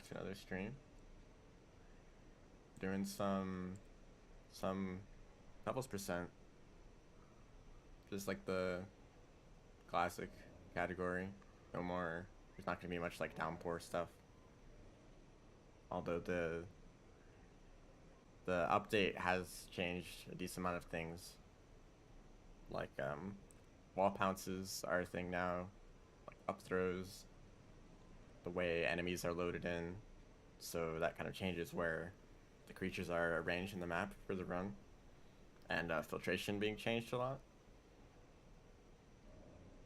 to another stream. Doing some Pebbles percent. Just like the classic category. No more, there's not gonna be much like downpour stuff. Although the update has changed a decent amount of things. Like wall pounces are a thing now. Like up throws. The way enemies are loaded in. So that kind of changes where the creatures are arranged in the map for the run. And filtration being changed a lot.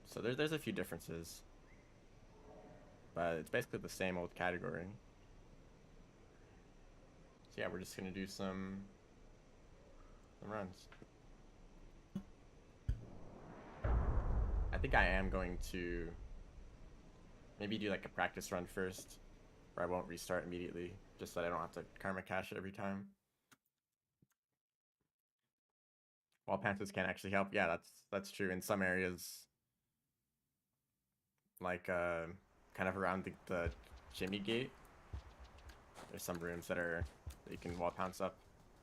So there's a few differences. But it's basically the same old category. So yeah, we're just gonna do some runs. I think I am going to maybe do like a practice run first, where I won't restart immediately, just so that I don't have to karma cache every time. Wall panthers can actually help. Yeah, that's true. In some areas, like kind of around the chimney gate, there's some rooms that you can wall pounce up,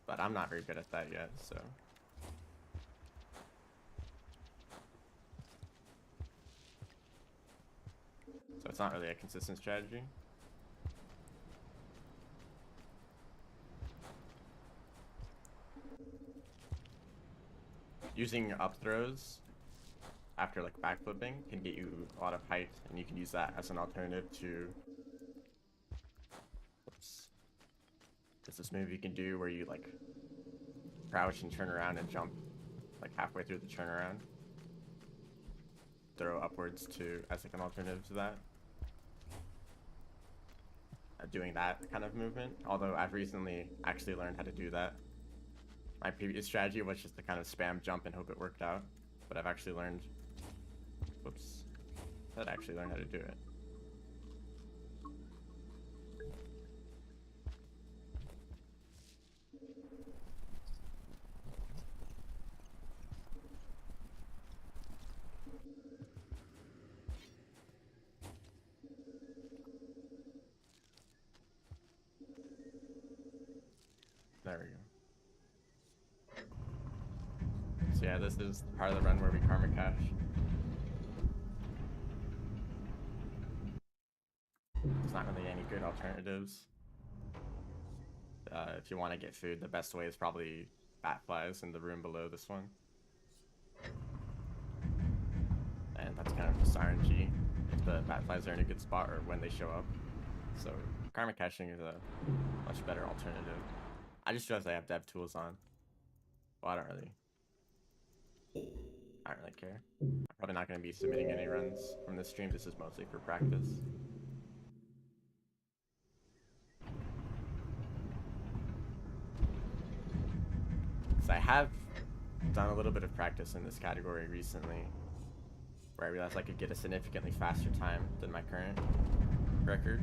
but I'm not very good at that yet, so. So it's not really a consistent strategy. Using up throws after like backflipping can get you a lot of height, and you can use that as an alternative to. Oops. There's this move you can do where you like crouch and turn around and jump like halfway through the turnaround. Throw upwards to as like an alternative to that. Doing that kind of movement, although I've recently actually learned how to do that. My previous strategy was just to kind of spam jump and hope it worked out, but I've actually learned, whoops, I'd actually learned how to do it. There we go. So yeah, this is part of the run where we karma cache. There's not really any good alternatives. If you want to get food, the best way is probably bat flies in the room below this one. And that's kind of just RNG if the bat flies are in a good spot or when they show up. So karma caching is a much better alternative. I just realized I have dev tools on. Well, I don't really care. I'm probably not going to be submitting any runs from this stream. This is mostly for practice. So I have done a little bit of practice in this category recently, where I realized I could get a significantly faster time than my current record.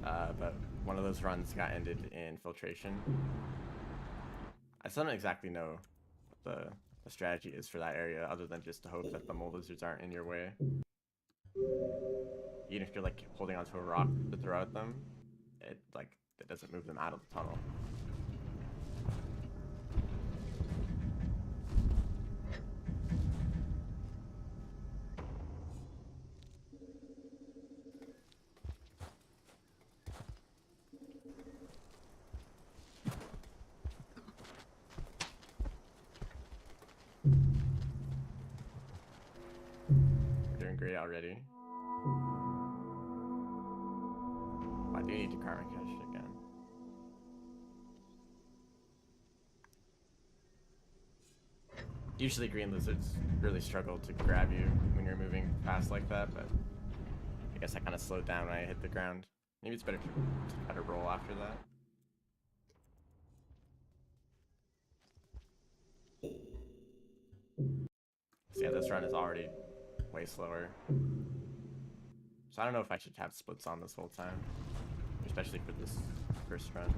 But one of those runs got ended in filtration. I still don't exactly know what the strategy is for that area, other than just to hope that the mole lizards aren't in your way. Even if you're like holding onto a rock to throw at them, it doesn't move them out of the tunnel. We're doing great already. I do need to karma cache again. Usually green lizards really struggle to grab you when you're moving fast like that, but I guess I kind of slowed down when I hit the ground. Maybe it's better to try to roll after that. So yeah, this run is already way slower. So I don't know if I should have splits on this whole time, especially for this first run.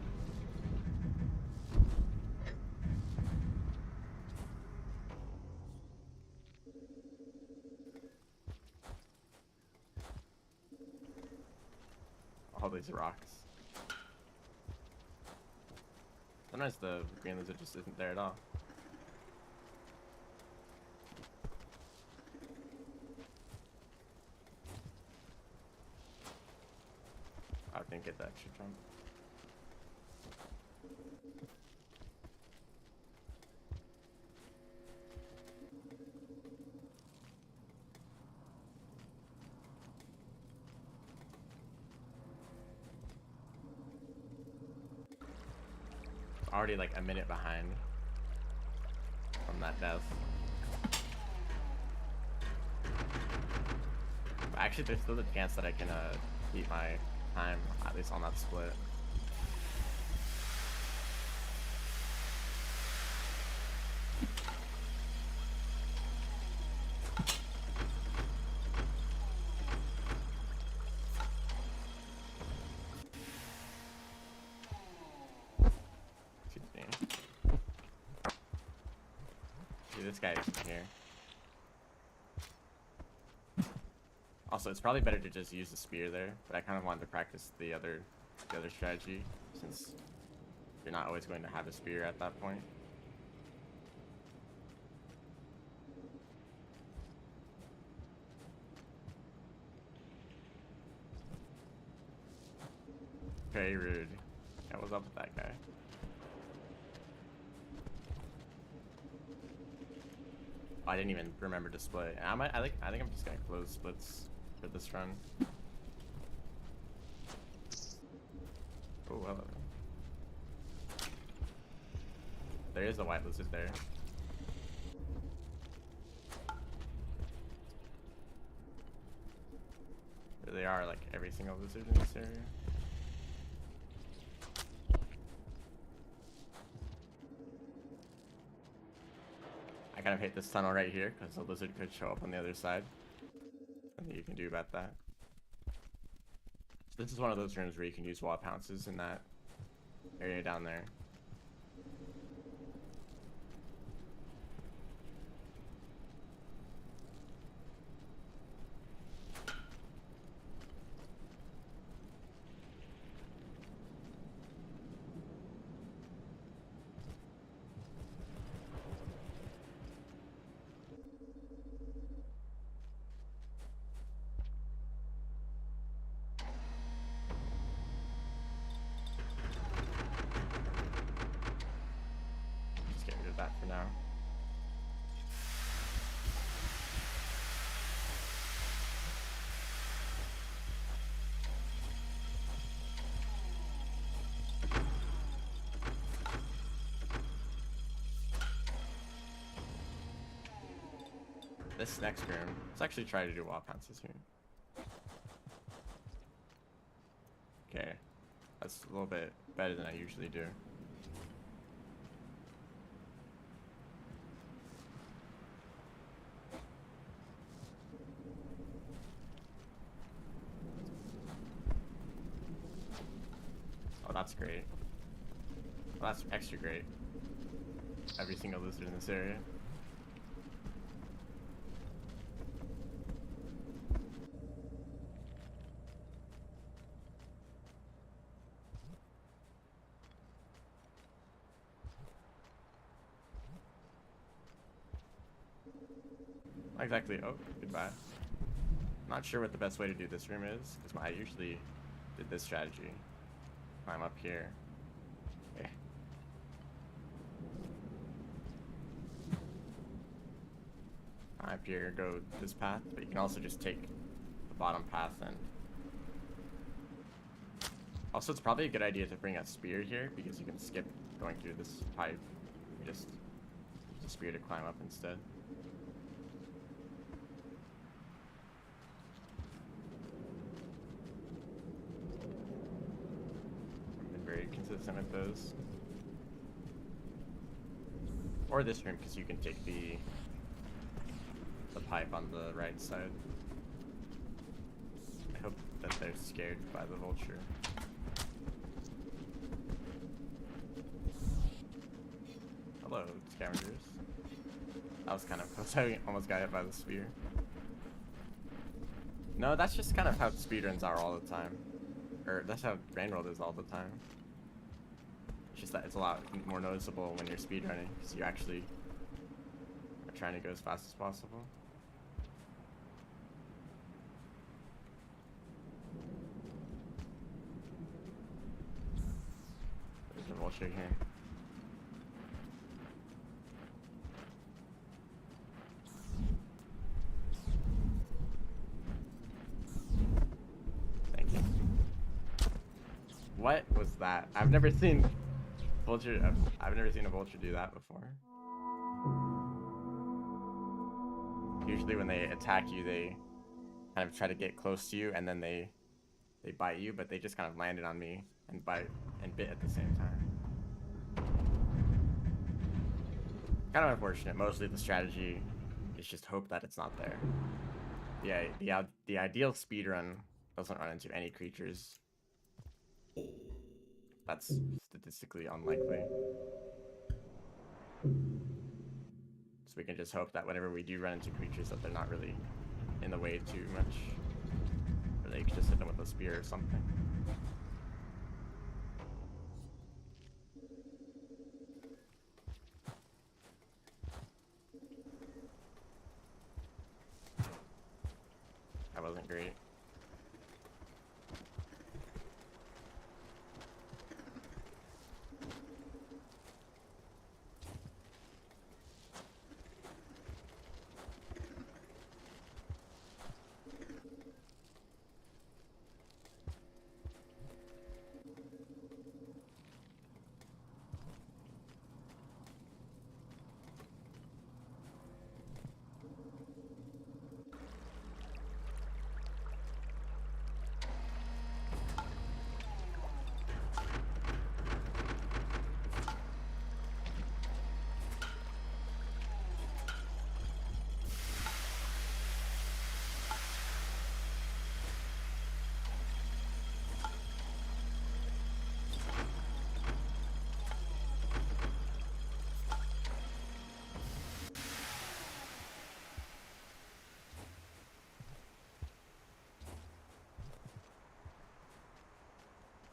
these rocks. Sometimes the green lizard just isn't there at all. I didn't get the extra jump. Already like a minute behind from that death. But actually, there's still a chance that I can beat my time, at least on that split. This guy isn't here. Also, it's probably better to just use the spear there, but I kind of wanted to practice the other strategy, since you're not always going to have a spear at that point. Very rude. Yeah, what's up with that guy? I didn't even remember to split. I think I'm just gonna close splits for this run. Oh, hello. There is a white lizard there. There they are, like every single lizard in this area. I kind of hate this tunnel right here because the lizard could show up on the other side. Nothing you can do about that. So this is one of those rooms where you can use wall pounces in that area down there. That for now. This next room, let's actually try to do wall pounces here. Okay, that's a little bit better than I usually do. That's great. Well, that's extra great. Every single lizard in this area. Not exactly. Oh, goodbye. Not sure what the best way to do this room is, because I usually did this strategy. Climb up here. Okay. Climb up here, go this path, but you can also just take the bottom path and... Also, it's probably a good idea to bring a spear here, because you can skip going through this pipe. You just use a spear to climb up instead. Consistent with those, or this room because you can take the pipe on the right side. I hope that they're scared by the vulture. Hello, scavengers. That was kind of close. I almost got hit by the spear. No, that's just kind of how speedruns are all the time. Or that's how Brain World is all the time. It's just that it's a lot more noticeable when you're speedrunning, because you actually are trying to go as fast as possible. There's a vulture here. Thank you. What was that? I've never seen vulture. I've never seen a vulture do that before. Usually when they attack you, they kind of try to get close to you, and then they bite you, but they just kind of landed on me and bite and bit at the same time. Kind of unfortunate. Mostly the strategy is just hope that it's not there. Yeah, the ideal speedrun doesn't run into any creatures. That's statistically unlikely. So we can just hope that whenever we do run into creatures that they're not really in the way too much. Or they can just hit them with a spear or something. That wasn't great.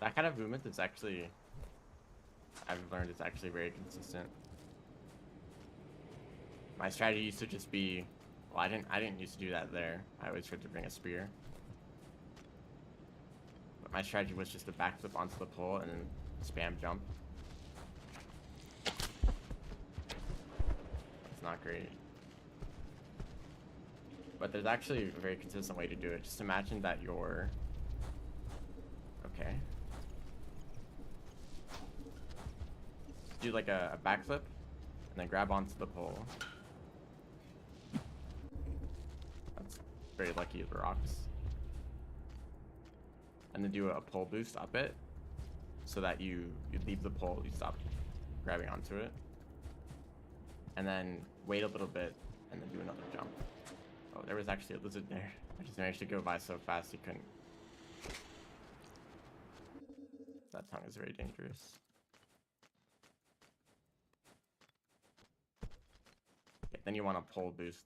That kind of movement is actually, I've learned it's actually very consistent. My strategy used to just be, well, I didn't used to do that there. I always tried to bring a spear. But my strategy was just to backflip onto the pole and then spam jump. It's not great. But there's actually a very consistent way to do it. Just imagine that you're, okay. Do like a backflip and then grab onto the pole. That's very lucky of the rocks. And then do a pole boost up it so that you leave the pole, you stop grabbing onto it. And then wait a little bit and then do another jump. Oh, there was actually a lizard there. I just managed to go by so fast you couldn't. That tongue is very dangerous. Okay, then you want to pole boost.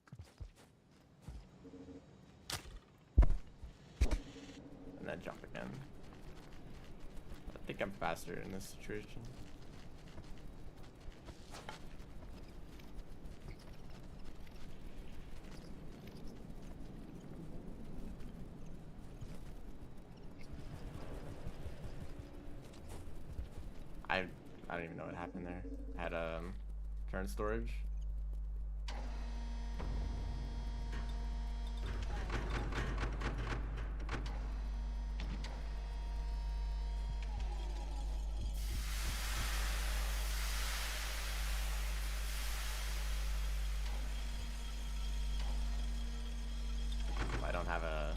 And then jump again. I think I'm faster in this situation. I don't even know what happened there. I had turn storage. I don't have a.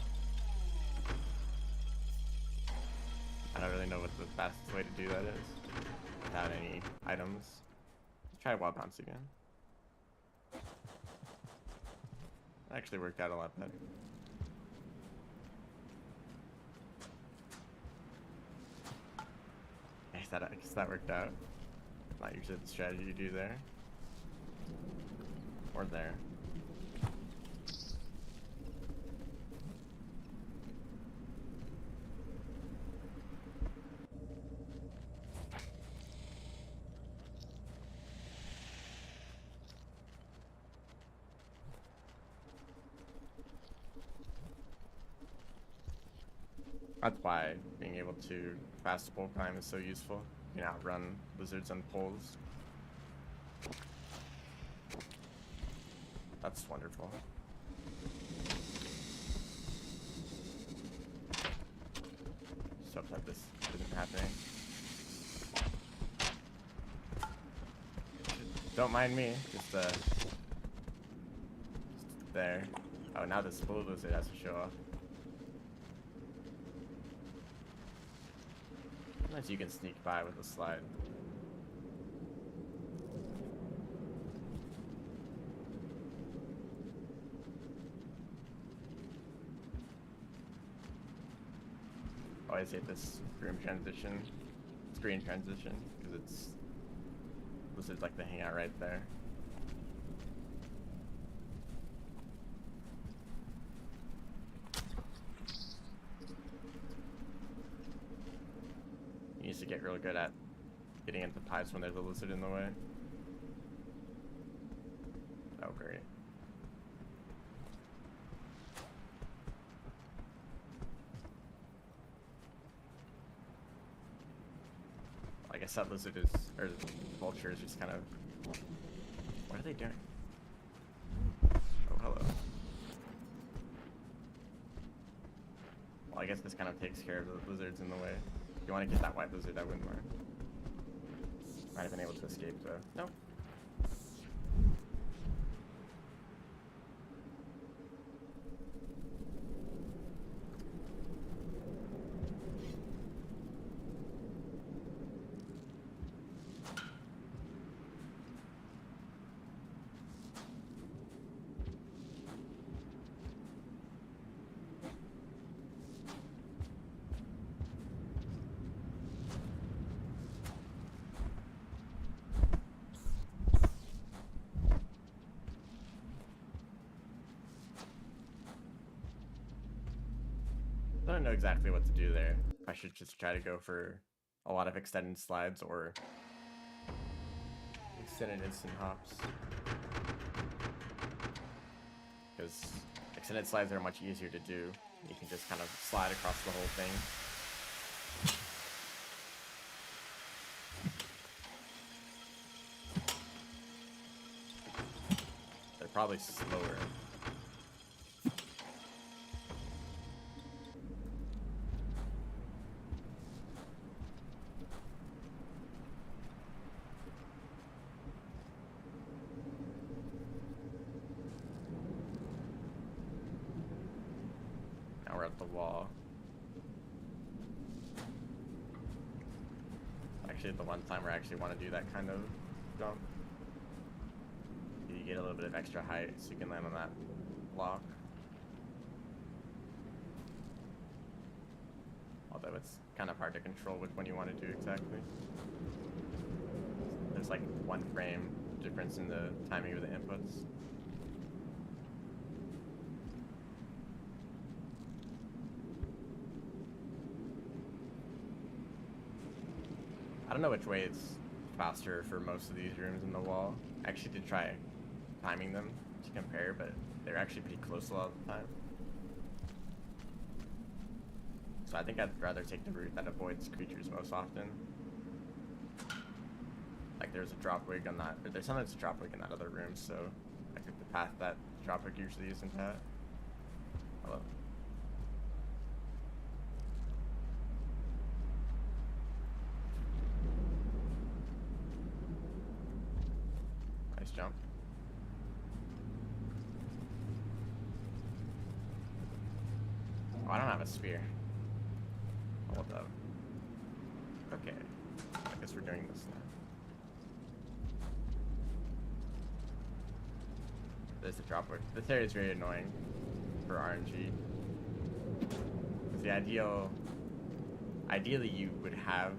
I don't really know what the fastest way to do that is. Without any items. Let's try wild bounce again. That actually worked out a lot better. I guess that worked out. Not usually the strategy you do there. Or there. That's why being able to fast pole climb is so useful. You can outrun lizards on poles. That's wonderful. So upset this isn't happening. Don't mind me, just there. Oh, now this blue lizard has to show off. Sometimes you can sneak by with a slide. Always hate this screen transition, because it's lizards like to hang out right there. You need to get really good at getting into pipes when there's a lizard in the way. Oh, great. I guess that lizard is, or vulture is just kind of, what are they doing? Oh, hello. Well, I guess this kind of takes care of the lizards in the way. If you want to get that white lizard, I wouldn't mind. Might have been able to escape though. Nope. I don't know exactly what to do there. I should just try to go for a lot of extended slides or extended instant hops. Because extended slides are much easier to do. You can just kind of slide across the whole thing. They're probably slower. Now we're at the wall. Actually, the one time where I actually want to do that kind of jump. You get a little bit of extra height so you can land on that block. Although it's kind of hard to control which one you want to do exactly. There's like 1 frame difference in the timing of the inputs. I don't know which way it's faster for most of these rooms in the wall. I actually did try timing them to compare, but they're actually pretty close a lot of the time. So I think I'd rather take the route that avoids creatures most often. Like there's a drop wig on that, or there's sometimes a drop wig in that other room, so I took the path that drop wig usually isn't at. Hello. Nice jump. Oh, I don't have a spear. Hold up. Okay. I guess we're doing this now. There's a drop wig. This area is very annoying for RNG. Because the ideally you would have,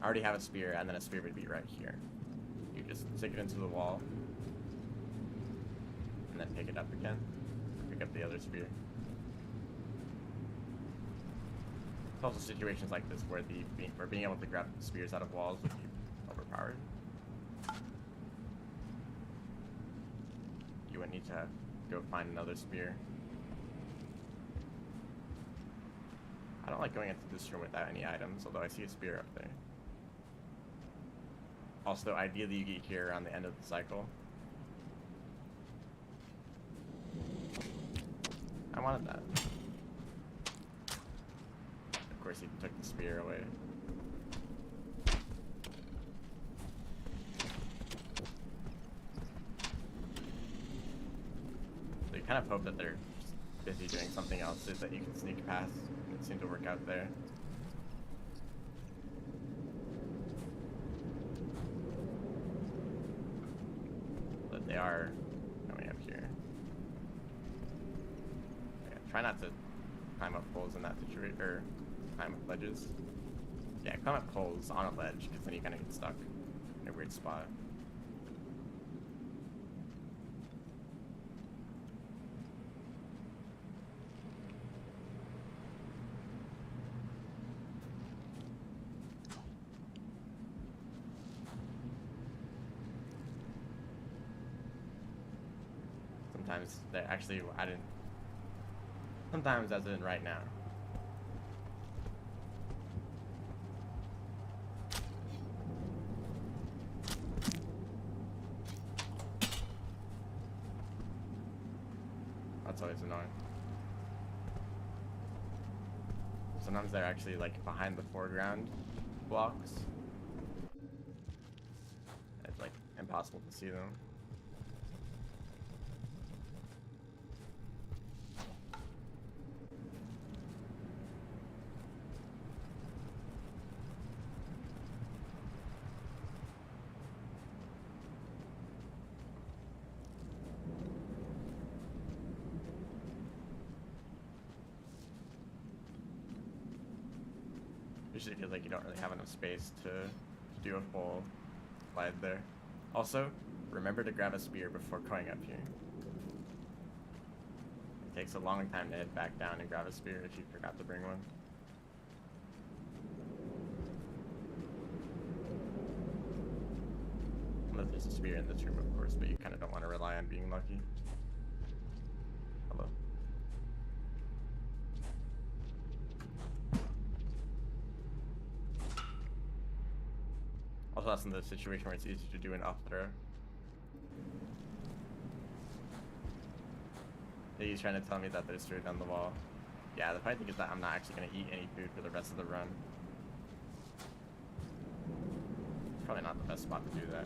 already have a spear, and then a spear would be right here. You just stick it into the wall, and then pick it up again. Pick up the other spear. There's also situations like this where being able to grab spears out of walls would be overpowered. You would need to go find another spear. I don't like going into this room without any items, although I see a spear up there. Also, ideally you get here on the end of the cycle. I wanted that. Of course, he took the spear away. So you kind of hope that they're just busy doing something else so that you can sneak past. It seemed to work out there. But they are coming up here. Yeah, try not to climb up poles in that situation, or climb up ledges. Yeah, climb up poles on a ledge, because then you kind of get stuck in a weird spot. Sometimes they actually, I didn't. Sometimes, as in right now. That's always annoying. Sometimes they're actually like behind the foreground blocks. It's like impossible to see them. Usually feels like you don't really have enough space to do a full slide there. Also, remember to grab a spear before going up here. It takes a long time to head back down and grab a spear if you forgot to bring one. Unless there's a spear in this room, of course, but you kind of don't want to rely on being lucky. Hello. Also, that's in the situation where it's easy to do an up throw. He's trying to tell me that there's food on the wall. Yeah, the funny thing is that I'm not actually going to eat any food for the rest of the run. It's probably not the best spot to do that.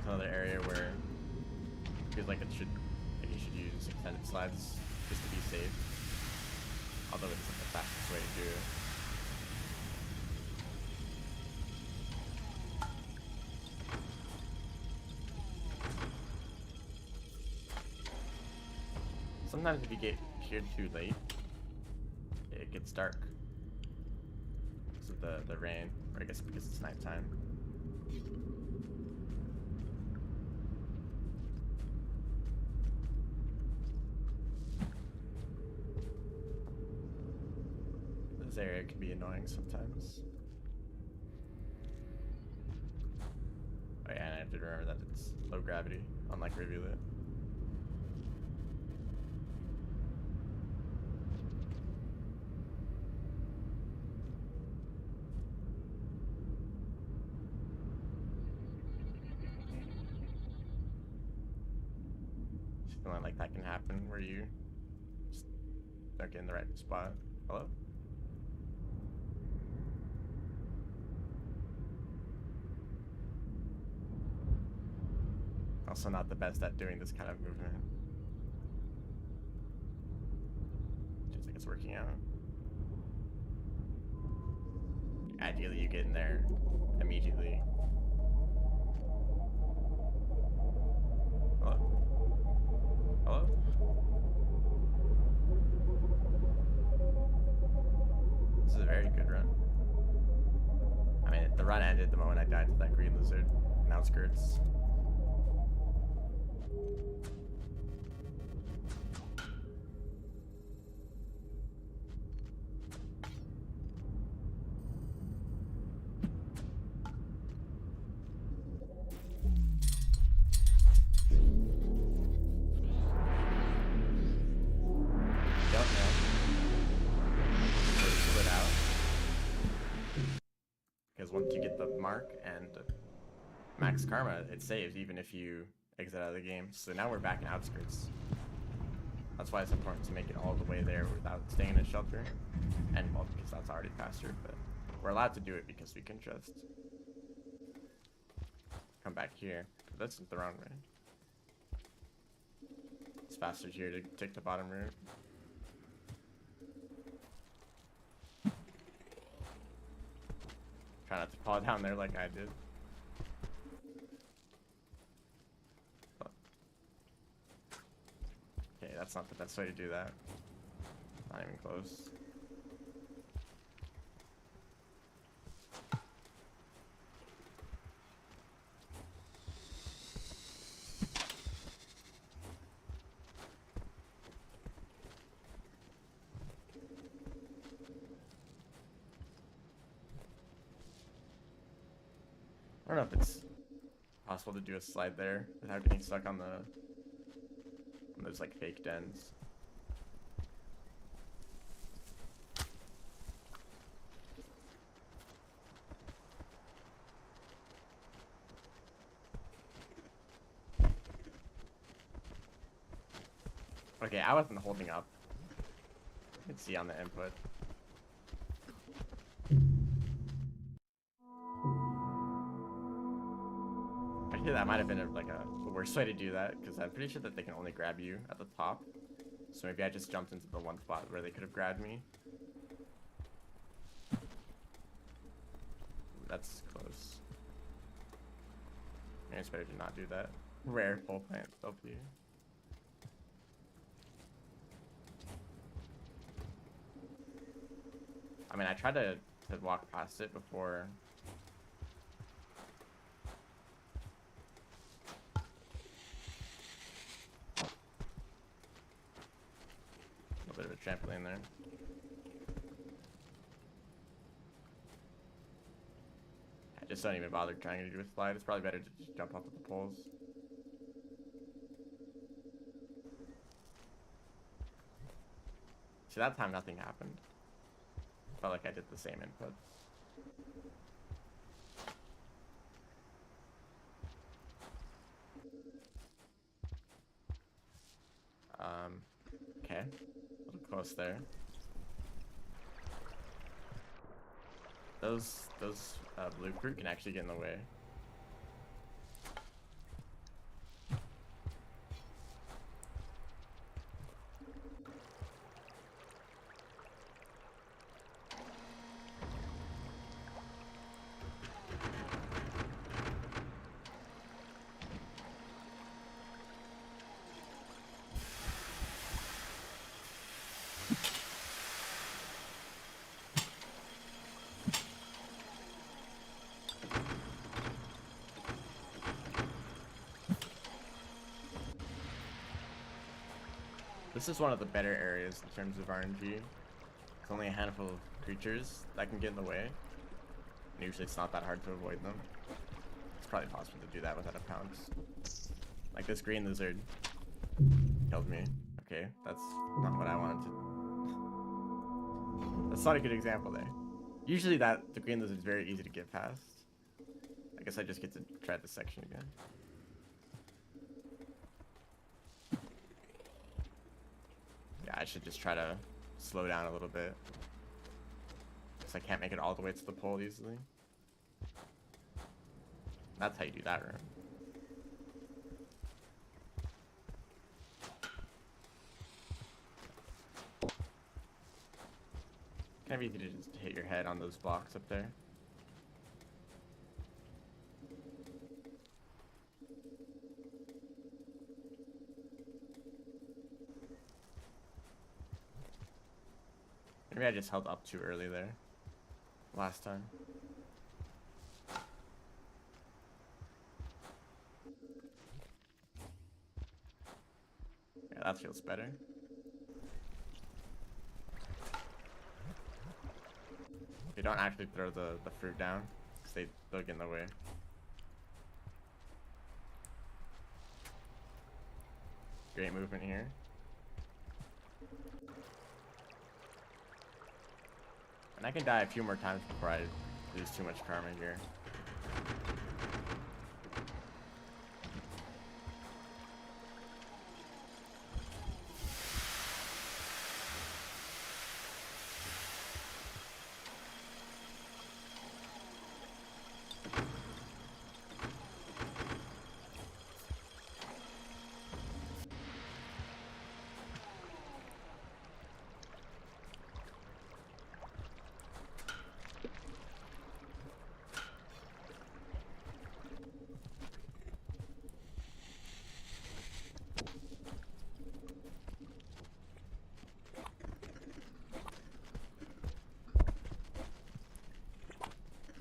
Another area where it feels like you should use extended slides just to be safe. Although it isn't the fastest way to do it. Sometimes if you get here too late, it gets dark. Because of the rain, or I guess because it's nighttime. This area can be annoying sometimes. Oh yeah, and I have to remember that it's low gravity, unlike Rivulet. Feeling like that can happen where you just don't get in the right spot. Hello? Also not the best at doing this kind of movement. Seems like it's working out. Ideally you get in there immediately. Hello? Hello? This is a very good run. I mean, the run ended the moment I died to that green lizard in outskirts. Don't know. Just split out. Because once you get the mark and max karma, it saves even if you exit out of the game. So now we're back in outskirts. That's why it's important to make it all the way there without staying in a shelter. And well, because that's already faster, but we're allowed to do it because we can just come back here. But that's the wrong way. It's faster here to take the bottom route. Try not to fall down there like I did. Okay, that's not the best way to do that. Not even close. I don't know if it's possible to do a slide there without getting stuck on those like fake dens. Okay, I wasn't holding up. You can see on the input. Actually, that might have been like a worse way to do that, because I'm pretty sure that they can only grab you at the top. So maybe I just jumped into the one spot where they could have grabbed me. That's close. Maybe it's better to not do that. Rare full plant LP. I mean, I tried to walk past it before. A bit of a trampoline there. I just don't even bother trying to do a slide. It's probably better to just jump off of the poles. See, that time nothing happened. Felt like I did the same inputs. Okay. A little close there. Those blue fruit can actually get in the way. This is one of the better areas in terms of RNG. There's only a handful of creatures that can get in the way. And usually it's not that hard to avoid them. It's probably possible to do that without a pounce. Like this green lizard killed me. Okay, that's not what I wanted to... That's not a good example there. Usually the green lizard is very easy to get past. I guess I just get to try this section again. Yeah, I should just try to slow down a little bit, because I can't make it all the way to the pole easily. That's how you do that room. Kind of easy to just hit your head on those blocks up there. Maybe I just held up too early there last time. Yeah, that feels better. You don't actually throw the fruit down because they'll get in the way. Great movement here. And I can die a few more times before I lose too much karma here.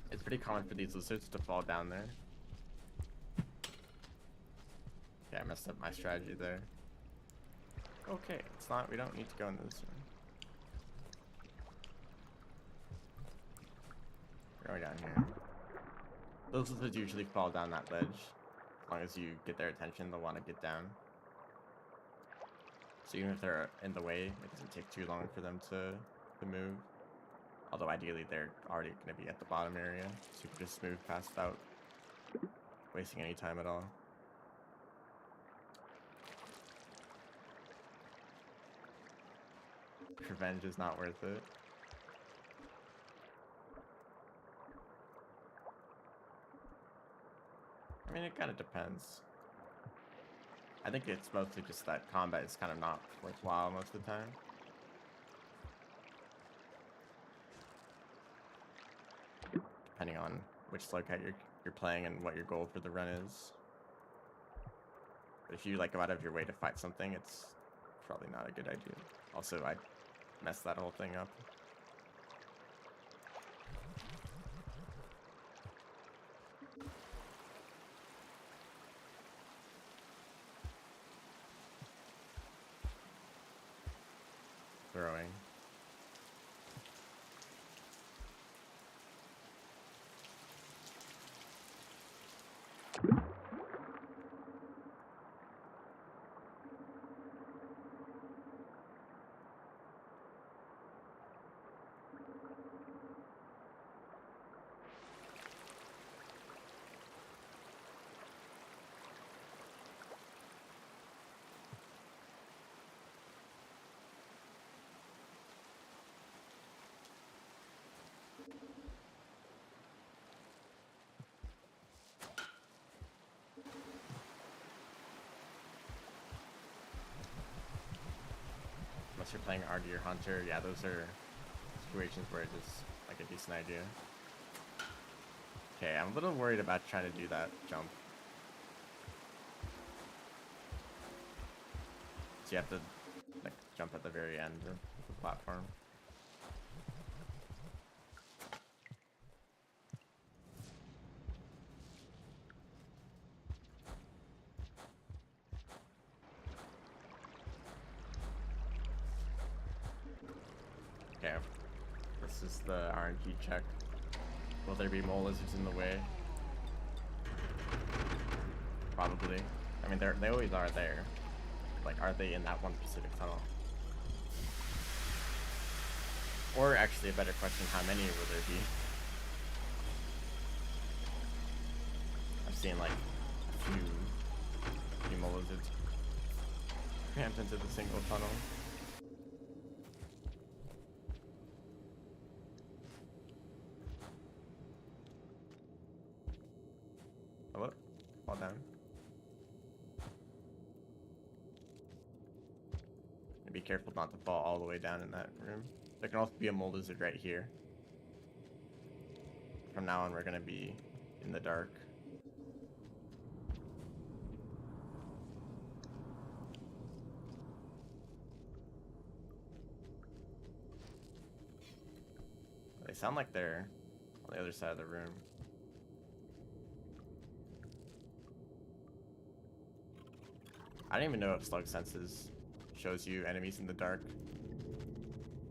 It's pretty common for these lizards to fall down there. Yeah, I messed up my strategy there. Okay, it's not, we don't need to go into this one. We're going down here. Those lizards usually fall down that ledge. As long as you get their attention, they'll want to get down. So even if they're in the way, it doesn't take too long for them to move. Although ideally they're already going to be at the bottom area, so you can just move past without wasting any time at all. Revenge is not worth it. I mean, it kind of depends. I think it's mostly just that combat is kind of not worthwhile most of the time. Depending on which locate you're playing and what your goal for the run is. But if you like go out of your way to fight something, it's probably not a good idea. Also, I messed that whole thing up. Throwing. Unless you're playing RD or Hunter, yeah, those are situations where it's just like a decent idea. Okay, I'm a little worried about trying to do that jump. So you have to like jump at the very end of the platform. Okay, this is the RNG check. Will there be mole lizards in the way? Probably. I mean, they always are there. Like, are they in that one specific tunnel? Or actually, a better question, how many will there be? I've seen like a few mole lizards cramped into the single tunnel. Hello? Fall down. And be careful not to fall all the way down in that room. There can also be a mole lizard right here. From now on, we're gonna be in the dark. sound like they're on the other side of the room. I don't even know if slug senses shows you enemies in the dark.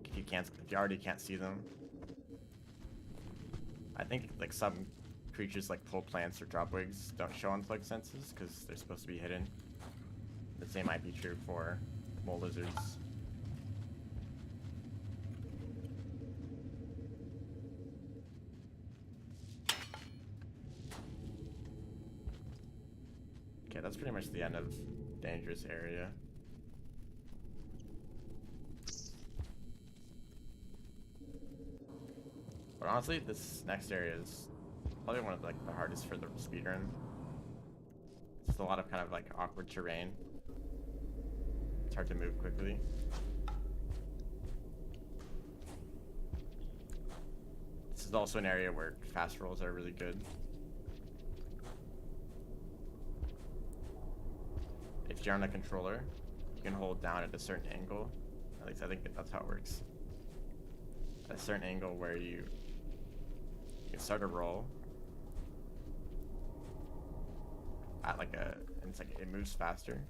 If you already can't see them. I think like some creatures like pole plants or dropwigs don't show on slug senses because they're supposed to be hidden. The same might be true for mole lizards. Okay, that's pretty much the end of dangerous area. But honestly, this next area is probably one of like the hardest for the speedrun. It's a lot of kind of like awkward terrain. It's hard to move quickly. This is also an area where fast rolls are really good. If you're on a controller, you can hold down at a certain angle. At least I think that's how it works. At a certain angle where you can start a roll at like a, and it's like it moves faster.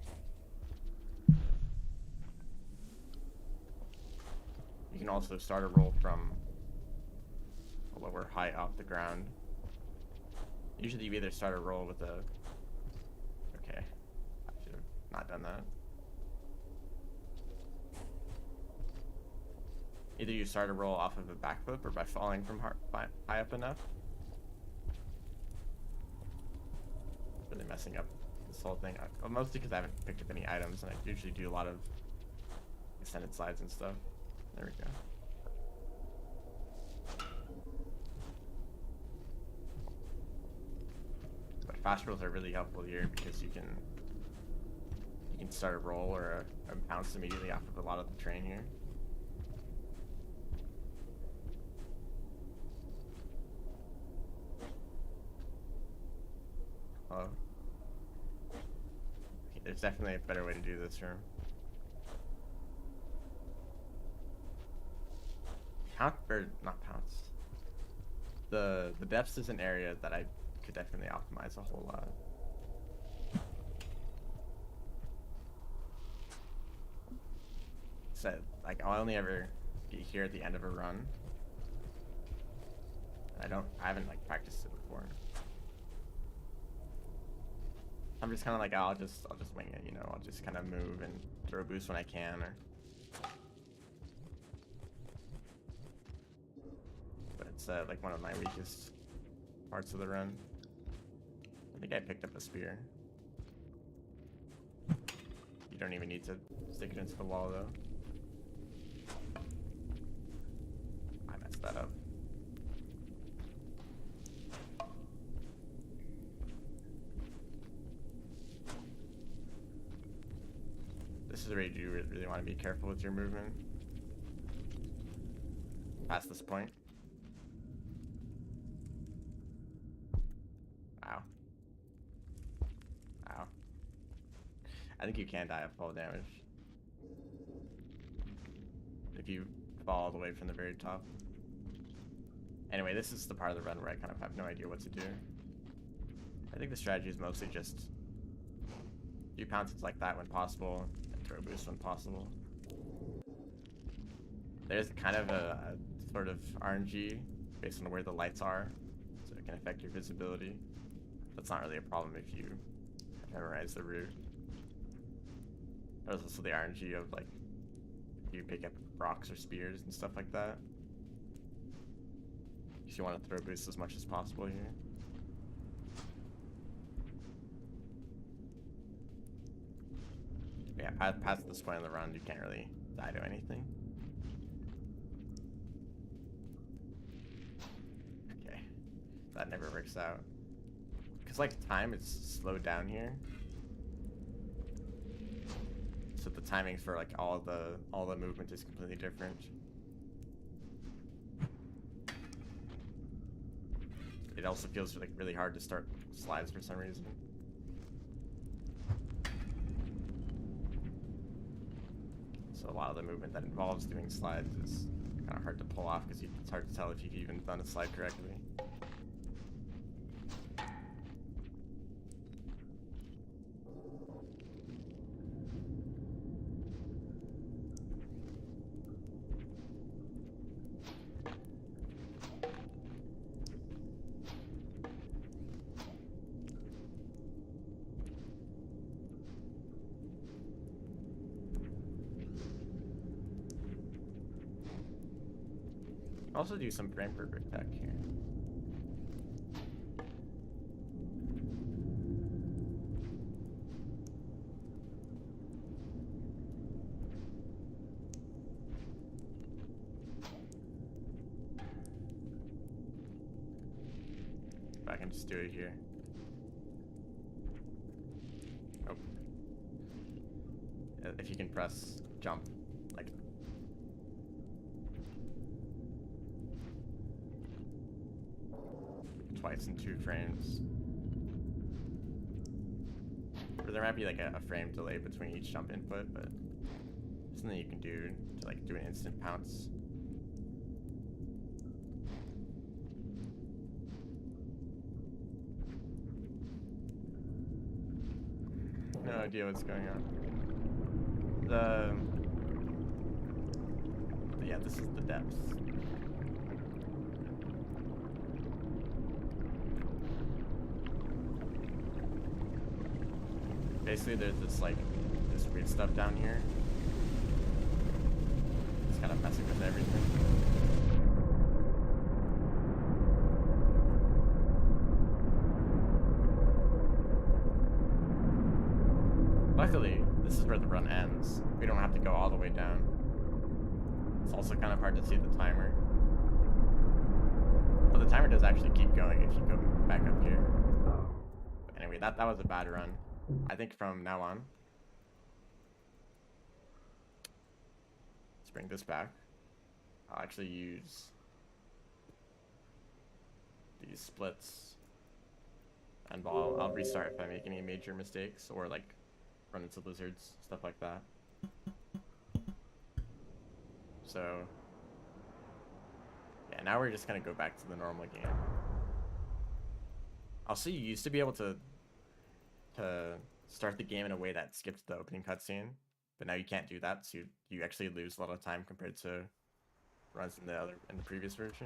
You can also start a roll from a lower height off the ground. Usually you either start a roll with a, okay, I should have not done that. Either you start a roll off of a backflip or by falling from high up enough. Really messing up this whole thing. Well, mostly because I haven't picked up any items and I usually do a lot of extended slides and stuff. There we go. But fast rolls are really helpful here because you can start a roll or a bounce immediately off of a lot of the terrain here. Oh. Okay, there's definitely a better way to do this room. Not pounce. The depths is an area that I could definitely optimize a whole lot. So like I'll only ever be here at the end of a run. I haven't like practiced it before. I'm just kind of like, I'll just wing it, you know. I'll just kind of move and throw a boost when I can, or. But it's like one of my weakest parts of the run. I think I picked up a spear. You don't even need to stick it into the wall though. I messed that up. This is where you do really want to be careful with your movement. Past this point. Ow. Ow. I think you can die of fall damage. If you fall all the way from the very top. Anyway, this is the part of the run where I kind of have no idea what to do. I think the strategy is mostly just do pounces like that when possible. Throw boost when possible. There's kind of a sort of RNG based on where the lights are, so it can affect your visibility. That's not really a problem if you memorize the route. There's also the RNG of like you pick up rocks or spears and stuff like that. If you want to throw boost as much as possible here. Yeah, past this point in the run, you can't really die to anything. Okay, that never works out. Cause like time is slowed down here, so the timing for like all the movement is completely different. It also feels like really hard to start slides for some reason. So a lot of the movement that involves doing slides is Kind of hard to pull off because it's hard to tell if you've even done a slide correctly. Also do some frame perfect tech here. But I can just do it here. Oh. If you can press jump, like twice in 2 frames. Or there might be like a frame delay between each jump input, but something you can do to like do an instant pounce. No idea what's going on. Yeah, this is the depth. Basically, there's this weird stuff down here. It's kind of messing with everything. Luckily, this is where the run ends. We don't have to go all the way down. It's also kind of hard to see the timer. But the timer does actually keep going if you go back up here. But anyway, that was a bad run. I think from now on, let's bring this back. I'll actually use these splits, and I'll restart if I make any major mistakes or like run into lizards, stuff like that. So yeah, now we're just gonna go back to the normal game. Also, you used to be able to start the game in a way that skipped the opening cutscene, but now you can't do that, so you actually lose a lot of time compared to runs in the previous version.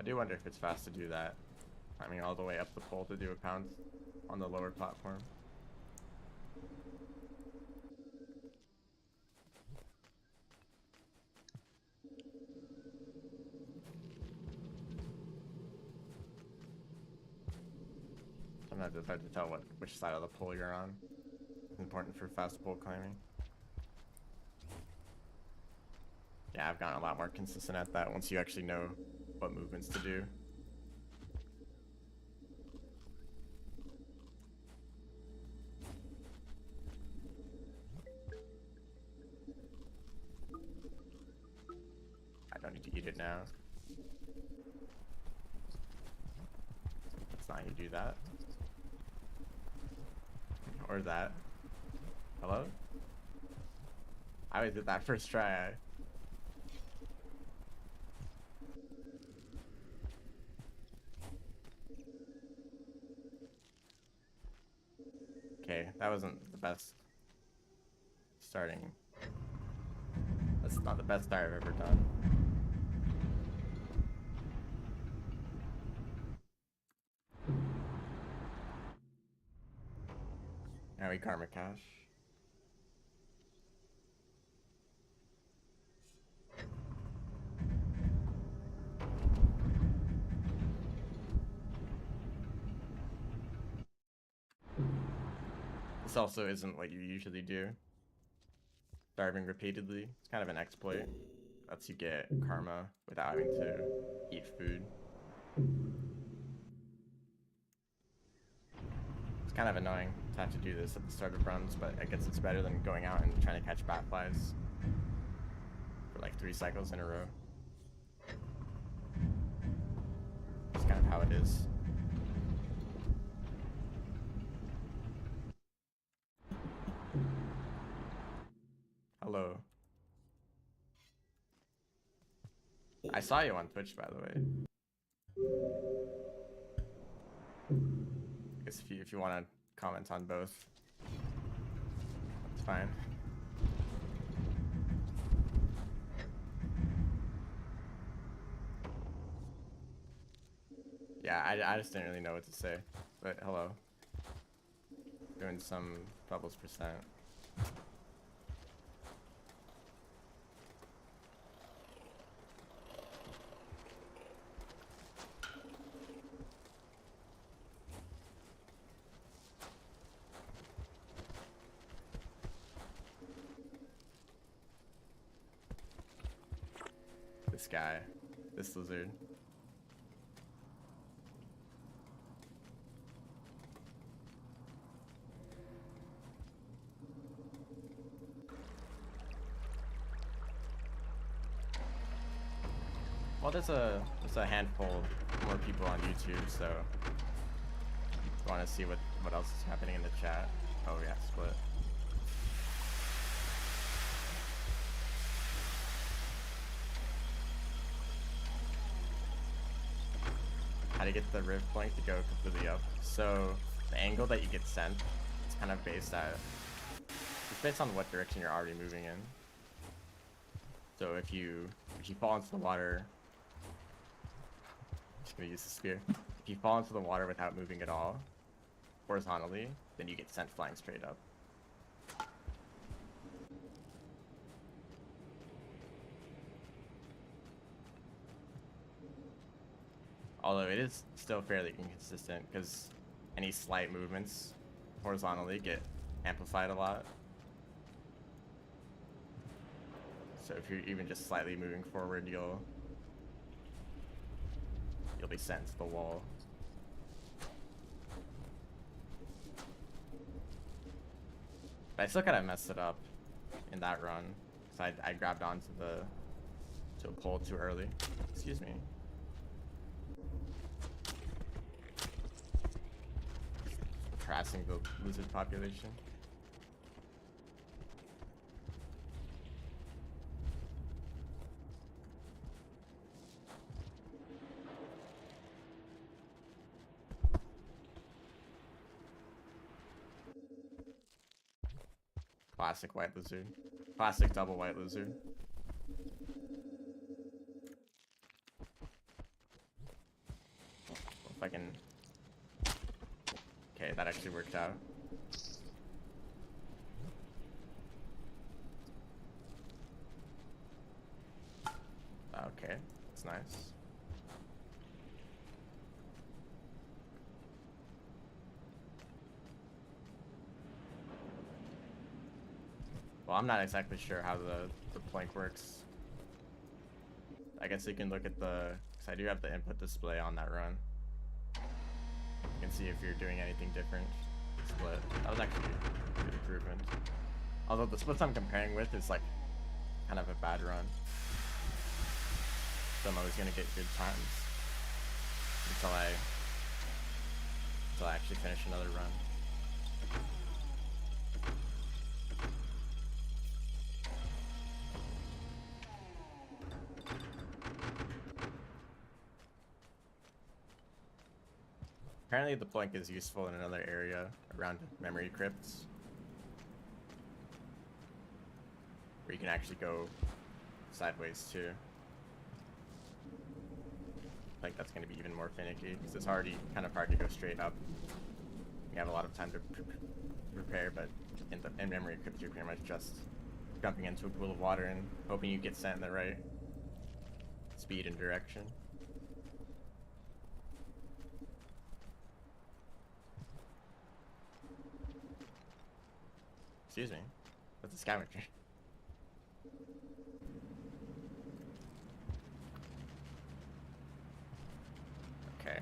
I do wonder if it's fast to do that. Climbing all the way up the pole to do a pound on the lower platform. Sometimes it's hard to tell which side of the pole you're on. It's important for fast pole climbing. Yeah, I've gotten a lot more consistent at that once you actually know what movements to do. I don't need to eat it now. That's not how you do that. Or that. Hello? I always did that first try. Okay, that wasn't the best starting. That's not the best start I've ever done. Now we karma cash. This also isn't what you usually do. Starving repeatedly. It's kind of an exploit. Lets you get karma without having to eat food. It's kind of annoying to have to do this at the start of runs, but I guess it's better than going out and trying to catch batflies for like 3 cycles in a row. It's kind of how it is. Hello. I saw you on Twitch, by the way. I guess if you want to comment on both, that's fine. Yeah, I just didn't really know what to say, but hello. Doing some Pebbles percent. This guy, this lizard. Well, there's a handful more people on YouTube, so if you want to see what else is happening in the chat. Oh yeah, split. How to get the riv point to go completely up. So the angle that you get sent, it's kind of based on what direction you're already moving in. So if you fall into the water, I'm just gonna use the spear. If you fall into the water without moving at all, horizontally, then you get sent flying straight up. Although it is still fairly inconsistent because any slight movements horizontally get amplified a lot. So if you're even just slightly moving forward, you'll be sent to the wall. But I still kind of messed it up in that run because I grabbed onto to a pole too early. Excuse me. Harassing the lizard population. Classic white lizard. Classic double white lizard. If I can... Okay, that actually worked out. Okay, that's nice. Well, I'm not exactly sure how the plank works. I guess you can look at the... Because I do have the input display on that run. You can see if you're doing anything different. Split. That was actually a good improvement. Although the splits I'm comparing with is like kind of a bad run. So I'm always gonna get good times until I actually finish another run. Apparently the plank is useful in another area around memory crypts, where you can actually go sideways too. I think that's going to be even more finicky because it's already kind of hard to go straight up. You have a lot of time to prepare, but in memory crypts you're pretty much just jumping into a pool of water and hoping you get sent in the right speed and direction. Excuse me. That's a scavenger. Okay.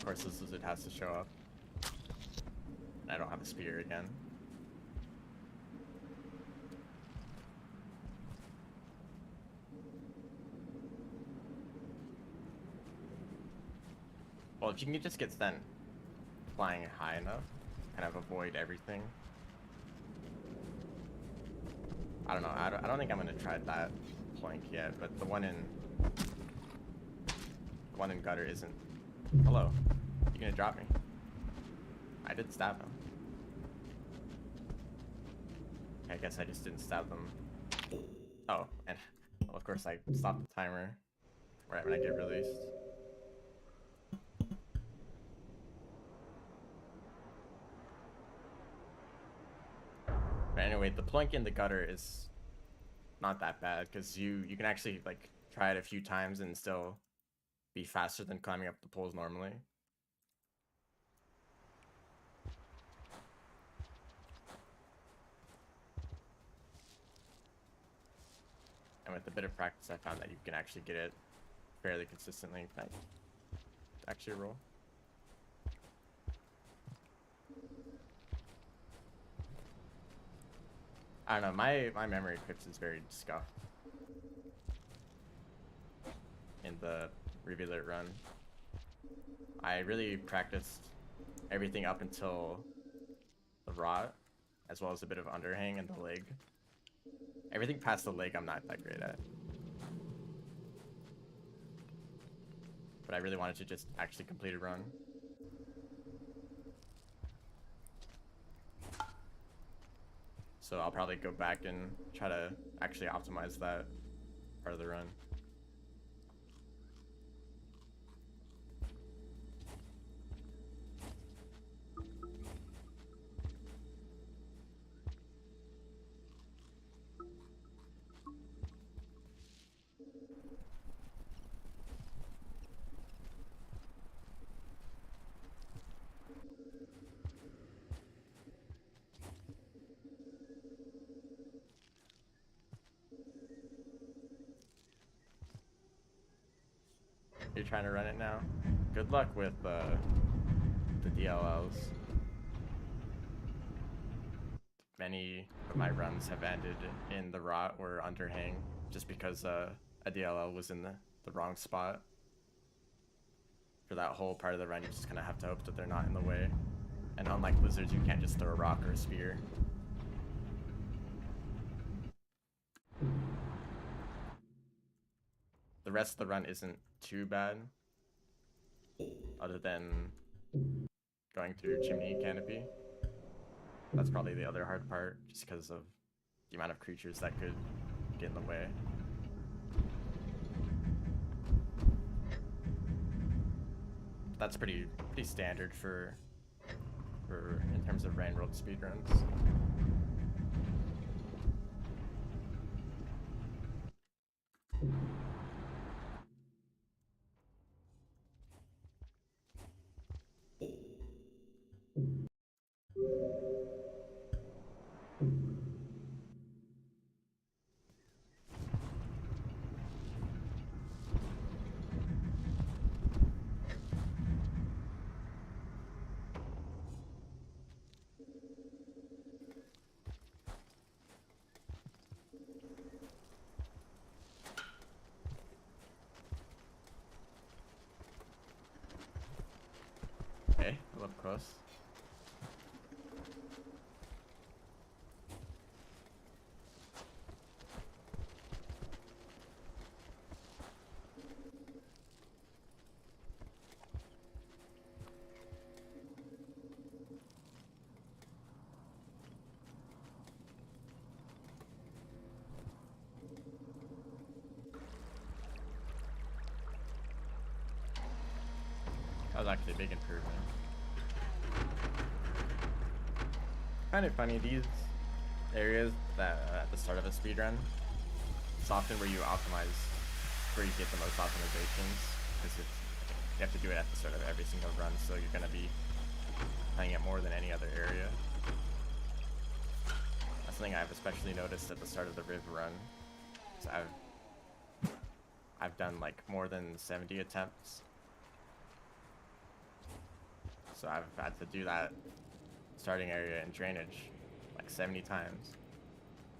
Of course, this lizard has to show up. And I don't have a spear again. Well, if you can just get sent flying high enough, kind of avoid everything. I don't know. I don't think I'm gonna try that flank yet, but the one in gutter isn't. Hello. You gonna drop me? I did stab him. I guess I just didn't stab them. Oh, and well, of course I stopped the timer right when I get released. But anyway, the plunk in the gutter is not that bad because you can actually like try it a few times and still be faster than climbing up the poles normally. And with a bit of practice, I found that you can actually get it fairly consistently. Can I actually roll? I don't know, my memory crypts is very scuffed in the Reveal It run. I really practiced everything up until the rot, as well as a bit of underhang and the leg. Everything past the leg I'm not that great at. But I really wanted to just actually complete a run. So I'll probably go back and try to actually optimize that part of the run. You're trying to run it now? Good luck with the DLLs. Many of my runs have ended in the rot or underhang just because a DLL was in the wrong spot. For that whole part of the run, you just kind of have to hope that they're not in the way. And unlike lizards, you can't just throw a rock or a spear. The rest of the run isn't too bad, other than going through Chimney Canopy. That's probably the other hard part, just because of the amount of creatures that could get in the way. That's pretty standard for in terms of Rain World speedruns. Okay, a little close. That was actually a big improvement. Kind of funny, these areas that at the start of a speedrun, it's often where you optimize, where you get the most optimizations, because you have to do it at the start of every single run, so you're going to be playing it more than any other area. That's something I've especially noticed at the start of the Riv run. So I've done like more than 70 attempts. So I've had to do that starting area and drainage like 70 times.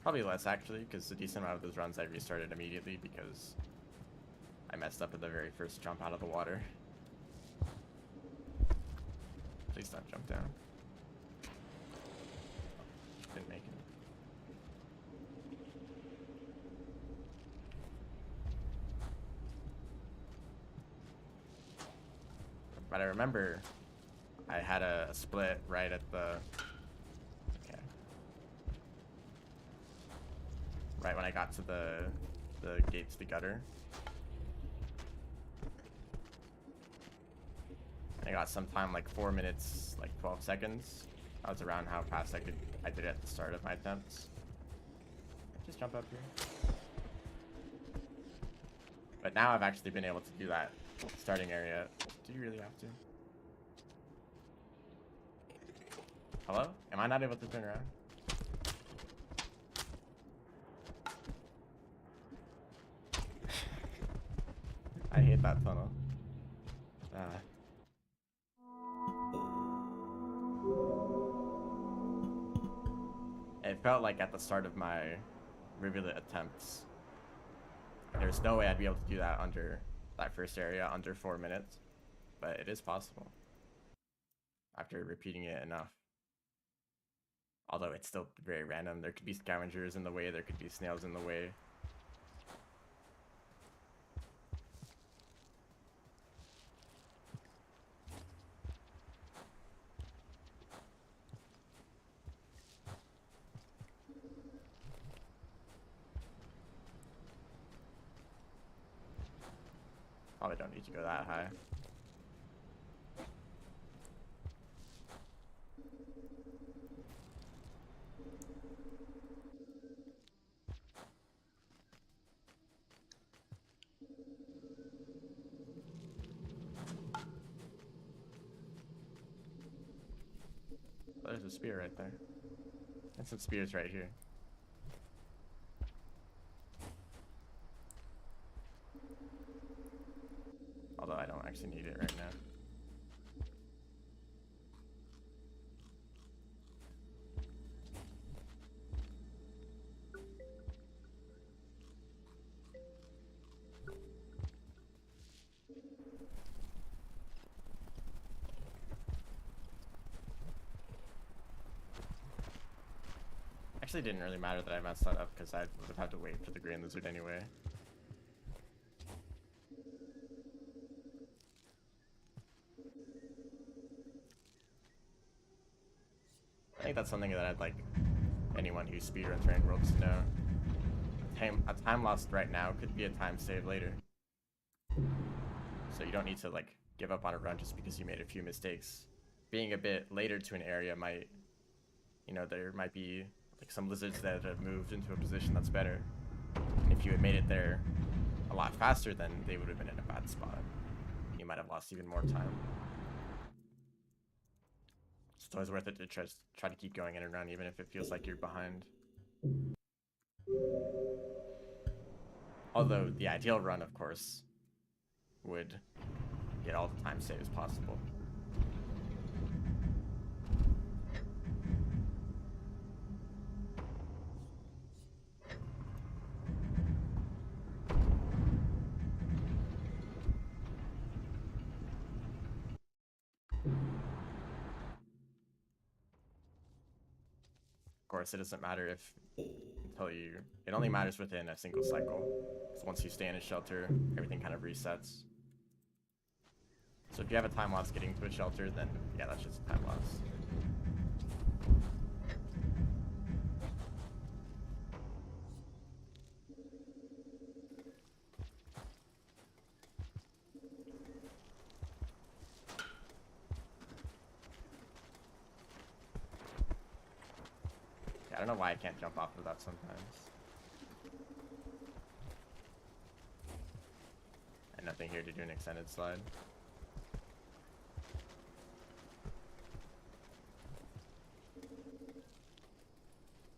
Probably less actually, because a decent amount of those runs I restarted immediately because I messed up at the very first jump out of the water. Please don't jump down. Didn't make it. But I remember I had a split right at the... Okay. Right when I got to the gate to the gutter. I got some time, like 4 minutes, like 12 seconds. That was around how fast I did it at the start of my attempts. Just jump up here. But now I've actually been able to do that starting area. Do you really have to? Hello? Am I not able to turn around? I hate that tunnel. It felt like at the start of my rivulet attempts, there's no way I'd be able to do that under that first area under 4 minutes, but it is possible after repeating it enough. Although it's still very random. There could be scavengers in the way, there could be snails in the way. Probably don't need to go that high. Oh, there's a spear right there. And some spears right here. Although I don't actually need it right now. Actually, it didn't really matter that I messed that up because I would have had to wait for the green lizard anyway. I think that's something that I'd like anyone who speedruns Rain Worlds to know. A time lost right now could be a time saved later. So you don't need to like give up on a run just because you made a few mistakes. Being a bit later to an area might, you know, there might be like some lizards that have moved into a position that's better. And if you had made it there a lot faster, then they would have been in a bad spot. You might have lost even more time. It's always worth it to try to keep going in and run, even if it feels like you're behind. Although the ideal run, of course, would get all the time saves possible. Of course, it doesn't matter if it only matters within a single cycle. So once you stay in a shelter, everything kind of resets. So if you have a time loss getting to a shelter, then yeah, that's just a time loss. Yeah, I don't know why I can't jump off of that sometimes. And nothing here to do an extended slide.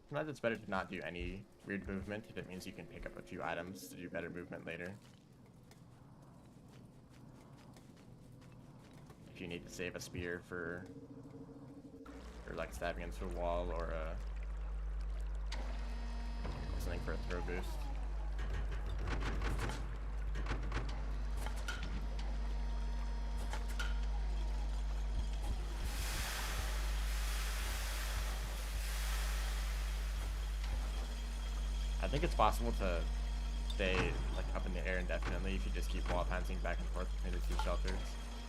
Sometimes it's better to not do any weird movement if it means you can pick up a few items to do better movement later. if you need to save a spear for like stabbing into a wall or something for a throw boost. I think it's possible to stay like up in the air indefinitely if you just keep wall pouncing back and forth between the two shelters,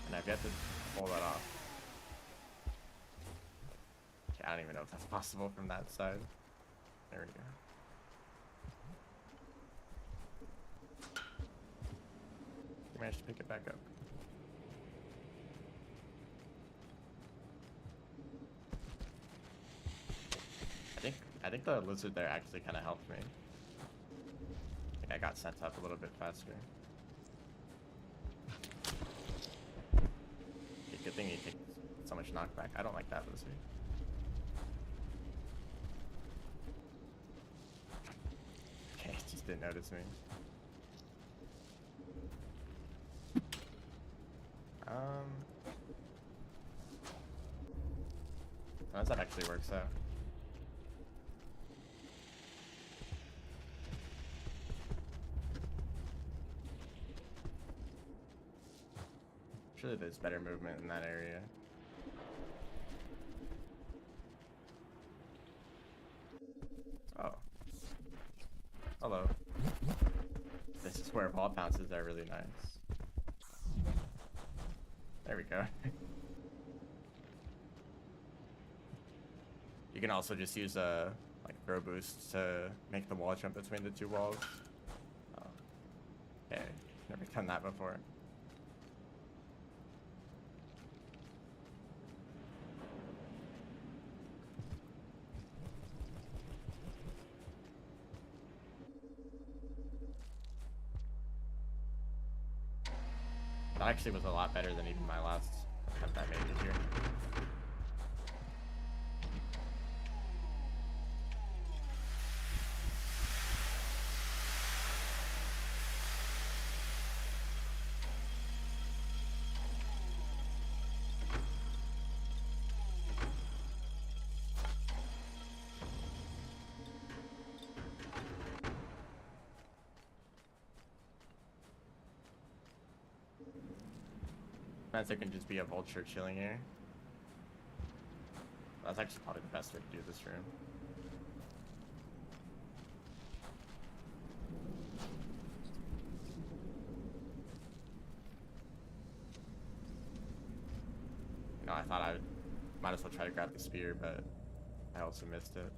and I've yet to pull that off. Okay, I don't even know if that's possible from that side. There we go. You managed to pick it back up. I think the lizard there actually kind of helped me. I think I got sent up a little bit faster. Okay, good thing you take so much knockback. I don't like that lizard. Okay, it just didn't notice me. Sometimes that actually works out. Surely there's better movement in that area. Oh. Hello. This is where ball bounces are really nice. There we go. You can also just use a like throw boost to make the wall jump between the two walls. Oh. Okay, never done that before. That actually was a lot better than even my last attempt I made it here. Sometimes there can just be a vulture chilling here. That's actually probably the best way to do this room. You know, I thought I might as well try to grab the spear, but I also missed it.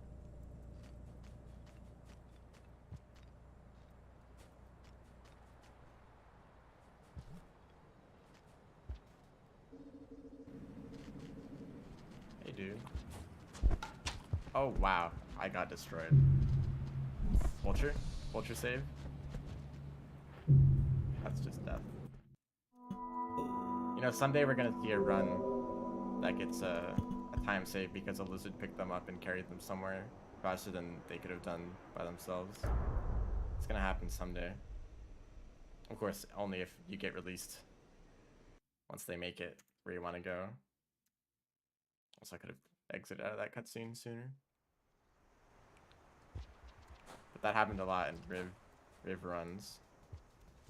Hey, dude. Oh, wow. I got destroyed. Vulture? Vulture save? That's just death. You know, someday we're gonna see a run that gets a time save because a lizard picked them up and carried them somewhere faster than they could have done by themselves. It's gonna happen someday. Of course, only if you get released once they make it where you want to go. Also, I could have exited out of that cutscene sooner. But that happened a lot in Riv runs.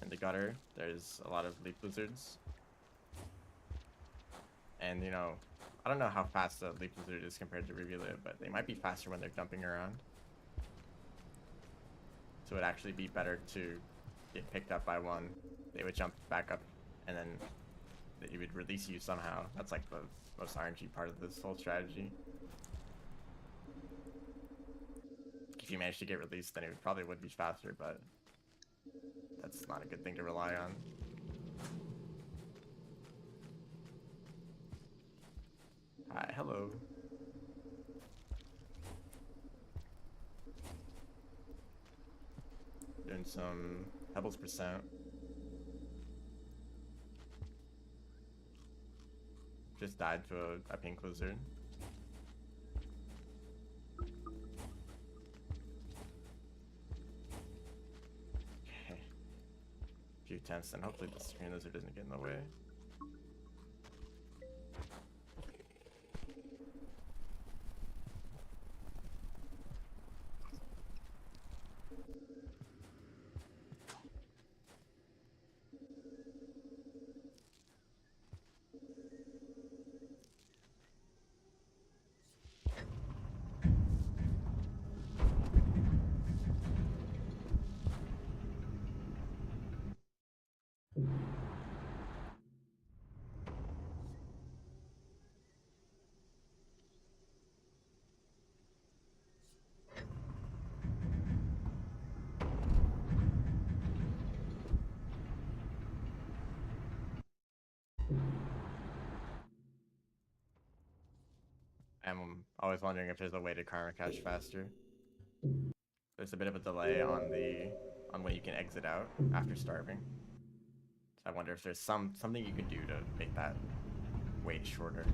In the gutter, there's a lot of leaf lizards. And, you know, I don't know how fast a leaf lizard is compared to Rivulet, but they might be faster when they're jumping around. So it'd actually be better to get picked up by one. They would jump back up, and then it would release you somehow. That's like the most RNG part of this whole strategy. If you manage to get released, then it probably would be faster, but that's not a good thing to rely on. Hi, hello. Doing some Pebbles percent. Just died to a pink lizard. Okay. A few attempts, and hopefully the screen lizard doesn't get in the way. I'm always wondering if there's a way to karma cache faster. There's a bit of a delay on when you can exit out after starving. So I wonder if there's something you can do to make that wait shorter.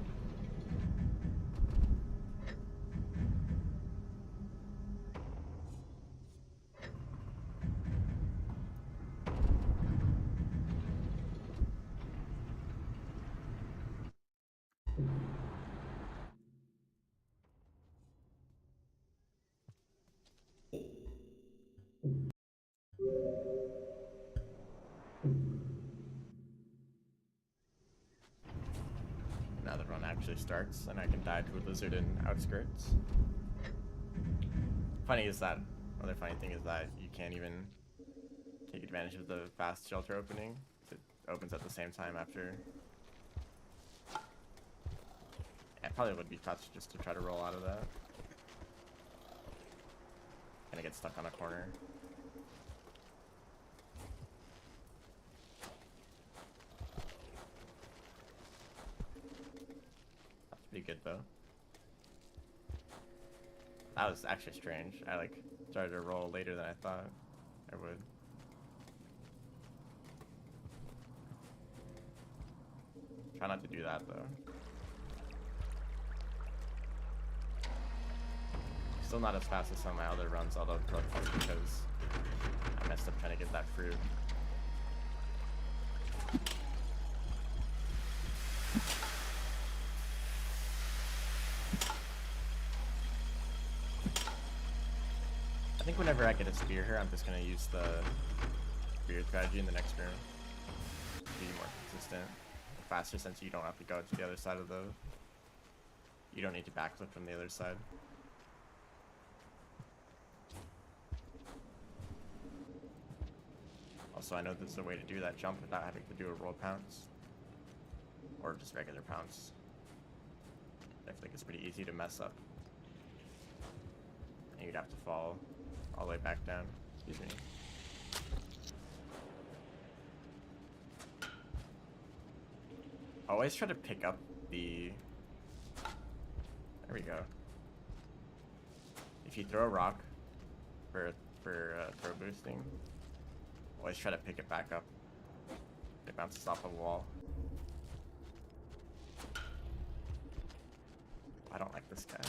Now the run actually starts, and I can die to a lizard in outskirts. Other funny thing is that you can't even take advantage of the fast shelter opening. It opens at the same time after. Yeah, it probably would be faster just to try to roll out of that. Gonna get stuck on a corner. That's pretty good though. That was actually strange. I like started to roll later than I thought I would. Try not to do that though. Still not as fast as some of my other runs, although that's because I messed up trying to get that fruit. I think whenever I get a spear here, I'm just gonna use the spear strategy in the next room to be more consistent, faster, since you don't have to go to the other side of the. You don't need to backflip from the other side. Also, I know there's a way to do that jump without having to do a roll pounce. Or just regular pounce. I feel like it's pretty easy to mess up. And you'd have to fall all the way back down. Excuse me. Always try to pick up the... There we go. If you throw a rock for throw boosting, always try to pick it back up. It bounces off a wall. I don't like this guy.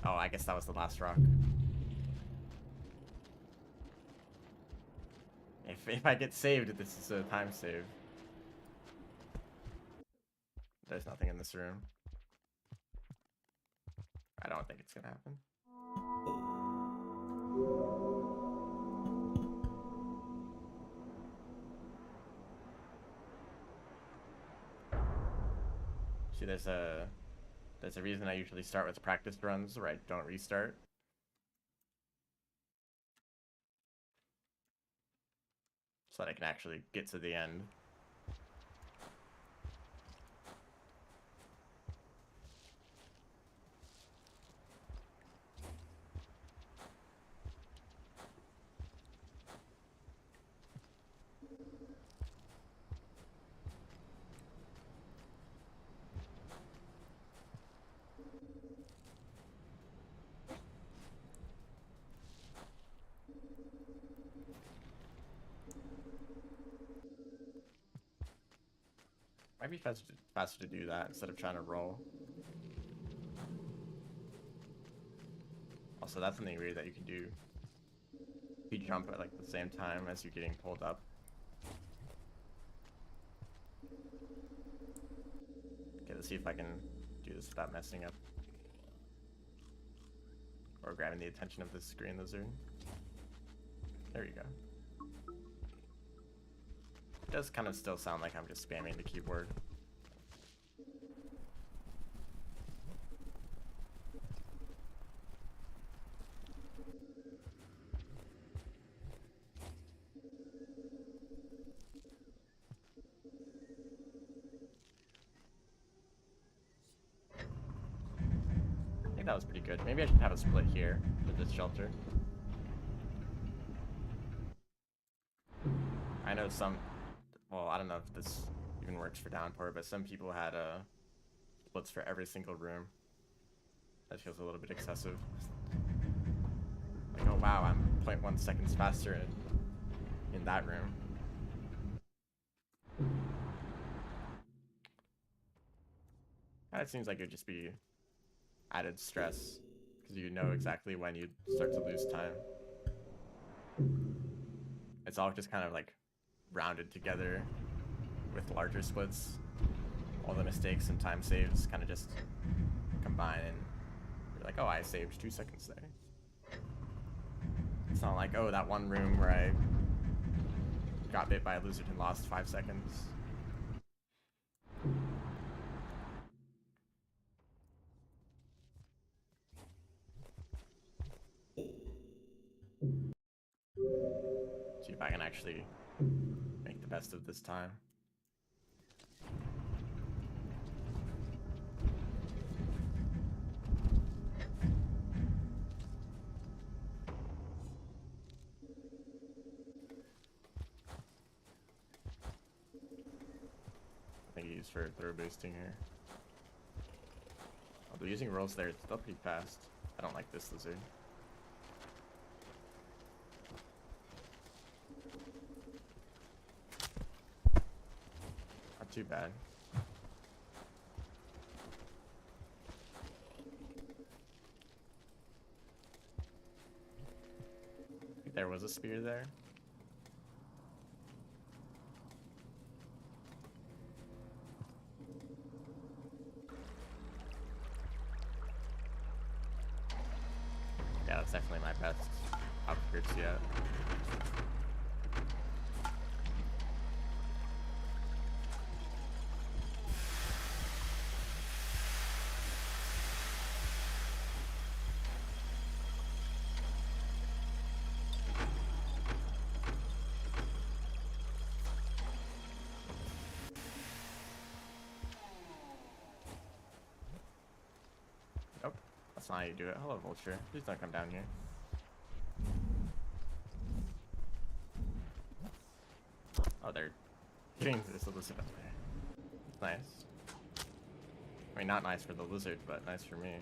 Oh, I guess that was the last rock. If I get saved, this is a time save. There's nothing in this room. I don't think it's gonna happen. See, there's a reason I usually start with practice runs where I don't restart. So that I can actually get to the end. Might be faster to do that instead of trying to roll. Also, that's something weird that you can do. You jump at like the same time as you're getting pulled up. Okay, let's see if I can do this without messing up. Or grabbing the attention of this green lizard. There you go. It does kind of still sound like I'm just spamming the keyboard. I think that was pretty good. Maybe I should have a split here with this shelter. I know some... Well, I don't know if this even works for downpour, but some people had splits for every single room. That feels a little bit excessive. Like, oh wow, I'm 0.1 seconds faster in that room. That seems like it would just be added stress, because you know exactly when you start to lose time. It's all just kind of like rounded together with larger splits. All the mistakes and time saves kind of just combine, and you're like, oh, I saved 2 seconds there. It's not like, oh, that one room where I got bit by a lizard and lost 5 seconds. See if I can actually make the best of this time. I think he's for throw boosting here. Oh, they're using rolls there. It's still pretty fast. I don't like this lizard. Not too bad. I think there was a spear there. Yeah, that's definitely my best outskirts yet. Nope, that's not how you do it. Hello, Vulture. Please don't come down here. Oh, they're hitting this lizard up there. It's nice. I mean, not nice for the lizard, but nice for me.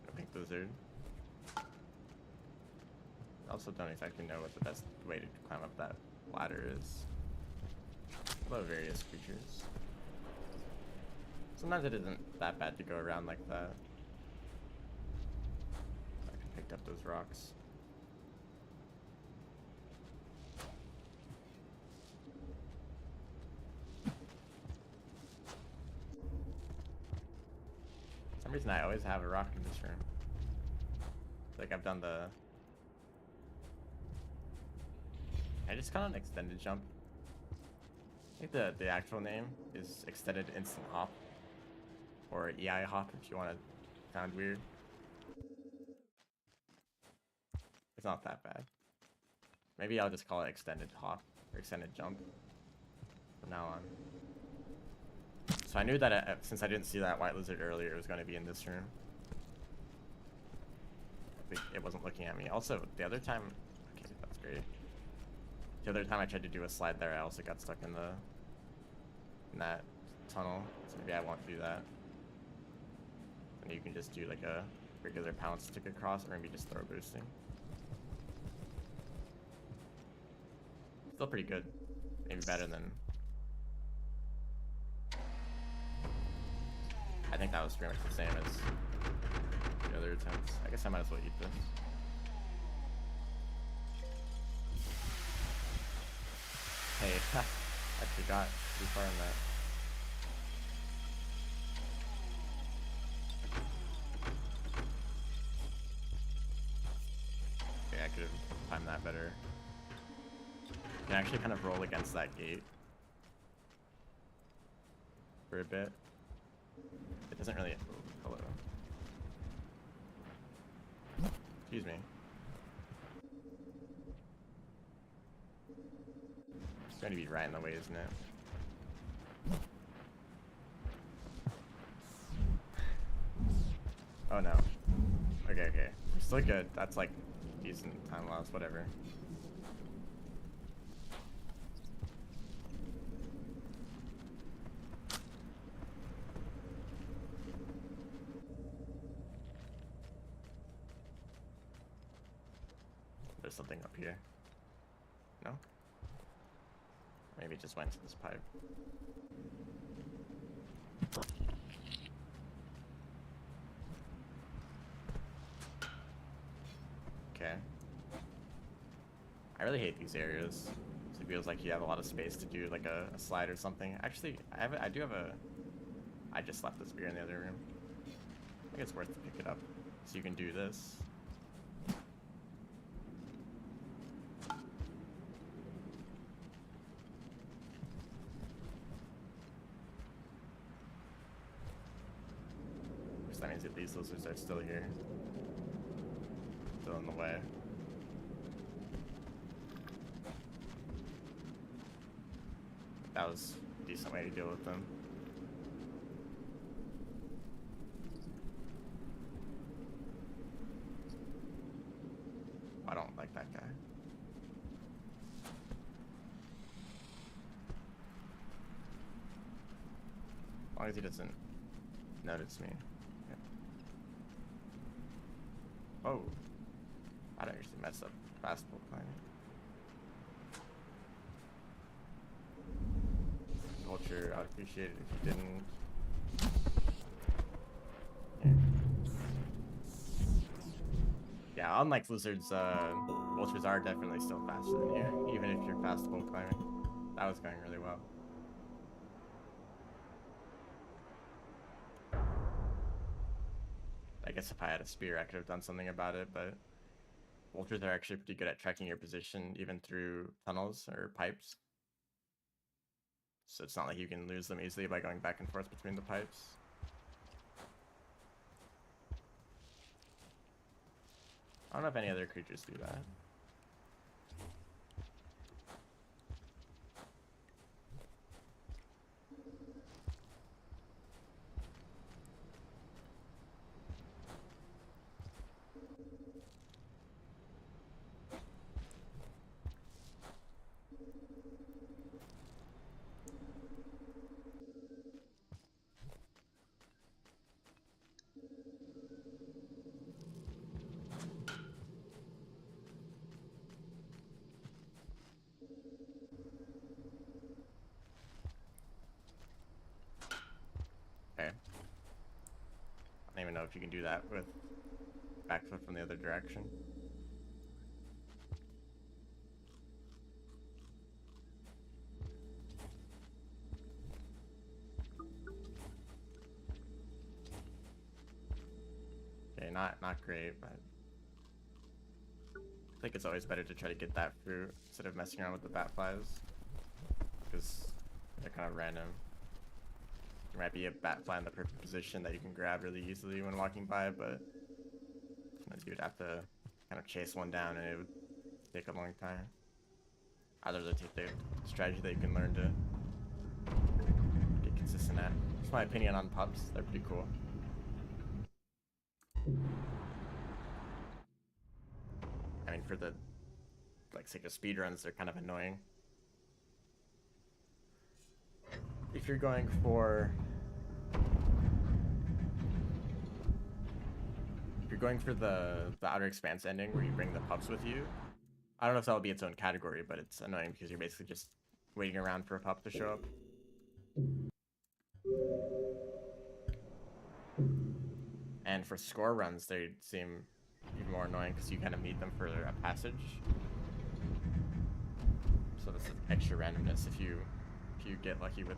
A pink lizard. I also don't exactly know what the best way to climb up that ladder is. Hello, various creatures. Sometimes it isn't that bad to go around like that. I picked up those rocks. For some reason I always have a rock in this room. Like I've done the... I just got an extended jump. I think the actual name is extended instant hop. Or EI hop if you want to sound weird. It's not that bad. Maybe I'll just call it extended hop or extended jump from now on. So I knew that since I didn't see that white lizard earlier, it was going to be in this room. It wasn't looking at me. Also, the other time... Okay, that's great. The other time I tried to do a slide there, I also got stuck in that tunnel. So maybe I won't do that. And you can just do like a regular pound stick across, or maybe just throw boosting. Still pretty good. Maybe better than... I think that was pretty much the same as the other attempts. I guess I might as well eat this. Hey, I forgot too far in that. Okay, I could have timed that better. You can actually kind of roll against that gate for a bit. It doesn't really... Oh, hello. Excuse me. It's going to be right in the way, isn't it? Oh no. Okay, okay. We're still good. That's like decent time loss, whatever. there's something up here. No? Maybe it just went to this pipe. Okay. I really hate these areas. It feels like you have a lot of space to do like a slide or something. Actually, I do have a... I just left this beer in the other room. I think it's worth to pick it up. So you can do this. That means that these lizards are still here. Still in the way. That was a decent way to deal with them. I don't like that guy. As long as he doesn't notice me. Yeah. Oh. I don't usually mess up basketball climbing. Culture, I'd appreciate it if you didn't. Yeah, unlike lizards, vultures are definitely still faster than you, even if you're fast wall climbing. That was going really well. I guess if I had a spear, I could have done something about it, but vultures are actually pretty good at tracking your position, even through tunnels or pipes. So it's not like you can lose them easily by going back and forth between the pipes. I don't know if any other creatures do that. Okay. I don't even know if you can do that with backflip from the other direction. Okay, not great, but I think it's always better to try to get that fruit instead of messing around with the bat flies, because they're kind of random. There might be a bat fly in the perfect position that you can grab really easily when walking by, but you would have to kind of chase one down and it would take a long time. I'd rather take the strategy that you can learn to get consistent at. That's my opinion on pups. They're pretty cool. I mean, for the sake of speedruns, they're kind of annoying. If you're going for the Outer Expanse ending where you bring the pups with you, I don't know if that would be its own category, but it's annoying because you're basically just waiting around for a pup to show up. And for score runs, they seem even more annoying because you kind of need them for a passage. So this is extra randomness if you get lucky with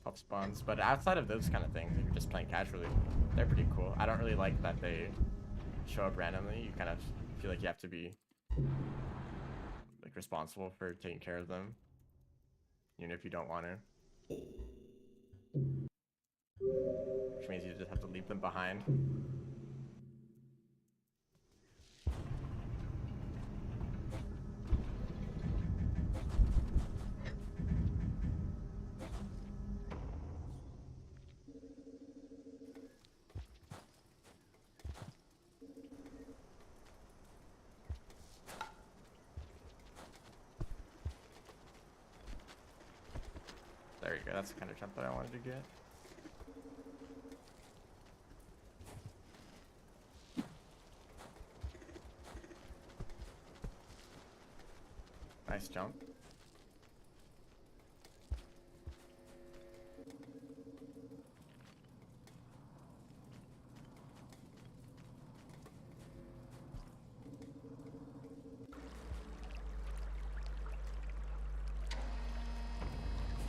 pup spawns. But outside of those kind of things, if you're just playing casually, they're pretty cool. I don't really like that they show up randomly. You kind of feel like you have to be responsible for taking care of them, even if you don't want to. Which means you just have to leave them behind. There you go, that's the kind of jump that I wanted to get. Nice jump.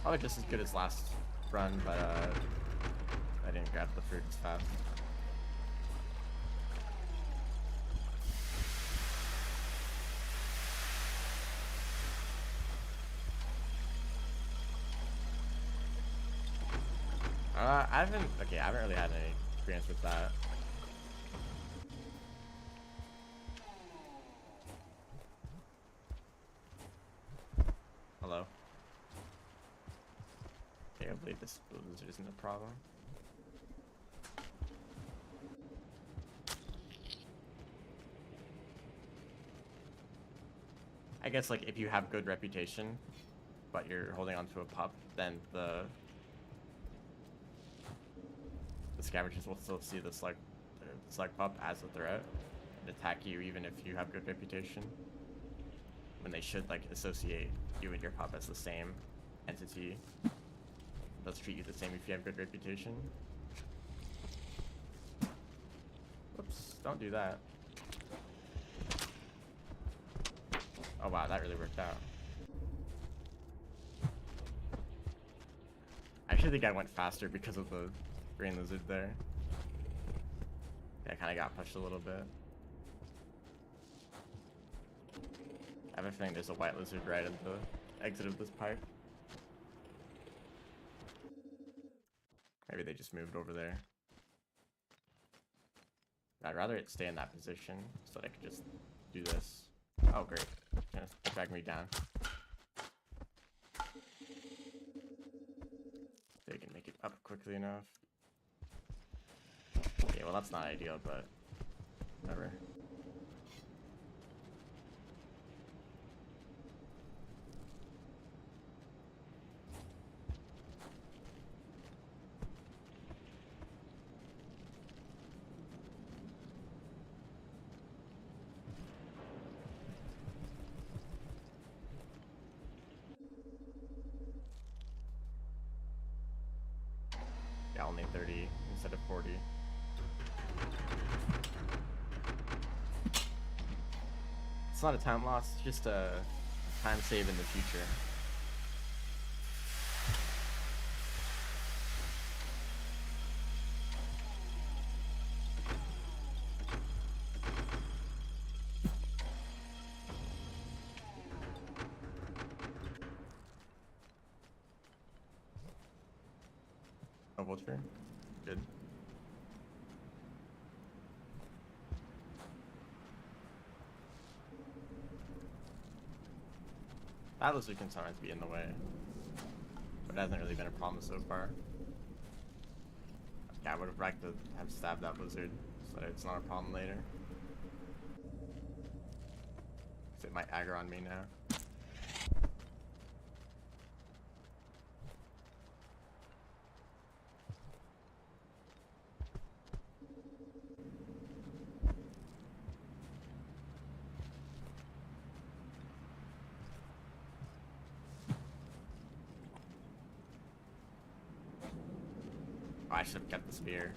Probably just as good as last run, but I didn't grab the fruit as fast. I haven't really had any experience with that. Hello. Okay, I believe this blizzard isn't a problem. I guess like if you have good reputation, but you're holding onto a pup, then the scavengers will still see the slug pup as a threat and attack you even if you have good reputation. When they should like associate you and your pup as the same entity. They'll treat you the same if you have good reputation. Whoops, don't do that. Oh wow, that really worked out. I actually think I went faster because of the green lizard there. Yeah, I kind of got pushed a little bit. I have a feeling there's a white lizard right at the exit of this pipe. Maybe they just moved over there. I'd rather it stay in that position so that I could just do this. Oh great, gonna drag me down. They can make it up quickly enough. Okay, well that's not ideal, but whatever. Yeah, only 30 instead of 40. It's not a time loss, it's just a time save in the future. Oh, vulture? Good. That lizard can sometimes be in the way, but it hasn't really been a problem so far. Yeah, I would have liked to have stabbed that lizard so that it's not a problem later. Because it might aggro on me now. Oh, I should have kept the spear.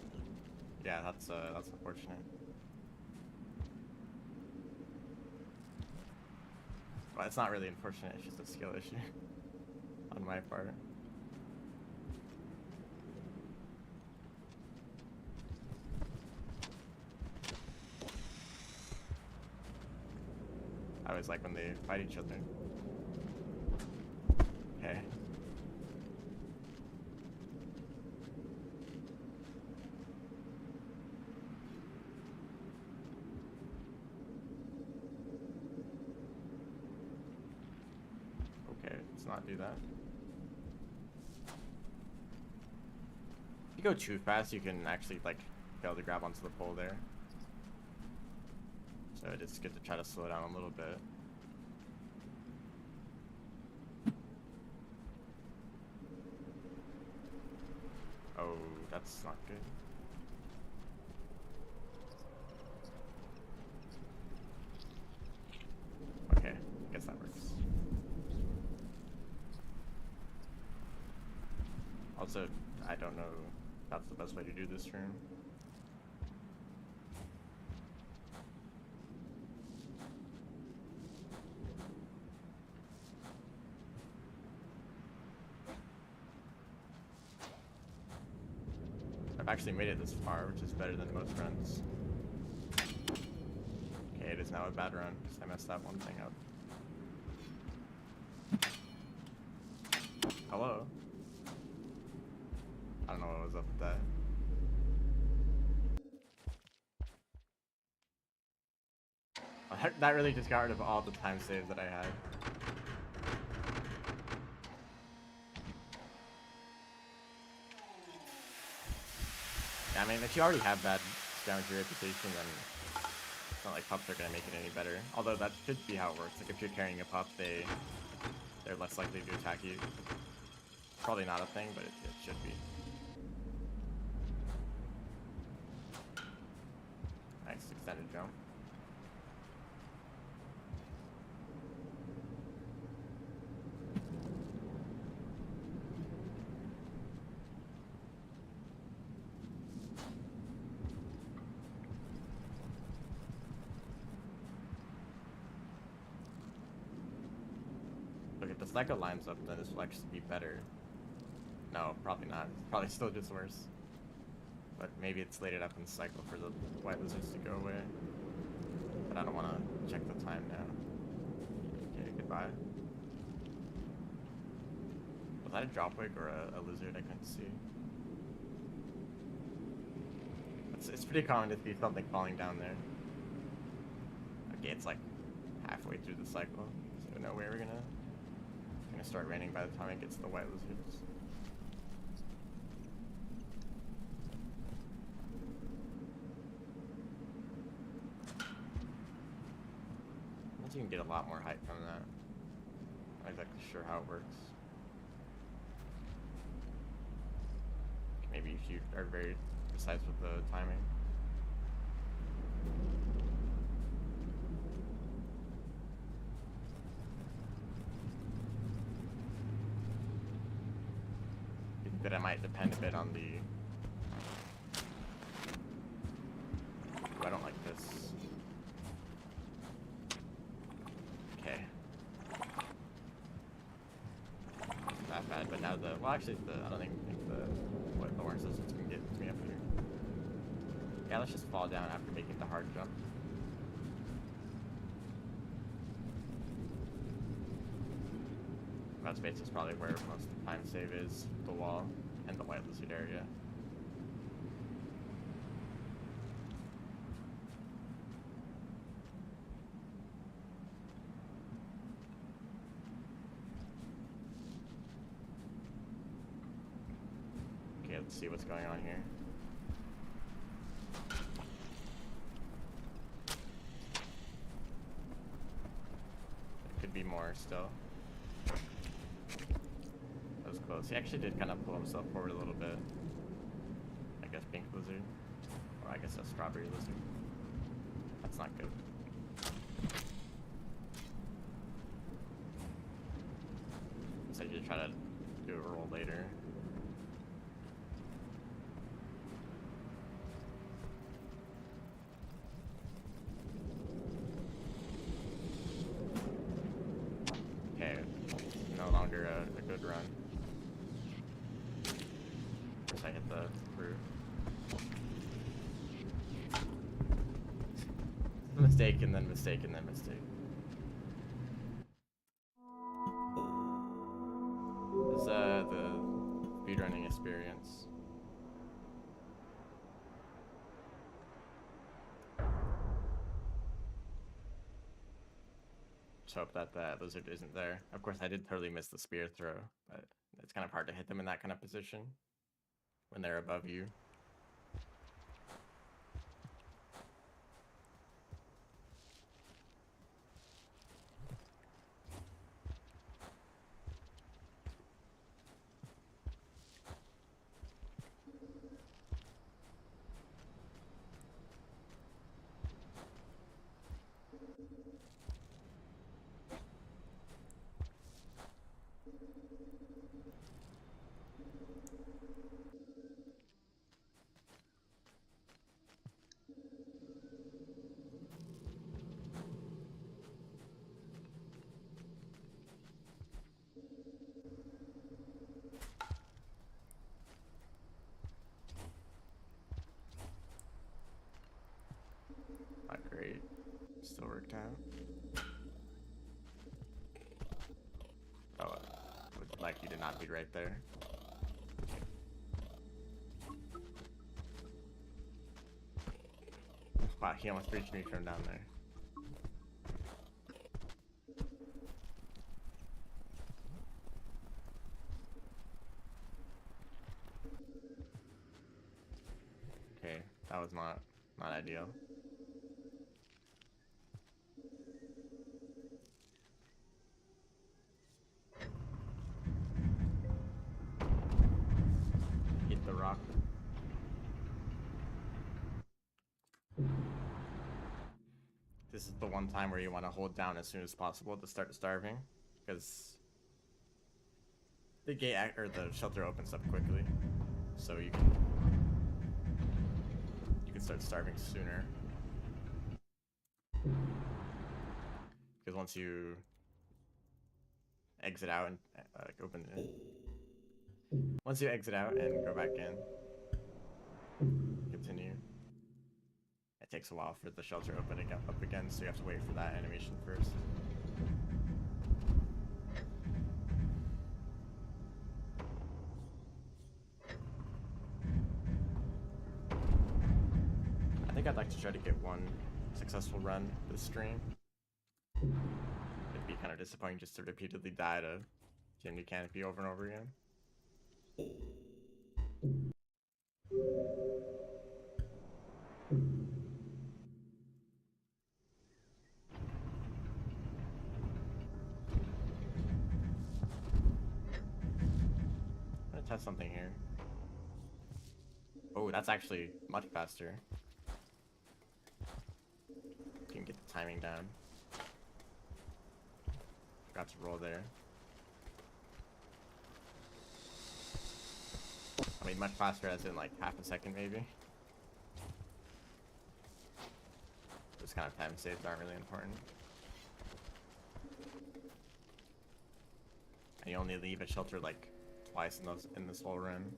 Yeah, that's unfortunate. Well, it's not really unfortunate, it's just a skill issue on my part. I always like when they fight each other. Okay. Let's not do that. If you go too fast, you can actually like fail to grab onto the pole there. So it's good to try to slow down a little bit. Oh, that's not good. Okay, I guess that works. Also, I don't know if that's the best way to do this room. I've actually made it this far, which is better than most runs. Okay, it is now a bad run, because I messed that one thing up. Hello? I don't know what was up with that. That really just got rid of all the time saves that I had. Yeah, I mean, if you already have bad geometry reputation, then it's not like pups are gonna make it any better. Although that should be how it works. Like if you're carrying a pup, they're less likely to attack you. Probably not a thing, but it should be. Nice extended jump. Look, if the cycle lines up, then this will actually be better. No, probably not. It's probably still just worse. But maybe it's slated up in the cycle for the white lizards to go away. But I don't want to check the time now. Okay, goodbye. Was that a dropwig or a lizard? I couldn't see. It's pretty common to see something falling down there. Okay, it's like halfway through the cycle, so no way we're gonna start raining by the time it gets to the white lizards. I think you can get a lot more height from that. Not exactly sure how it works. Maybe if you are very precise with the timing. That it might depend a bit on the... Ooh, I don't like this. Okay. Not that bad, but now the... Well, actually, I don't think the orange lizards can get to me up here. Yeah, let's just fall down after making the hard jump. That space is probably where most of the time save is, the wall and the white lizard area. Okay, let's see what's going on here. There could be more still. That was close. He actually did kind of pull himself forward a little bit. I guess pink lizard. Or I guess a strawberry lizard. That's not good. So you try to do a roll later. Okay, no longer a good run. Guess I hit the roof. Mistake and then mistake and then mistake. This is the speedrunning experience. Just hope that the lizard isn't there. Of course, I did totally miss the spear throw, but it's kind of hard to hit them in that kind of position when they're above you. Great. Still worked out. Oh, like you did not be right there. Wow, he almost reached me from down there. Okay, that was not ideal. Hit the rock. This is the one time where you want to hold down as soon as possible to start starving, because the gate or the shelter opens up quickly, so you can start starving sooner. Because once you exit out and open it, once you exit out and go back in, continue. It takes a while for the shelter opening up again, so you have to wait for that animation first. I think I'd like to try to get one successful run this stream. It'd be kind of disappointing just to repeatedly die to Chimney Canopy over and over again. I'm gonna test something here. Oh, that's actually much faster. You can get the timing down. Forgot to roll there. I mean, much faster as in like half a second maybe. Those kind of time saves aren't really important. And you only leave a shelter like twice in this whole run.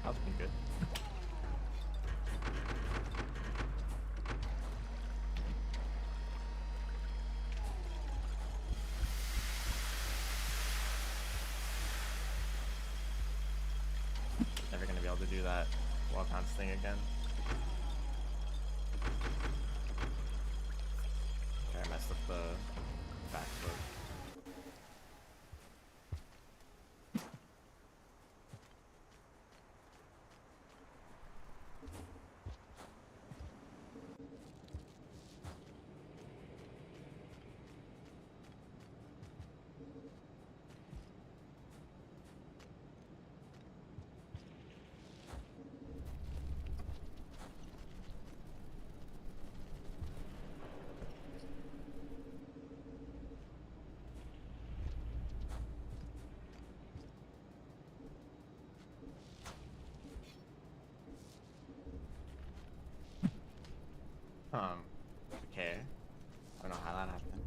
That's been good. Never gonna be able to do that wall bounce thing again. Okay, I messed up the backflip. Okay. I don't know how that happened.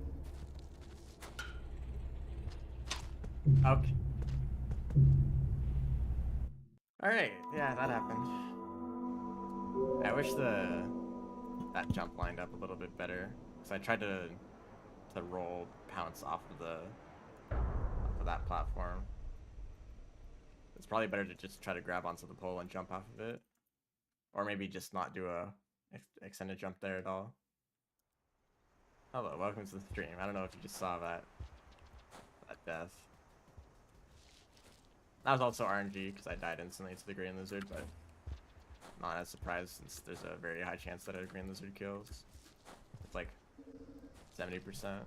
Okay. Alright, yeah, that happened. I wish that jump lined up a little bit better. Because I tried to roll pounce off of that platform. It's probably better to just try to grab onto the pole and jump off of it. Or maybe just not do a extended jump there at all. Hello, welcome to the stream. I don't know if you just saw that death. That was also RNG because I died instantly to the green lizard, but not as surprised since there's a very high chance that a green lizard kills. It's like 70%.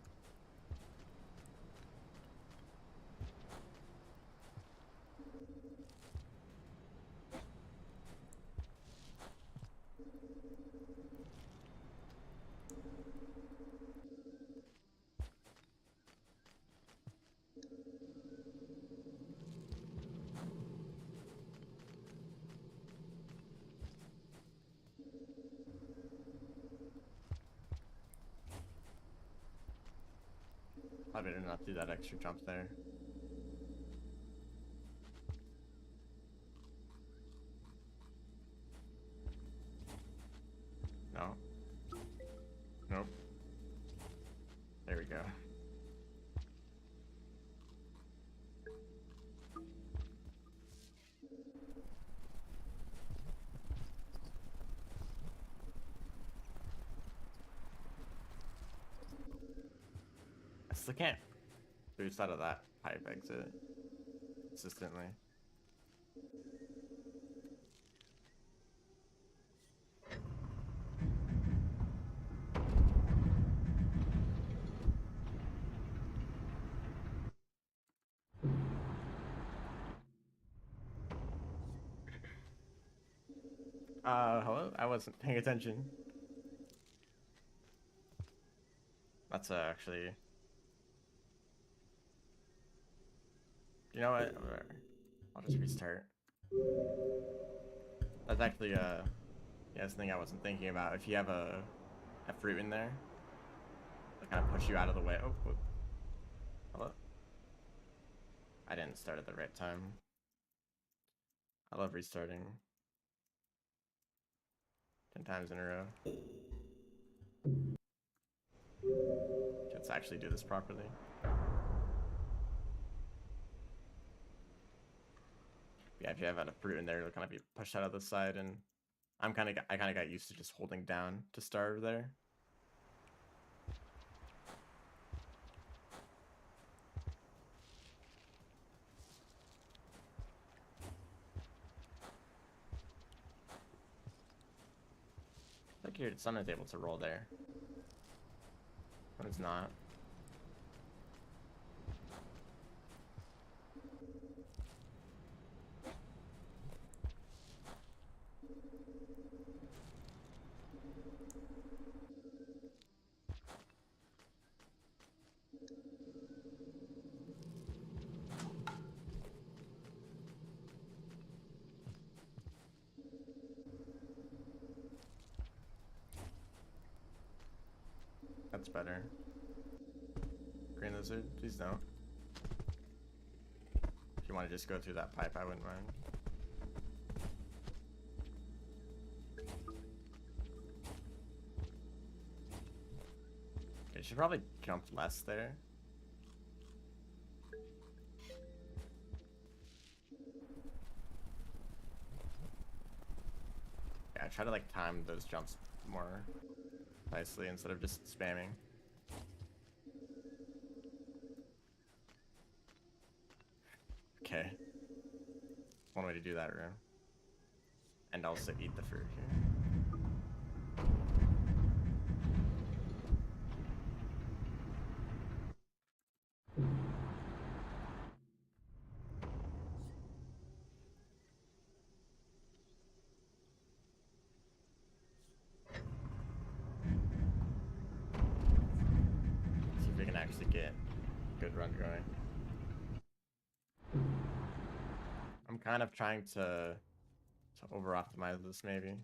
I better not do that extra jump there. No. Nope. There we go. I still can't boost out of that pipe exit consistently. Hello? I wasn't paying attention. That's actually... You know what? I'll just restart. That's actually, yeah, that's the thing I wasn't thinking about. If you have a fruit in there, it'll kind of push you out of the way. Oh, whoop. Hello? I didn't start at the right time. I love restarting 10 times in a row. Let's actually do this properly. Yeah, if you have a fruit in there, it'll kind of be pushed out of the side, and I kind of got used to just holding down to start there. Like your son is able to roll there, but it's not. That's better. Green lizard, please don't. If you want to just go through that pipe, I wouldn't mind. Okay, you should probably jump less there. Yeah, try to like time those jumps more nicely instead of just spamming. Okay. One way to do that room. And also eat the fruit here. See if we can actually get a good run going. I'm kind of trying to over-optimize this, maybe.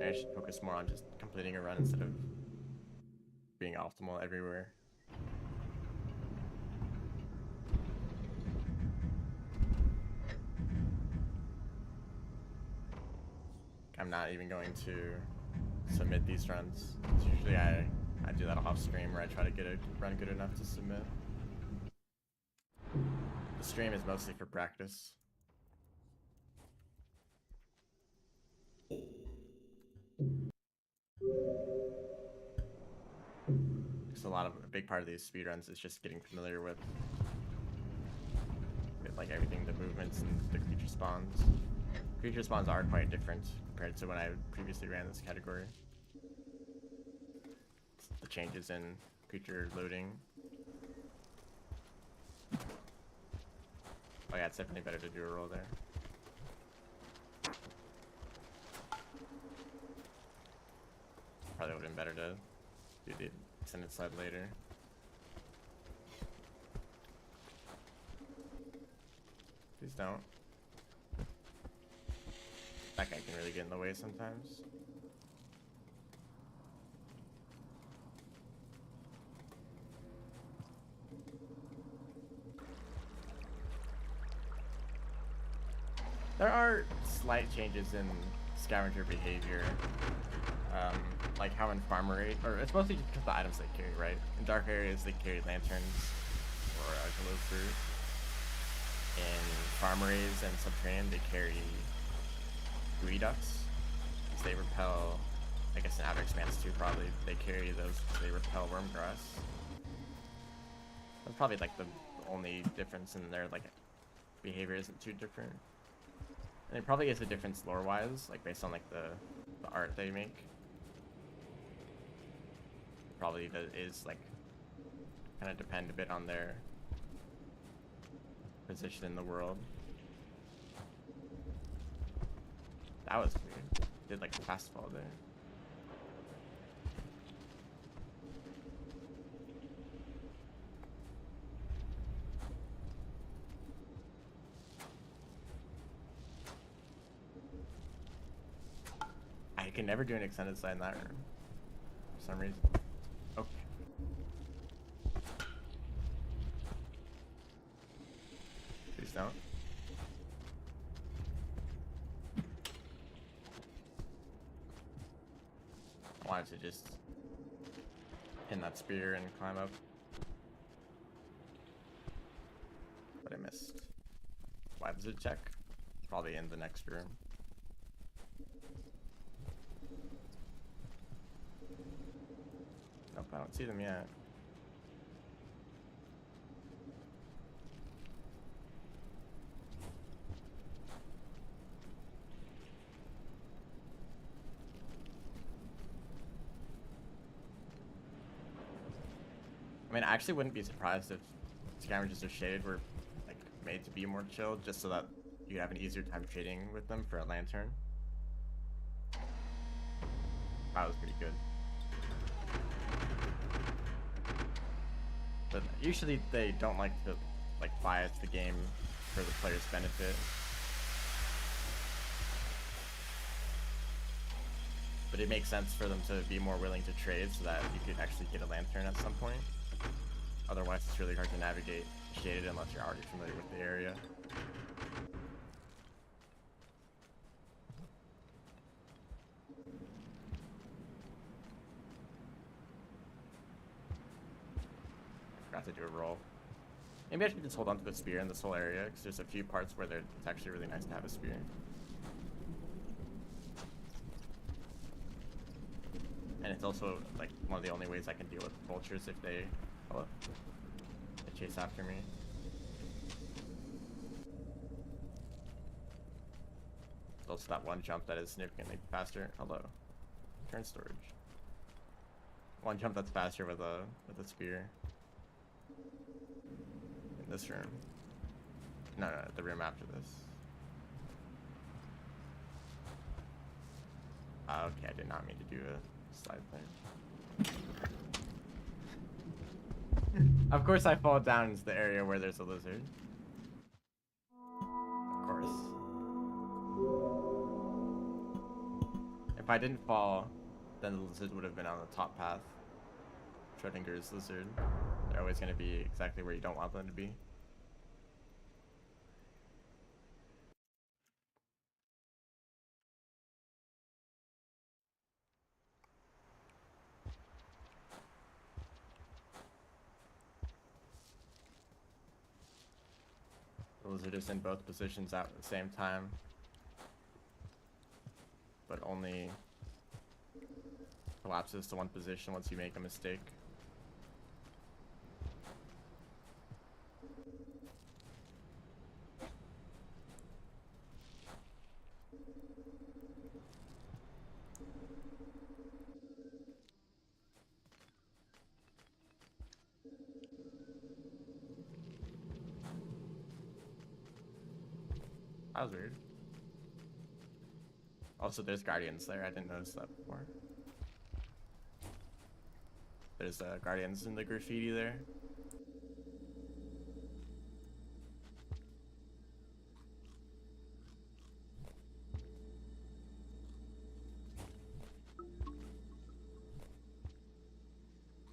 I should focus more on just completing a run instead of being optimal everywhere. I'm not even going to submit these runs. Usually I do that off stream where I try to get a run good enough to submit. The stream is mostly for practice. Because a big part of these speedruns is just getting familiar with like everything, the movements and the creature spawns. Creature spawns are quite different compared to when I previously ran this category. The changes in creature loading. Oh yeah, it's definitely better to do a roll there. Probably would have been better to do the extended slide later. Please don't. That guy can really get in the way sometimes. There are slight changes in scavenger behavior. Like how in Farmery, or it's mostly just because the items they carry, right? In dark areas, they carry lanterns or glow fruit. In Farmeries and Subterranean, they carry gooey ducks. They repel, I guess in Outer Expanse too, probably. They carry those because they repel wormgrass. That's probably like the only difference in their like behavior isn't too different. And it probably is a difference lore-wise, like based on like the art they make. Probably that is like kind of depend a bit on their position in the world. That was weird. Did like a fast fall there. I can never do an extended slide in that room for some reason. Okay. Please don't. I wanted to just pin that spear and climb up, but I missed. Why does it check? Probably in the next room. Nope, I don't see them yet. I mean, I actually wouldn't be surprised if scavengers of shade were like made to be more chill, just so that you'd have an easier time trading with them for a lantern. That was pretty good. But usually they don't like to like bias the game for the player's benefit. But it makes sense for them to be more willing to trade so that you could actually get a lantern at some point. Otherwise, it's really hard to navigate shaded unless you're already familiar with the area. I forgot to do a roll. Maybe I should just hold on to the spear in this whole area, because there's a few parts where it's actually really nice to have a spear. And it's also like one of the only ways I can deal with vultures if they chase after me. It's also that one jump that is significantly faster. Hello. Turn storage. One jump that's faster with a spear. In this room. No, the room after this. Okay, I did not mean to do a slide thing. Of course I fall down into the area where there's a lizard. Of course. If I didn't fall, then the lizard would have been on the top path. Schrodinger's lizard. They're always going to be exactly where you don't want them to be. The lizard is in both positions at the same time, but only collapses to one position once you make a mistake. That was weird. Also, there's guardians there. I didn't notice that before. There's guardians in the graffiti there.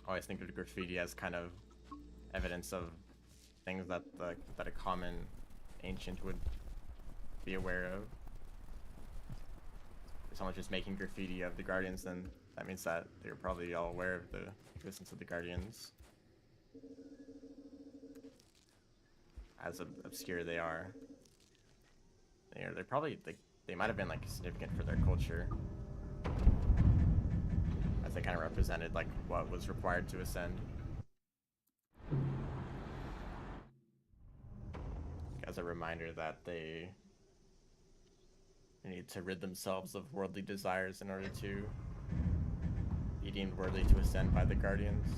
I always think of the graffiti as kind of evidence of things that a common ancient would be aware of. If someone's just making graffiti of the Guardians, then that means that they're probably all aware of the existence of the Guardians. As obscure they are. They're probably, like, they might have been, like, significant for their culture. As they kind of represented, like, what was required to ascend. As a reminder that they need to rid themselves of worldly desires in order to be deemed worthy to ascend by the Guardians.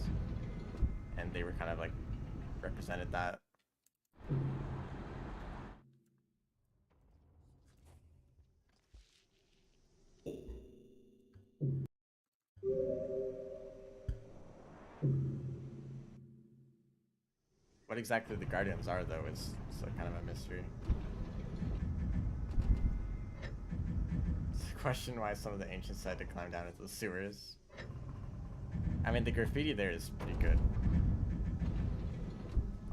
And they were kind of, like, represented that. What exactly the Guardians are, though, is kind of a mystery. It's a question why some of the ancients had to climb down into the sewers. I mean, the graffiti there is pretty good.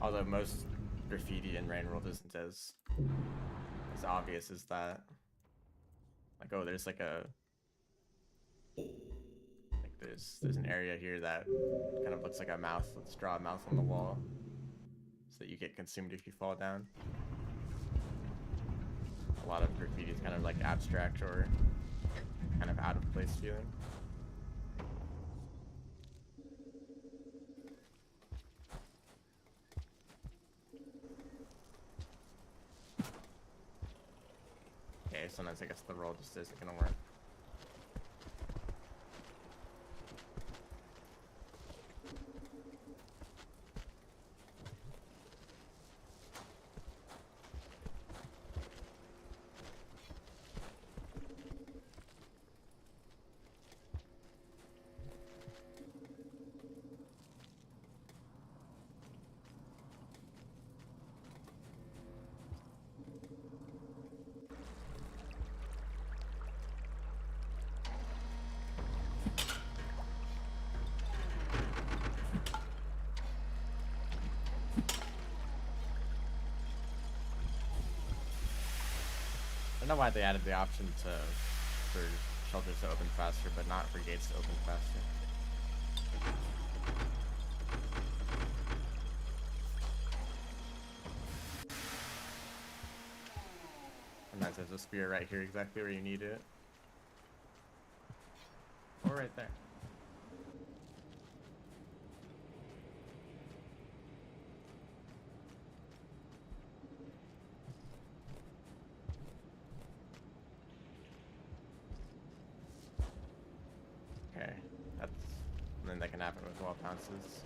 Although most graffiti in Rain World isn't as obvious as that. Like, oh, there's like a... Like, there's an area here that kind of looks like a mouth. Let's draw a mouth on the wall. So that you get consumed if you fall down. A lot of graffiti is kind of like abstract or kind of out of place feeling. Okay, sometimes I guess the roll just isn't gonna work. I don't know why they added the option for shelters to open faster, but not for gates to open faster. Sometimes there's a spear right here, exactly where you need it. Or right there. Okay, that's... And then that can happen with wall pounces.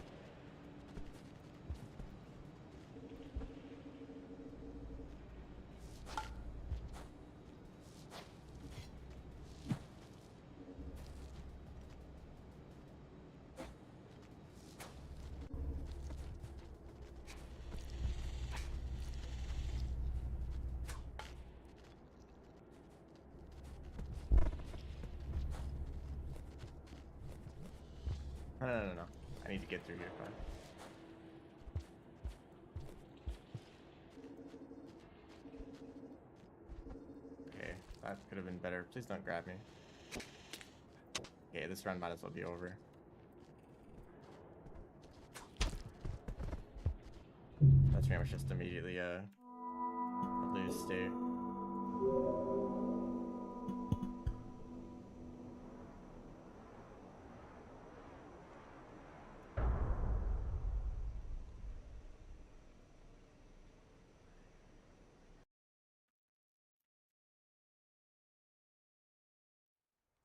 No. I need to get through here first. Okay, that could have been better. Please don't grab me. Okay, this run might as well be over. That's pretty much just immediately a lose state.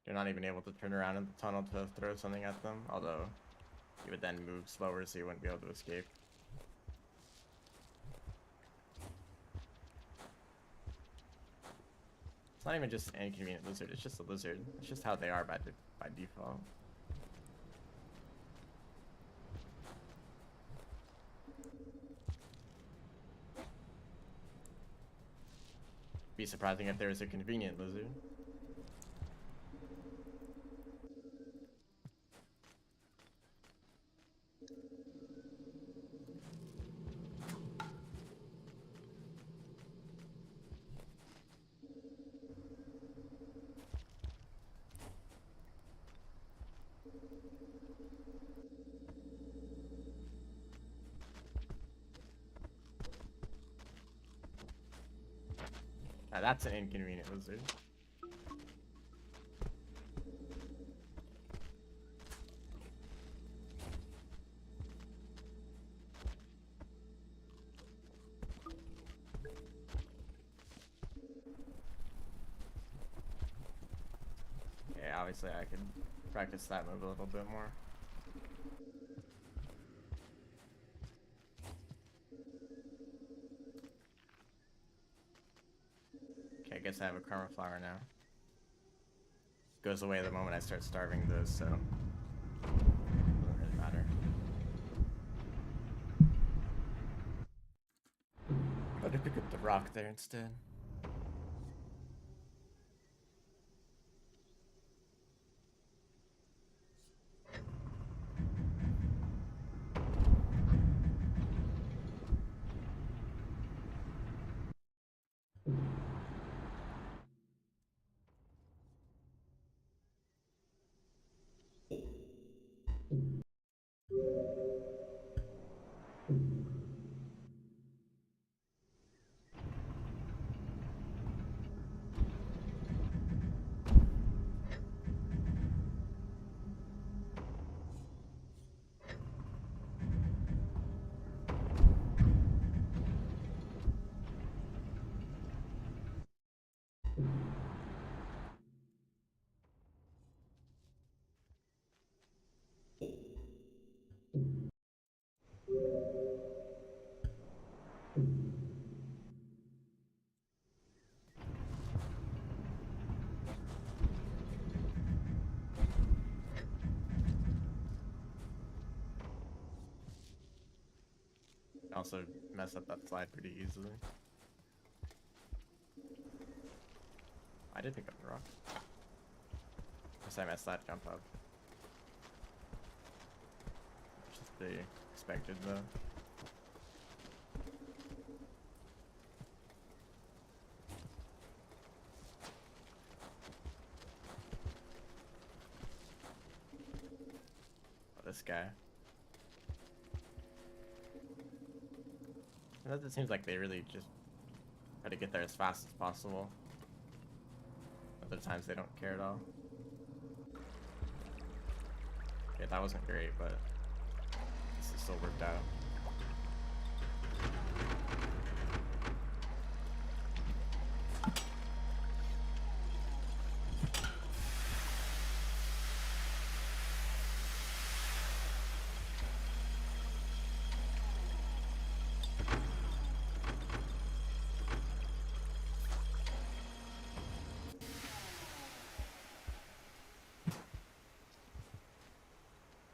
You're not even able to turn around in the tunnel to throw something at them, although you would then move slower so you wouldn't be able to escape. It's not even just an inconvenient lizard, it's just a lizard. It's just how they are by default. Be surprising if there was a convenient lizard. Now that's an inconvenient lizard. Yeah, obviously I could practice that move a little bit more. Okay, I guess I have a karma flower now. Goes away the moment I start starving those, so doesn't really matter. Better pick up the rock there instead. Also mess up that slide pretty easily. I did pick up the rock. Guess I messed that jump up. Which is pretty expected though. Oh, this guy. It seems like they really just try to get there as fast as possible. Other times they don't care at all. Okay, that wasn't great, but this is still worked out.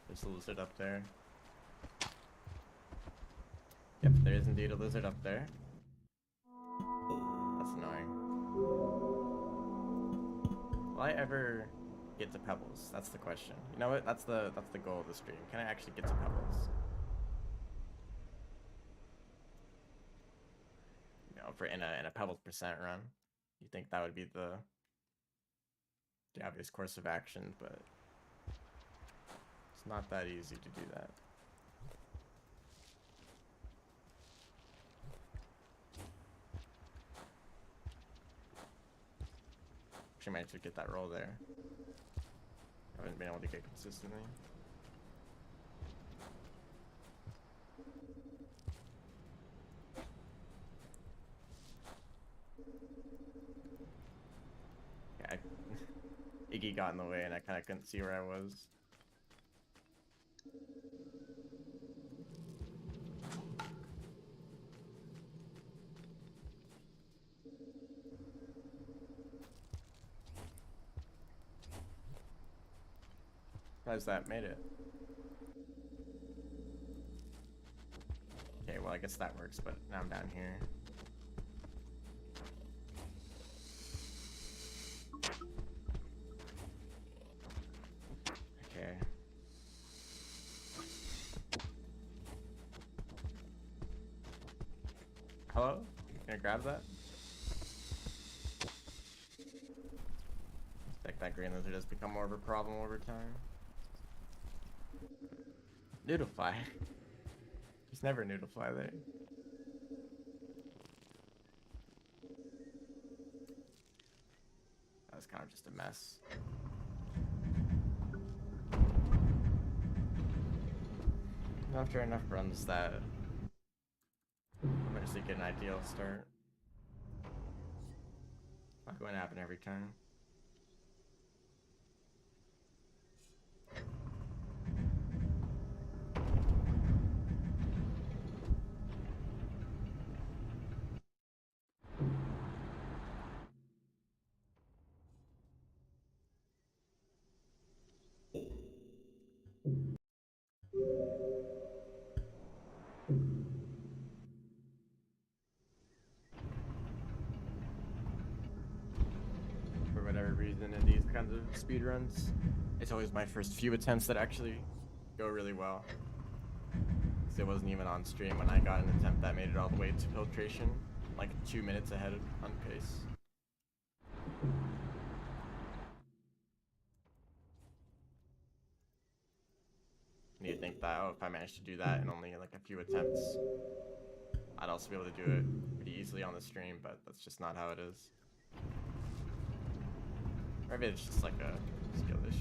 There's a lizard up there. Yep, there is indeed a lizard up there. That's annoying. Will I ever get to Pebbles? That's the question. You know what? That's the goal of the stream. Can I actually get to Pebbles? You know, for in a Pebbles percent run. You think that would be the obvious course of action, but it's not that easy to do that. Actually managed to get that roll there. I haven't been able to get consistently. Yeah, Iggy got in the way and I kind of couldn't see where I was. Surprised that made it. Okay, well I guess that works, but now I'm down here. Okay. Hello? Can I grab that? Like that green lizard has become more of a problem over time. Noodlefly. There's never Noodlefly there. kind of just a mess. After enough runs that eventually get an ideal start. Not going to happen every turn. For whatever reason, in these kinds of speed runs, it's always my first few attempts that actually go really well. Because it wasn't even on stream when I got an attempt that made it all the way to filtration, like 2 minutes ahead on pace. And you'd think that, oh, if I managed to do that in only like a few attempts, I'd also be able to do it pretty easily on the stream, but that's just not how it is. Or maybe it's just like a skill issue.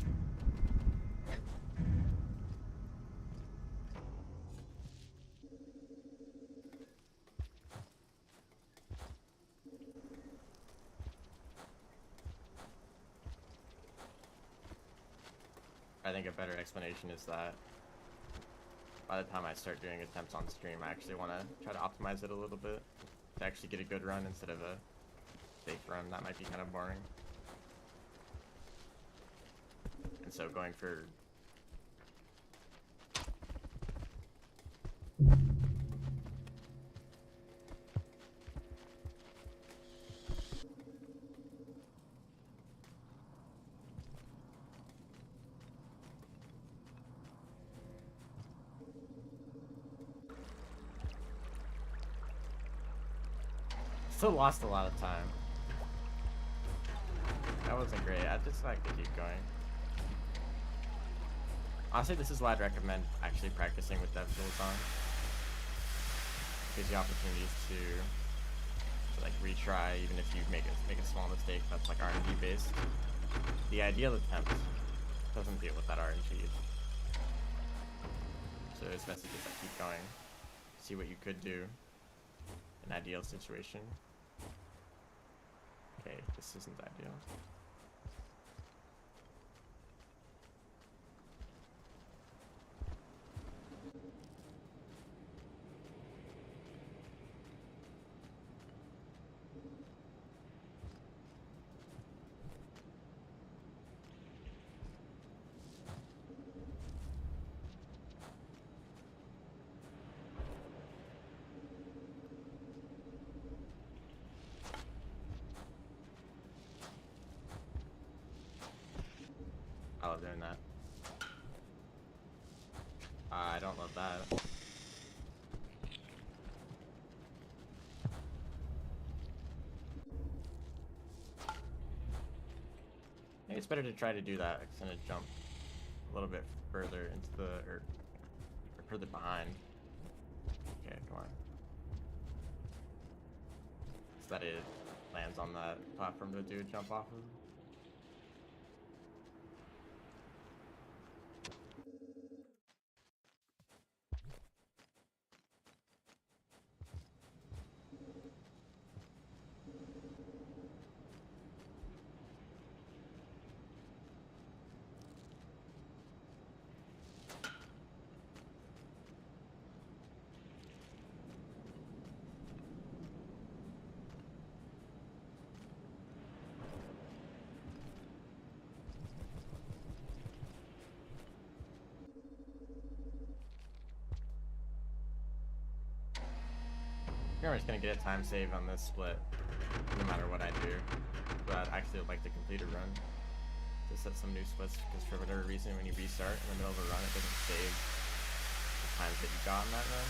I think a better explanation is that by the time I start doing attempts on stream, I actually want to try to optimize it a little bit to actually get a good run instead of a fake run. That might be kind of boring. And so going for still lost a lot of time. That wasn't great. I just like to keep going. Honestly, this is why I'd recommend actually practicing with dev tools on. Gives you opportunities to like retry, even if you make a small mistake that's like RNG based. The ideal attempt doesn't deal with that RNG. So it's best to just like keep going, see what you could do in an ideal situation. Okay, this isn't ideal. I love doing that. I don't love that. Maybe it's better to try to do that. It's gonna jump a little bit further into the, or further behind. Okay, come on. So that it lands on that platform to do a jump off of. Pretty much gonna get a time save on this split, no matter what I do. But I'd actually like to complete a run to set some new splits, because for whatever reason, when you restart in the middle of a run, it doesn't save the times that you got in that run.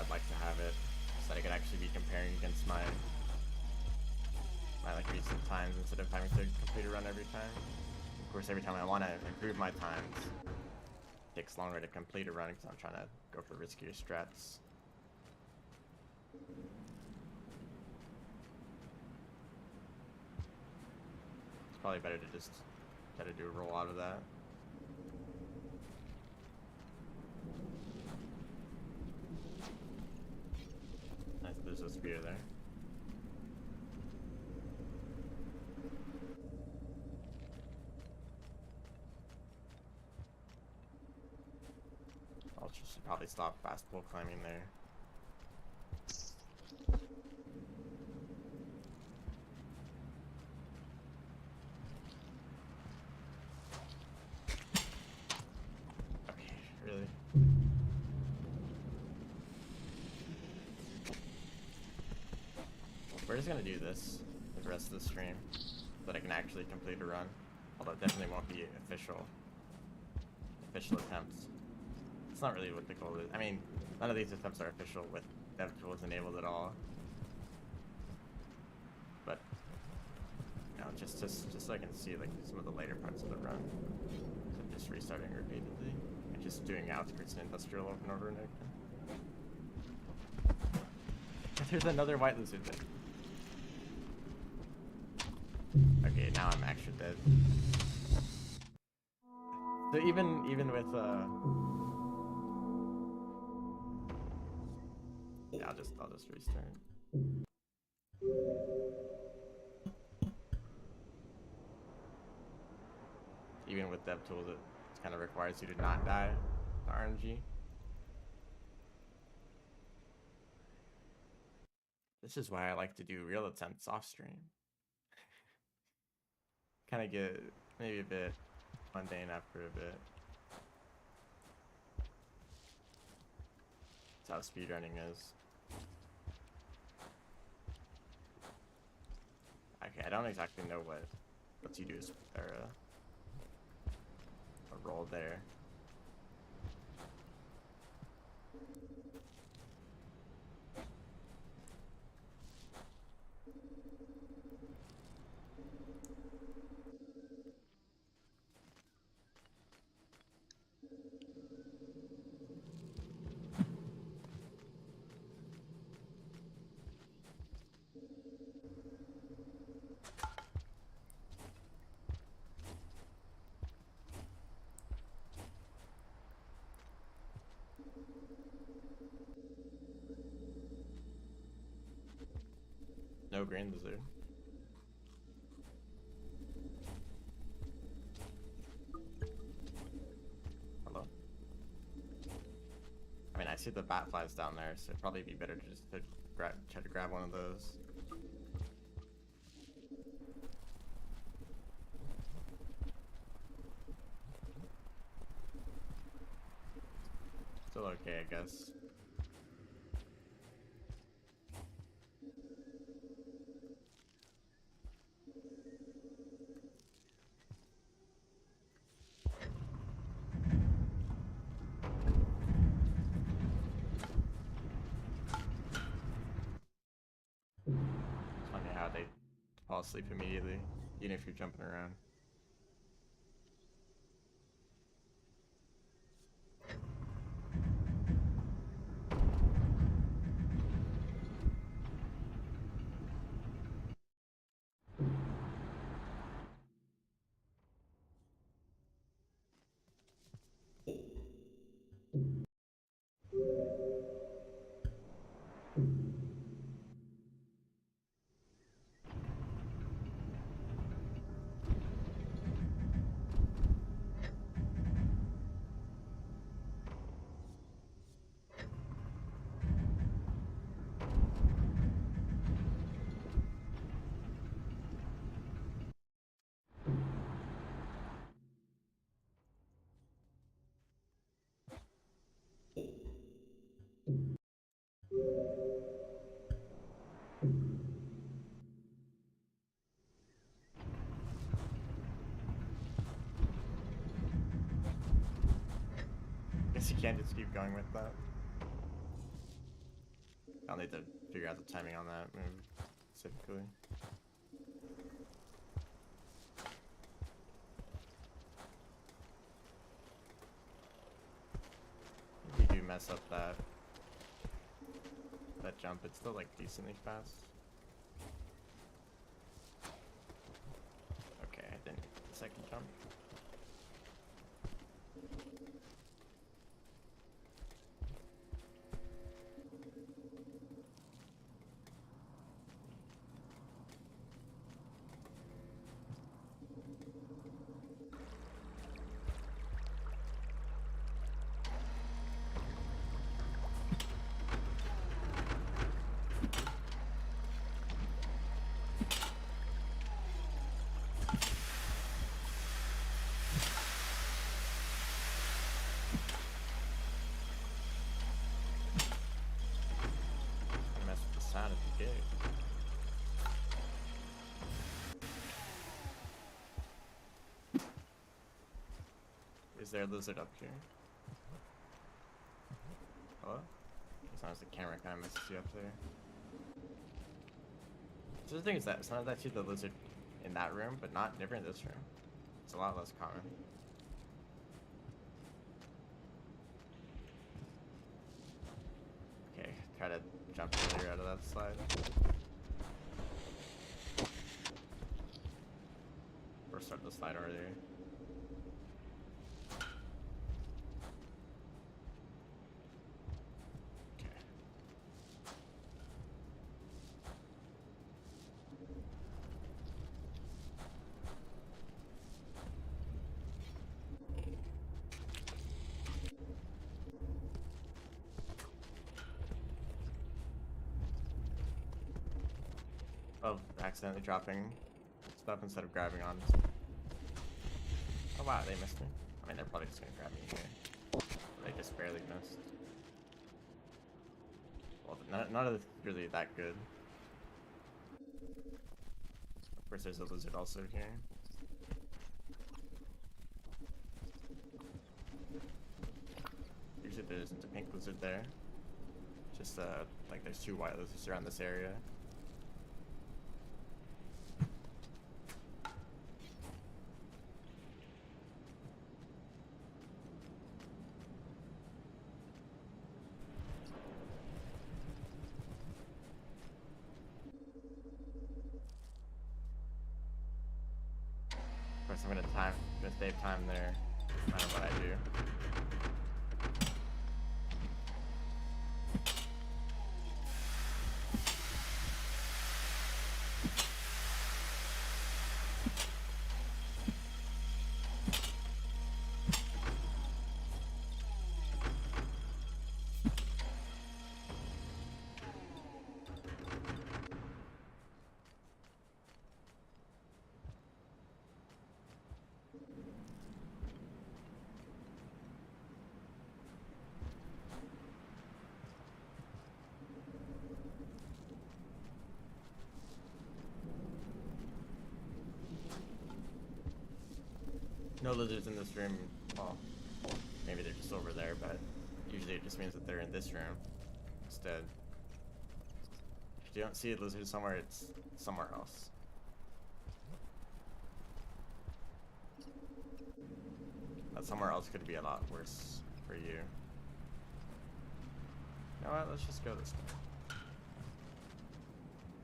I'd like to have it so that I could actually be comparing against my like recent times instead of having to complete a run every time. Of course, every time I want to improve my times, it takes longer to complete a run because I'm trying to go for riskier strats. probably better to just try to do a roll out of that. Nice, there's a spear there. I'll just probably stop fastball climbing there. Okay, really? We're just gonna do this the rest of the stream so that I can actually complete a run. Although it definitely won't be official attempts. It's not really what the goal is. I mean, none of these attempts are official with dev tools enabled at all. But you know, just so I can see like some of the later parts of the run. So just restarting repeatedly and just doing outskirts and industrial over and over and again. There's another white lizard there. Okay, now I'm actually dead. So even with yeah, I'll just restart. Even with dev tools, it kind of requires you to not die to RNG. This is why I like to do real attempts off stream. Kind of get maybe a bit mundane after a bit. That's how speedrunning is. Okay, I don't exactly know what you do is a roll there. No green lizard. Hello? I mean, I see the bat flies down there, so it'd probably be better to just try to grab one of those. Still okay, I guess. It's funny how they fall asleep immediately, even if you're jumping around. Guess you can't just keep going with that. I'll need to figure out the timing on that move specifically. If you do mess up that jump, it's still like decently fast. Okay, I second jump. Mess with the sound of the gate. Is there a lizard up here? Hello? Sometimes the camera kind of messes you up there. So the thing is that sometimes I see the lizard in that room, but never in this room. It's a lot less common. Okay, try to jump earlier out of that slide. Or start the slide earlier. Of accidentally dropping stuff instead of grabbing on. Oh wow, they missed me. I mean, they're probably just gonna grab me here. They just barely missed. Well, none of this is really that good. Of course, there's a lizard also here. Usually there isn't a pink lizard there. Just like there's 2 white lizards around this area. Of course, I'm gonna save time there, no matter what I do. No lizards in this room. Well, maybe they're just over there, but usually it just means that they're in this room instead. If you don't see a lizard somewhere, it's somewhere else. That somewhere else could be a lot worse for you. You know what? Let's just go this way.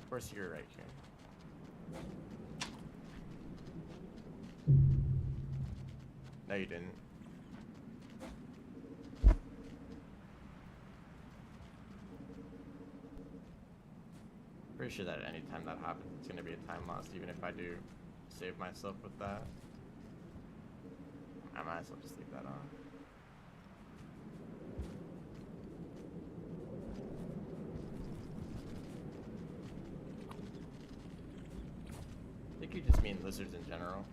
Of course, you're right here. No, you didn't. Pretty sure that any time that happens, it's gonna be a time loss, even if I do save myself with that. I might as well just leave that on. I think you just mean lizards in general.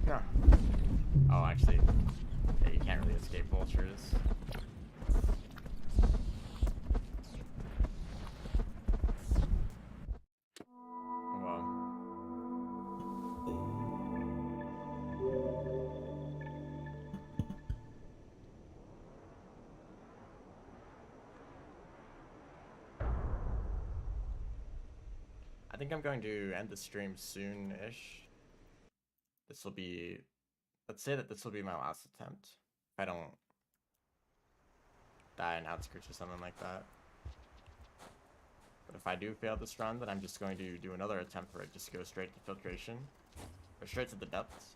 Yeah. Oh, actually, yeah, you can't really escape vultures. Well. I think I'm going to end the stream soon-ish. This will be, let's say that this will be my last attempt. If I don't die in outskirts or something like that. But if I do fail this run, then I'm just going to do another attempt where I just go straight to filtration. Or straight to the depths.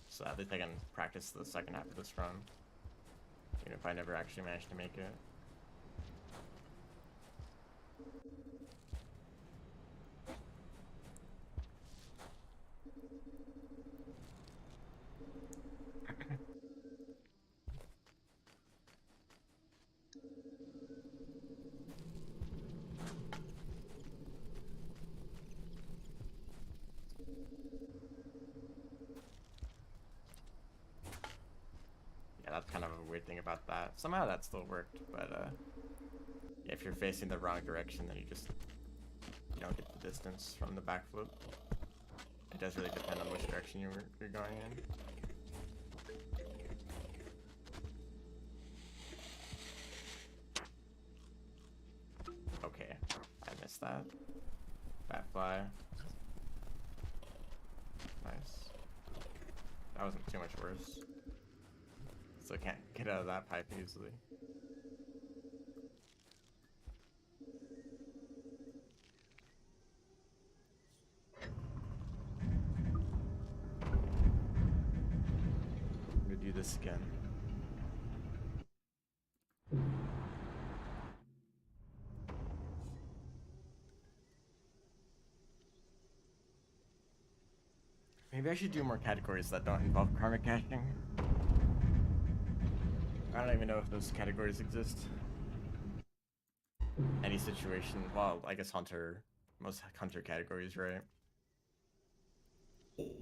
So at least I can practice the second half of this run. Even if I never actually manage to make it. Yeah, that's kind of a weird thing about that. Somehow that still worked, but yeah, if you're facing the wrong direction, then you don't get the distance from the backflip. It does really depend on which direction you're going in. Okay, I missed that. Bat fly. Nice. That wasn't too much worse. So I can't get out of that pipe easily. I'm gonna do this again. Maybe I should do more categories that don't involve karma caching. I don't even know if those categories exist. Any situation, well, I guess Hunter, most Hunter categories, right? Because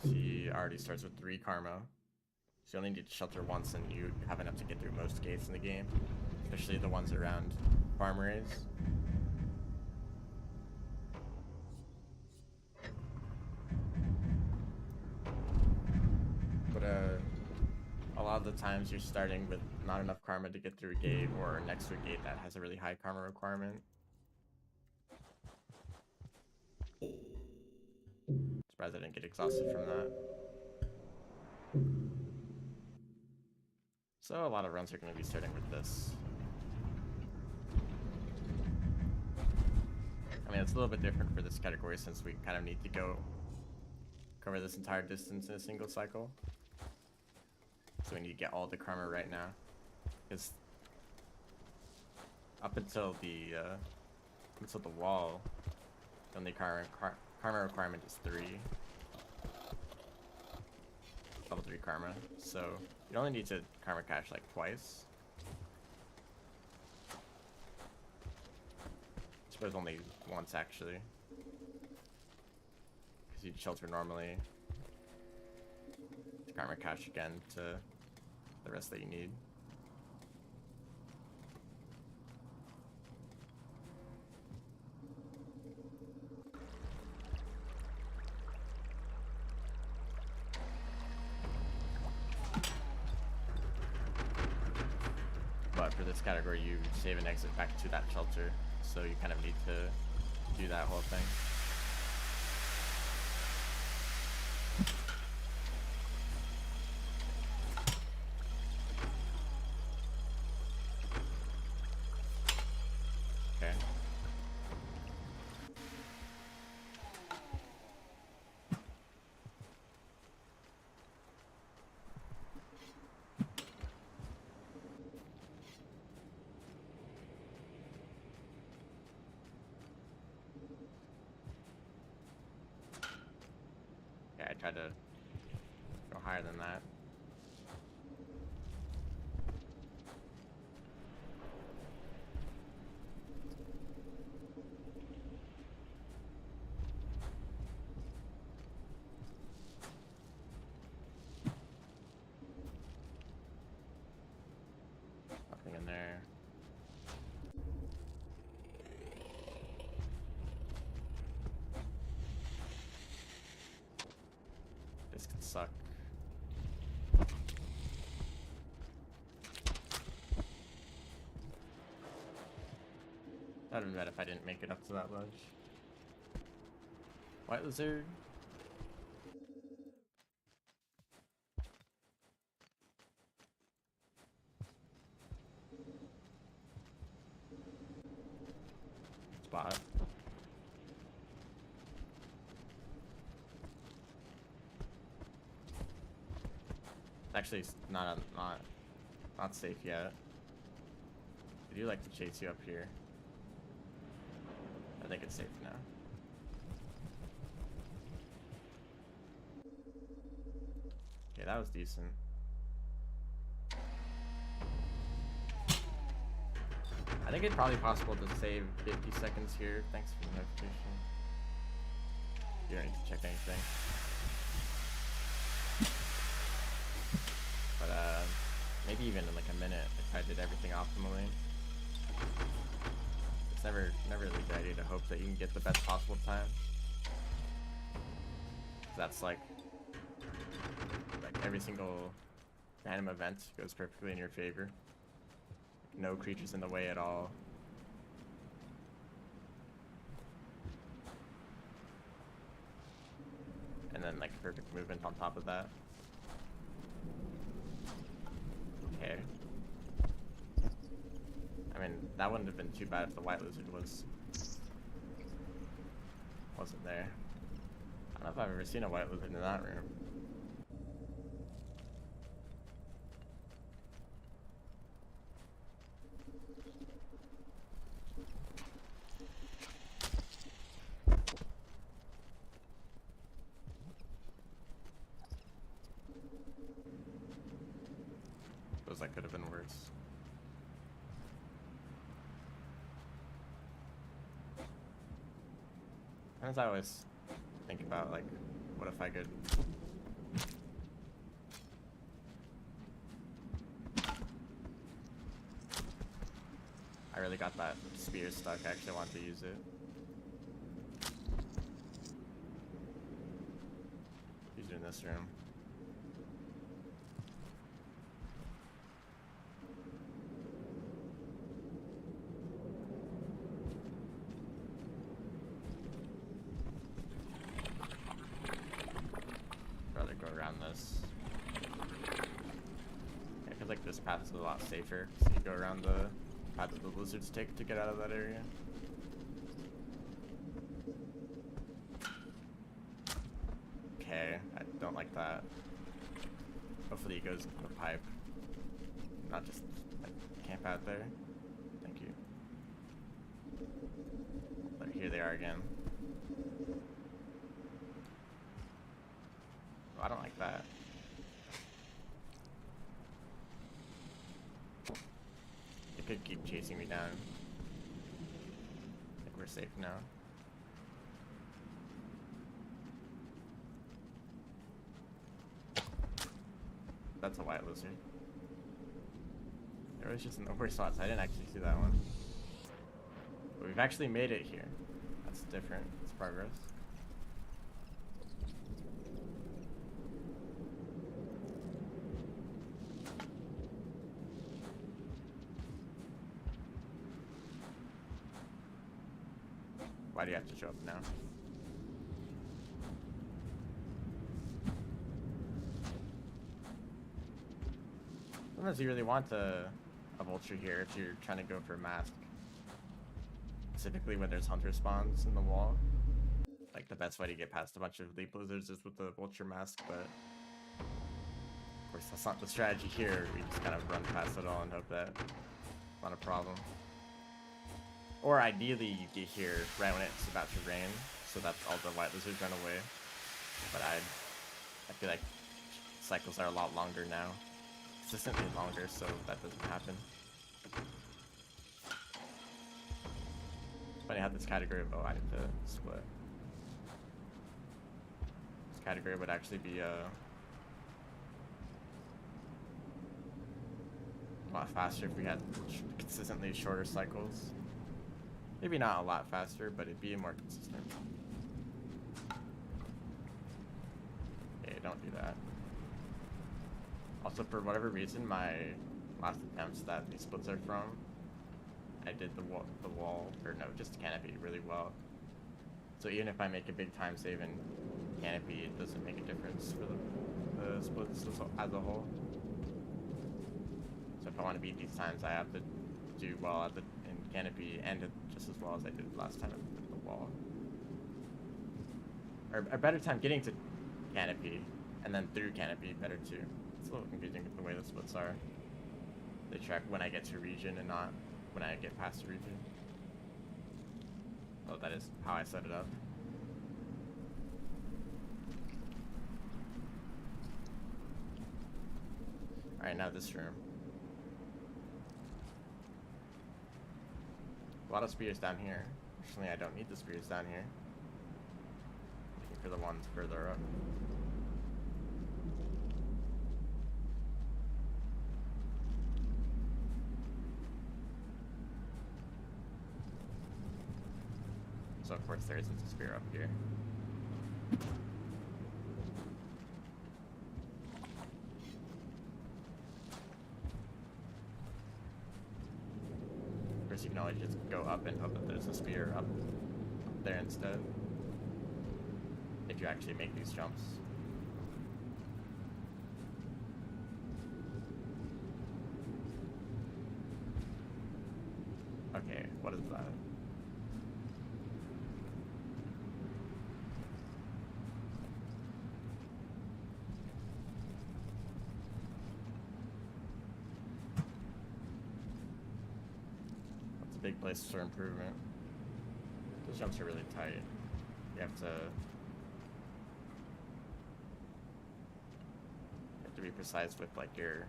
he already starts with 3 karma. So you only need to shelter once and you have enough to get through most gates in the game. Especially the ones around farm-rays. But a lot of the times you're starting with not enough karma to get through a gate or next to a gate that has a really high karma requirement. Surprised I didn't get exhausted from that. So a lot of runs are going to be starting with this. I mean, it's a little bit different for this category since we kind of need to cover this entire distance in a single cycle. So we need to get all the karma right now. Because up until the wall, the only karma requirement is 3. Level 3 karma. So you only need to karma cache like twice. I suppose only once actually. Because you'd shelter normally. Karma cache again to the rest that you need. But for this category, you save and exit back to that shelter, so you kind of need to do that whole thing. Okay. Yeah, I tried to go higher than that. Nothing in there. This could suck. That would have been bad if I didn't make it up to that ledge. White lizard. Actually, it's not safe yet. They do like to chase you up here. I think it's safe now. Okay, that was decent. I think it's probably possible to save 50 seconds here. Thanks for the notification. You don't need to check anything. But maybe even in like a minute if I did everything optimally. It's never really a good idea to hope that you can get the best possible time. That's like every single random event goes perfectly in your favor. No creatures in the way at all. And then like perfect movement on top of that. Okay. I mean, that wouldn't have been too bad if the white lizard wasn't there. I don't know if I've ever seen a white lizard in that room. That could have been worse. As I always think about, like, what if I could I really got that spear stuck. I actually want to use it. Use it in this room. This path is a lot safer, so you go around the path that the lizards take to get out of that area. Okay, I don't like that. Hopefully it goes into the pipe, not just like camp out there. Thank you. But here they are again. Oh, I don't like that. Could keep chasing me down. I think we're safe now. That's a white lizard. There was just in the worst spots. I didn't actually see that one. But we've actually made it here. That's different. It's progress. Why do you have to show up now? Sometimes you really want a vulture here if you're trying to go for a mask. Specifically when there's hunter spawns in the wall. Like the best way to get past a bunch of leap lizards is with the vulture mask, but of course that's not the strategy here. We just kind of run past it all and hope that it's not a problem. Or ideally you get here right when it's about to rain, so that all the white lizards run away. But I feel like cycles are a lot longer now. Consistently longer, so that doesn't happen. It's funny how this category of I need to split. This category would actually be a lot faster if we had consistently shorter cycles. Maybe not a lot faster, but it'd be more consistent. Okay, don't do that. Also, for whatever reason, my last attempts that these splits are from, I did the wall, or no, just canopy really well. So even if I make a big time save in canopy, it doesn't make a difference for the splits as a whole. So if I want to beat these times, I have to do well in canopy and just as well as I did last time at the wall. Or a better time getting to canopy and then through canopy, better too. a little confusing the way the splits are. They track when I get to region and not when I get past the region. Oh, that is how I set it up. Alright, now this room. A lot of spears down here. Actually, I don't need the spears down here. Looking for the ones further up. So of course there isn't a spear up here. Of course you can always just go up and hope that there's a spear up there instead. If you actually make these jumps. Okay, what is that? Big place for improvement. Those jumps are really tight. You have to be precise with like with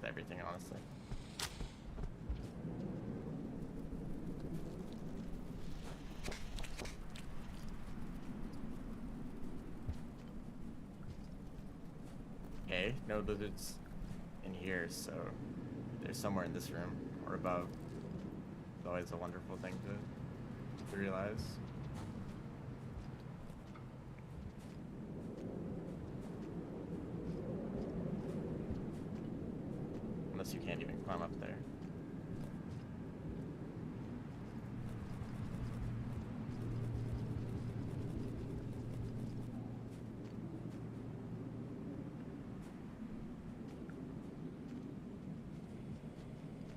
everything, honestly. Okay, no lizards in here, so there's somewhere in this room or above. It's always a wonderful thing to realize. Unless you can't even climb up there.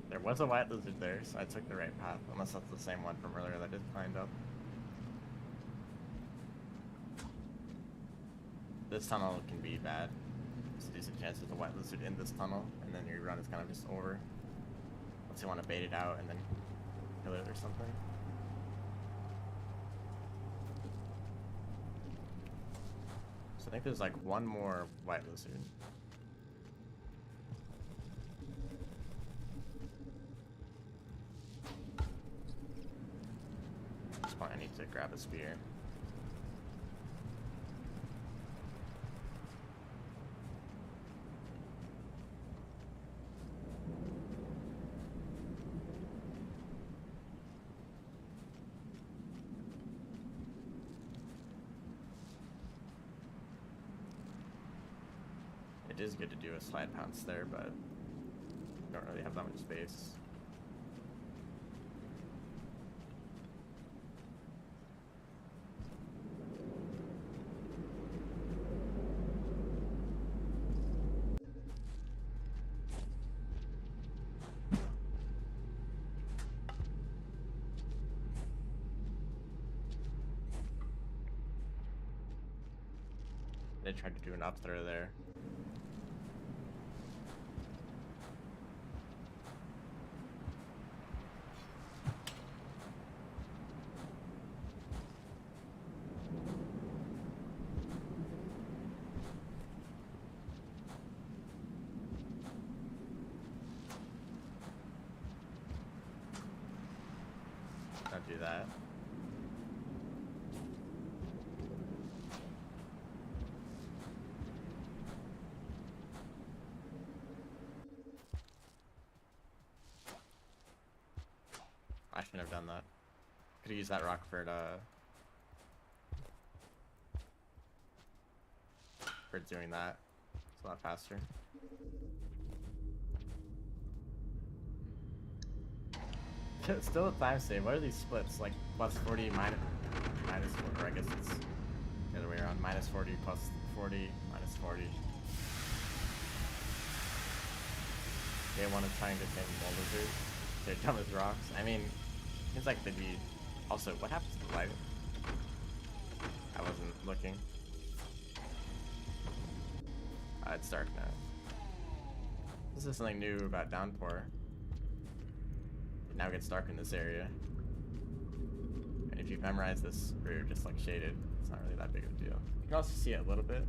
There was a white lizard there, so I took the right path, unless that's the same one from earlier that just climbed up. This tunnel can be bad. There's a decent chance there's a white lizard in this tunnel, and then your run is kind of just over. Unless you want to bait it out and then kill it or something. So I think there's like one more white lizard. I need to grab a spear. It is good to do a slide pounce there, but don't really have that much space. They tried to do an up throw there. Don't do that. I shouldn't have done that. Could have used that rock for doing that. It's a lot faster. Still a time save. What are these splits? Like plus 40 minus 40, or I guess it's the other way around. Minus 40 plus 40 minus 40. They want to try and get more lizards. They're dumb as rocks. I mean, seems like they'd be. Also, what happens to the light? I wasn't looking. It's dark now. This is something new about downpour. It now gets dark in this area. And if you memorize this route just like shaded, it's not really that big of a deal. You can also see it a little bit.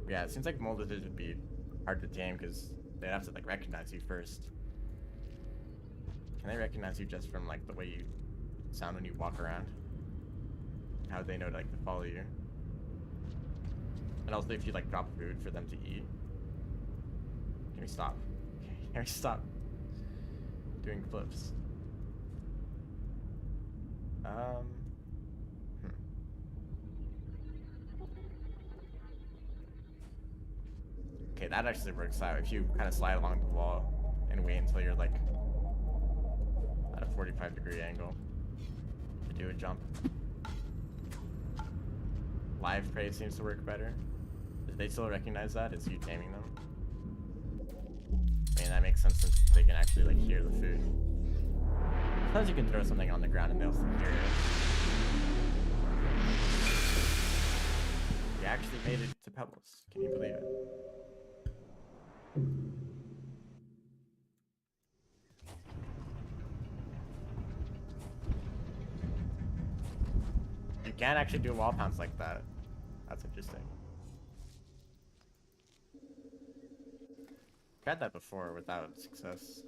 Yeah, it seems like multitudes would be hard to tame because they'd have to like recognize you first. Can they recognize you just from like the way you sound when you walk around? How would they know to like to follow you? And also if you like drop food for them to eat. Can we stop? Can we stop doing flips? Okay, that actually works out. If you kind of slide along the wall and wait until you're like at a 45-degree angle to do a jump. Live prey seems to work better. Did they still recognize that? Is you taming them? I mean, that makes sense since they can actually like hear the food. Sometimes you can throw something on the ground and they'll hear it. We actually made it to Pebbles. Can you believe it? You can't actually do wall pounds like that. That's interesting. Tried that before without success.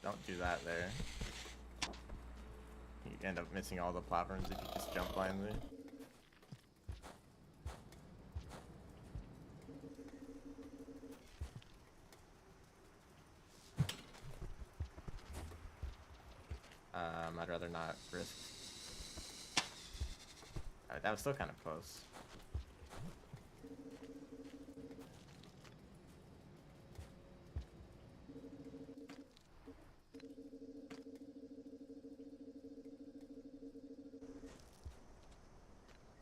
Don't do that there. You end up missing all the platforms if you just jump blindly. I'd rather not risk. That was still kind of close.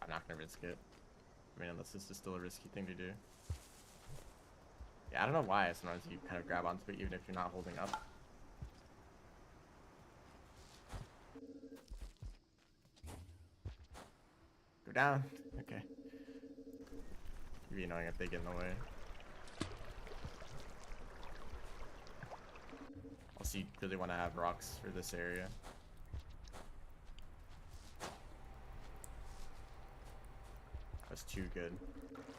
I'm not gonna risk it. I mean, unless this is still a risky thing to do. Yeah, I don't know why sometimes you kind of grab onto it even if you're not holding up. Go down. Okay. It'd be annoying if they get in the way. Also, you really want to have rocks for this area. That was too good.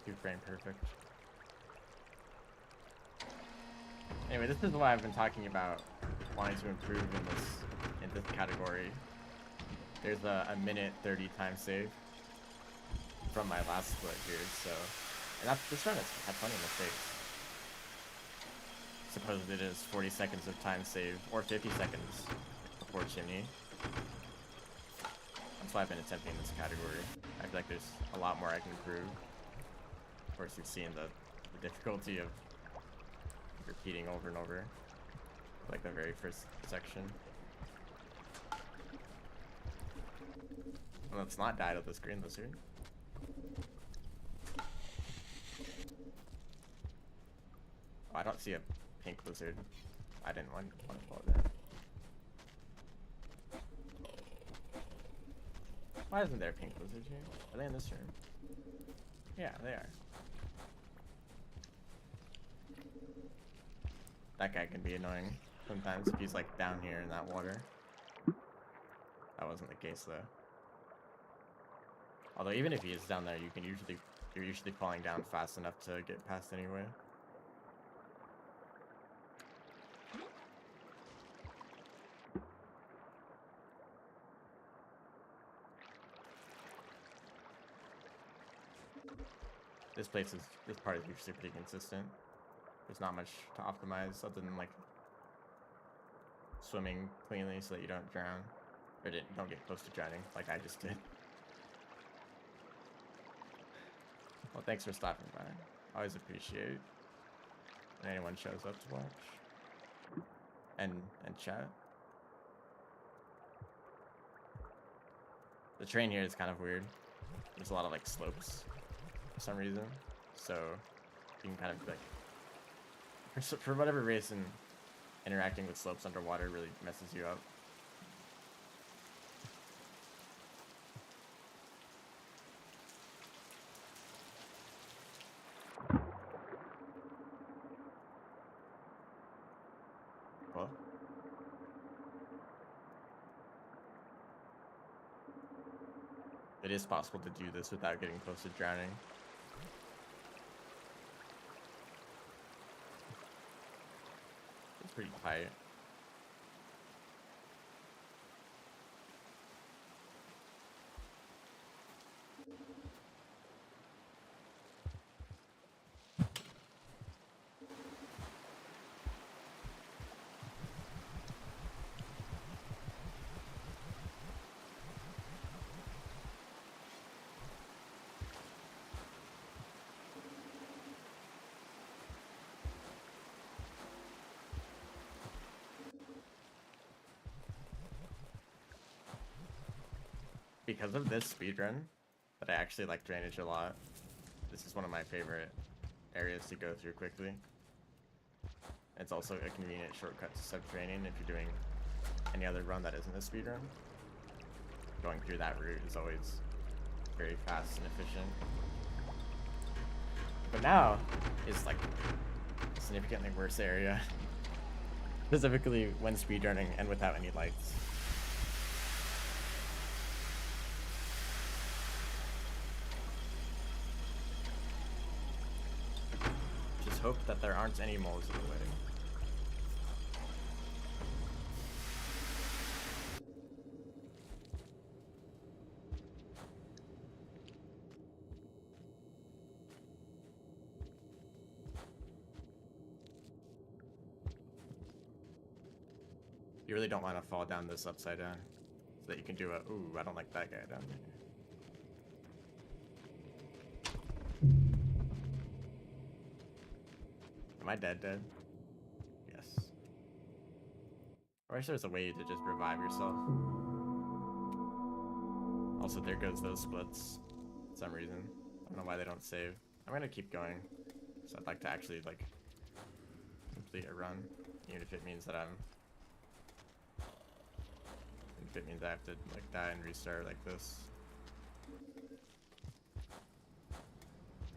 Too frame perfect. Anyway, this is why I've been talking about wanting to improve in this category. There's a minute 30 time save from my last split here, so and this run has had plenty of mistakes. Suppose it is 40 seconds of time save or 50 seconds before chimney. That's why I've been attempting this category. I feel like there's a lot more I can improve. Of course, you've seen the difficulty of repeating over and over, like the very first section. Well, let's not die to this green lizard. Oh, I don't see a pink lizard. I didn't want to follow that. Why isn't there a pink lizard here? Are they in this room? Yeah, they are. That guy can be annoying sometimes if he's like down here in that water. That wasn't the case though. Although even if he is down there, you're usually falling down fast enough to get past anyway. This part is usually pretty consistent. There's not much to optimize other than like swimming cleanly so that you don't drown or don't get close to drowning like I just did. Well, thanks for stopping by. Always appreciate when anyone shows up to watch and chat. The terrain here is kind of weird. There's a lot of like slopes for some reason, so you can kind of like for whatever reason interacting with slopes underwater really messes you up. Well, it is possible to do this without getting close to drowning. It's pretty tight. Because of this speedrun, but I actually like drainage a lot. This is one of my favorite areas to go through quickly. It's also a convenient shortcut to sub-training if you're doing any other run that isn't a speedrun. Going through that route is always very fast and efficient. But now is like a significantly worse area. Specifically when speedrunning and without any lights. Just hope that there aren't any moles in the way. You really don't want to fall down this upside down, so that you can do a, ooh, I don't like that guy down there. Am I dead? Yes. I wish there's a way to just revive yourself. Also, there goes those splits, for some reason. I don't know why they don't save. I'm gonna keep going, so I'd like to actually, like, complete a run, even if it means that if it means I have to, like, die and restart like this.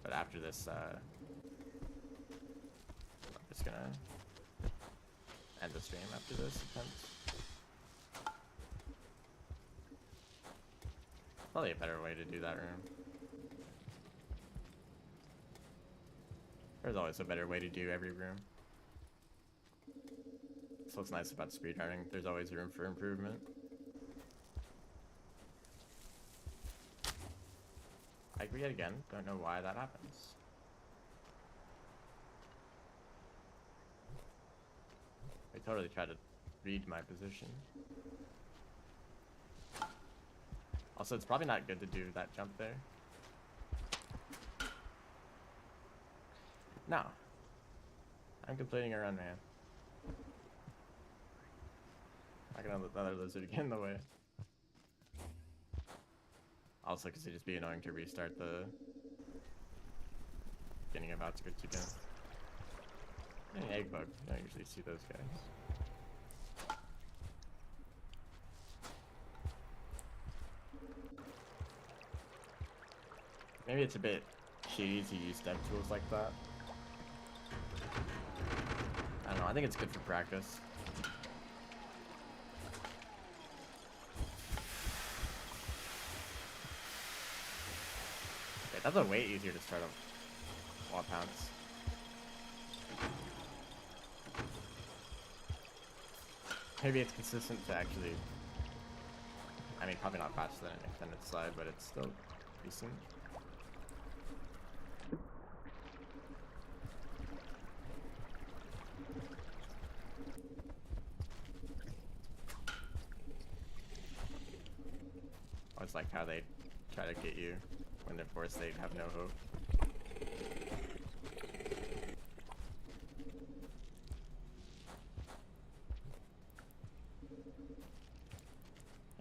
But after this, I'm just gonna end the stream after this attempt. Probably a better way to do that room. There's always a better way to do every room. That's what's nice about speedrunning. There's always room for improvement. I agree yet again. Don't know why that happens. I totally tried to read my position. Also, it's probably not good to do that jump there. No. I'm completing a run, man. Not gonna let another lizard get in the way. Also, because it'd just be annoying to restart the beginning of Outskirts again. An egg bug. You don't usually see those guys. Maybe it's a bit shitty to use dev tools like that. I don't know, I think it's good for practice. Okay, that's a way easier to start a wall pounce. Maybe it's consistent to actually, I mean, probably not faster than an extended slide, but it's still decent. I always like how they try to get you when of course they have no hope.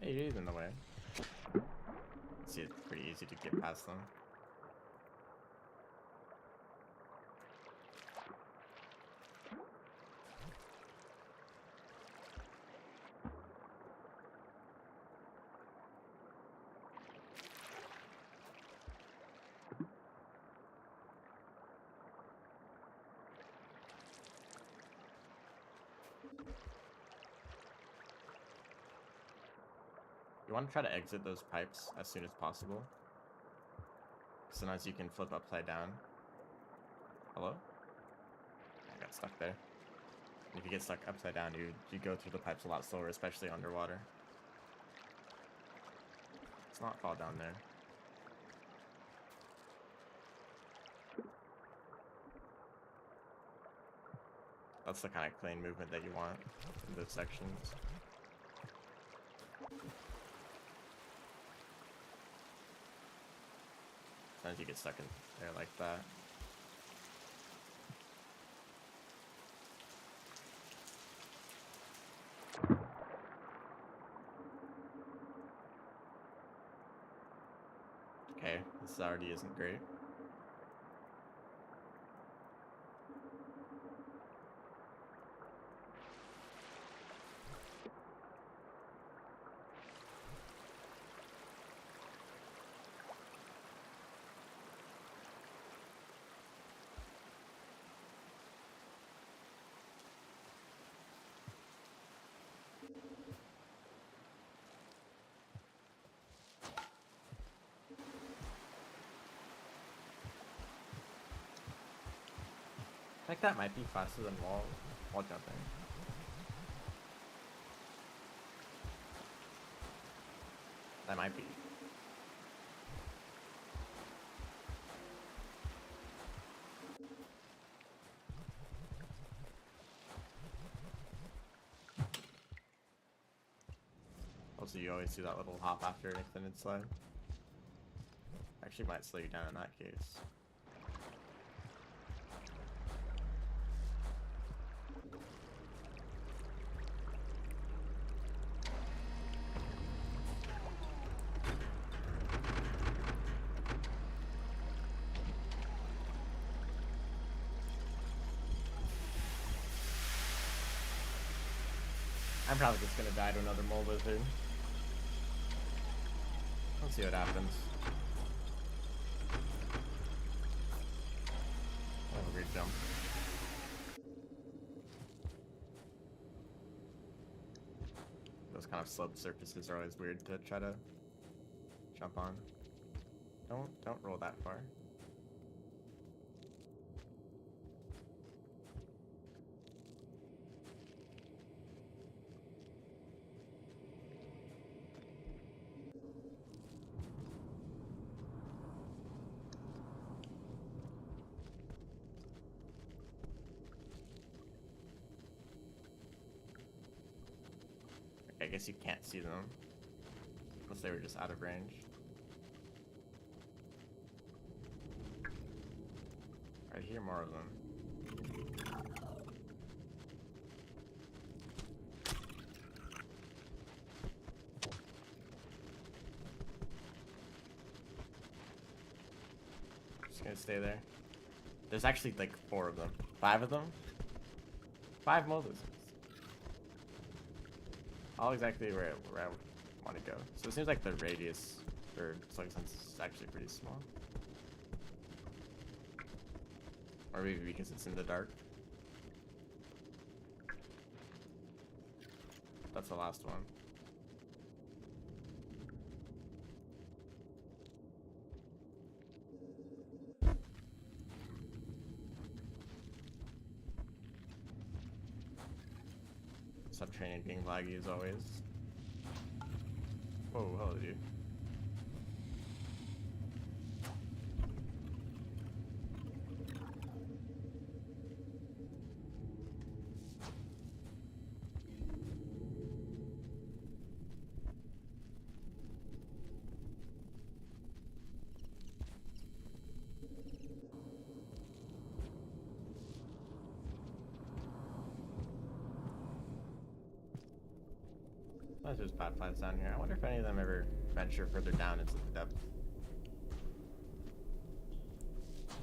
Hey, he's in the way. See, it's pretty easy to get past them. You want to try to exit those pipes as soon as possible. Sometimes you can flip upside down. Hello? I got stuck there. And if you get stuck upside down, you go through the pipes a lot slower, especially underwater. Let's not fall down there. That's the kind of clean movement that you want in those sections. Sometimes you get stuck in there like that. Okay, this already isn't great. I think that might be faster than wall jumping. That might be. Also, you always do that little hop after an extended slide. Actually, might slow you down in that case. I'm probably just gonna die to another mole lizard. Let's see what happens. Oh, weird jump. Those kind of sloped surfaces are always weird to try to jump on. Don't roll that far. I guess you can't see them unless they were just out of range. I hear more of them. Just gonna stay there. There's actually like 4 of them. 5 of them? 5 mole lizards. All exactly where I want to go. So it seems like the radius for Slug Sense is actually pretty small. Or maybe because it's in the dark. That's the last one. Sub-training being laggy as always. Whoa, hello dude. There's botflies down here. I wonder if any of them ever venture further down into the depth.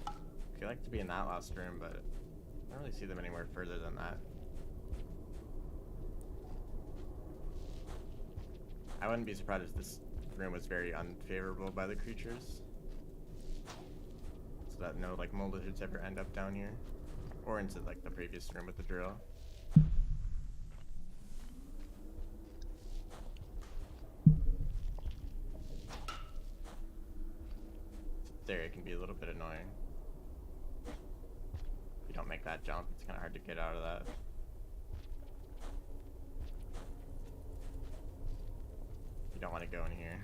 Okay, I like to be in that last room, but I don't really see them anywhere further than that. I wouldn't be surprised if this room was very unfavorable by the creatures, so that no like mole lizards ever end up down here, or into like the previous room with the drill. get out of that. You don't want to go in here.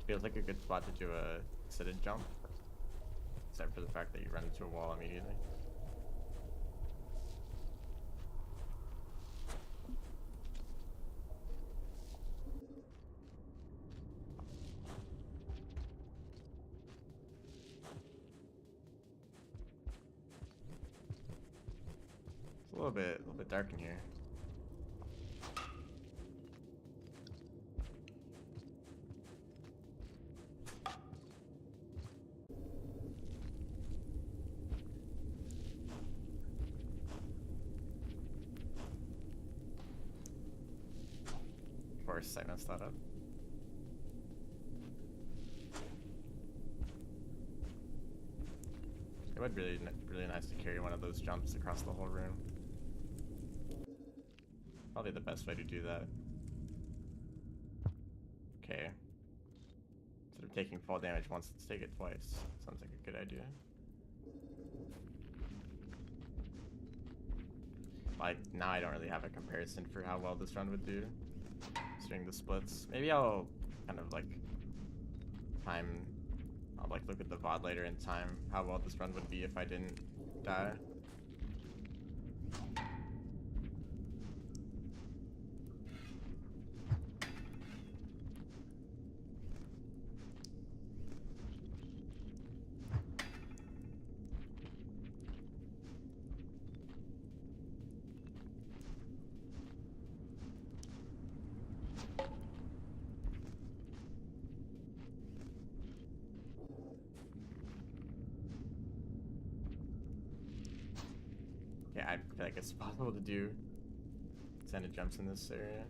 Feels like a good spot to do a seated jump, except for the fact that you run into a wall immediately. It's a little bit dark in here. Of course, I messed that up. It would be really nice to carry one of those jumps across the whole room. Probably the best way to do that. Okay. Instead of taking fall damage once, let's take it twice. Sounds like a good idea. Like, now I don't really have a comparison for how well this run would do. Considering the splits. Maybe I'll kind of like I'll like look at the VOD later in time how well this run would be if I didn't die. I feel like it's possible to do extended jumps in this area.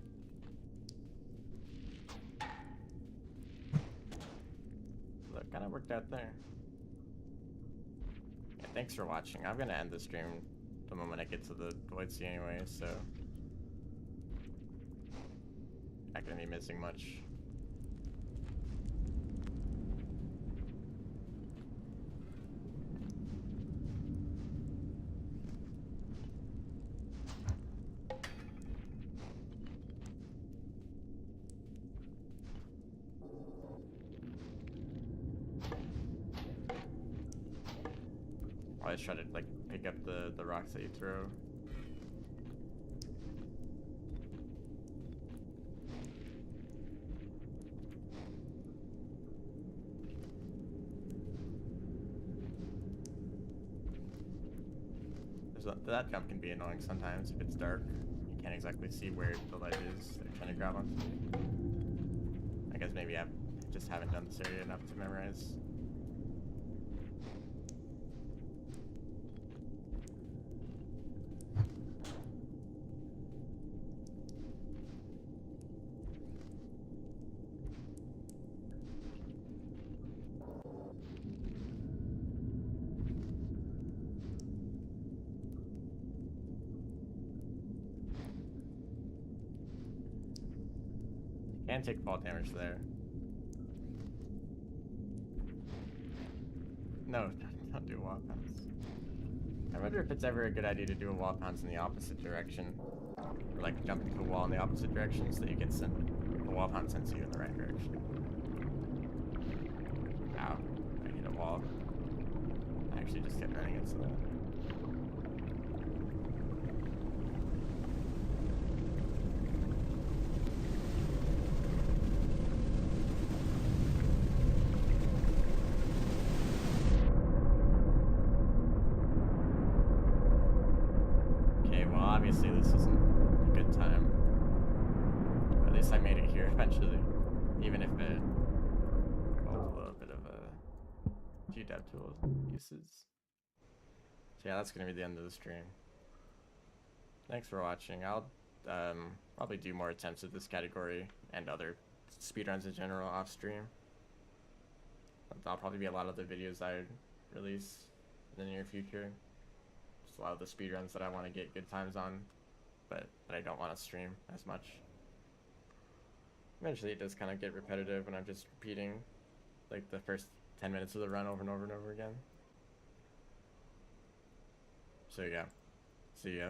Look, kind of worked out there. Yeah, thanks for watching. I'm gonna end the stream the moment I get to the Void Sea anyway, so not gonna be missing much. Always try to like pick up the rocks that you throw. That jump can be annoying sometimes if it's dark. You can't exactly see where the ledge is they're trying to grab onto. I guess maybe I just haven't done this area enough to memorize. Can take fall damage there. No, don't do wall pounds. I wonder if it's ever a good idea to do a wall pounce in the opposite direction. Or like jump into a wall in the opposite direction so that you get sent. The wall pounce sends you in the right direction. Ow. I hit a wall. I actually just kept running into that. Obviously this isn't a good time. At least I made it here eventually. Even if it few dev tool uses. So yeah, that's gonna be the end of the stream. Thanks for watching. I'll probably do more attempts at this category and other speedruns in general off stream. That'll probably be a lot of the videos I release in the near future. Just a lot of the speedruns that I want to get good times on, but that I don't want to stream as much. Eventually it does kind of get repetitive when I'm just repeating like the first 10 minutes of the run over and over and over again. So yeah, see ya.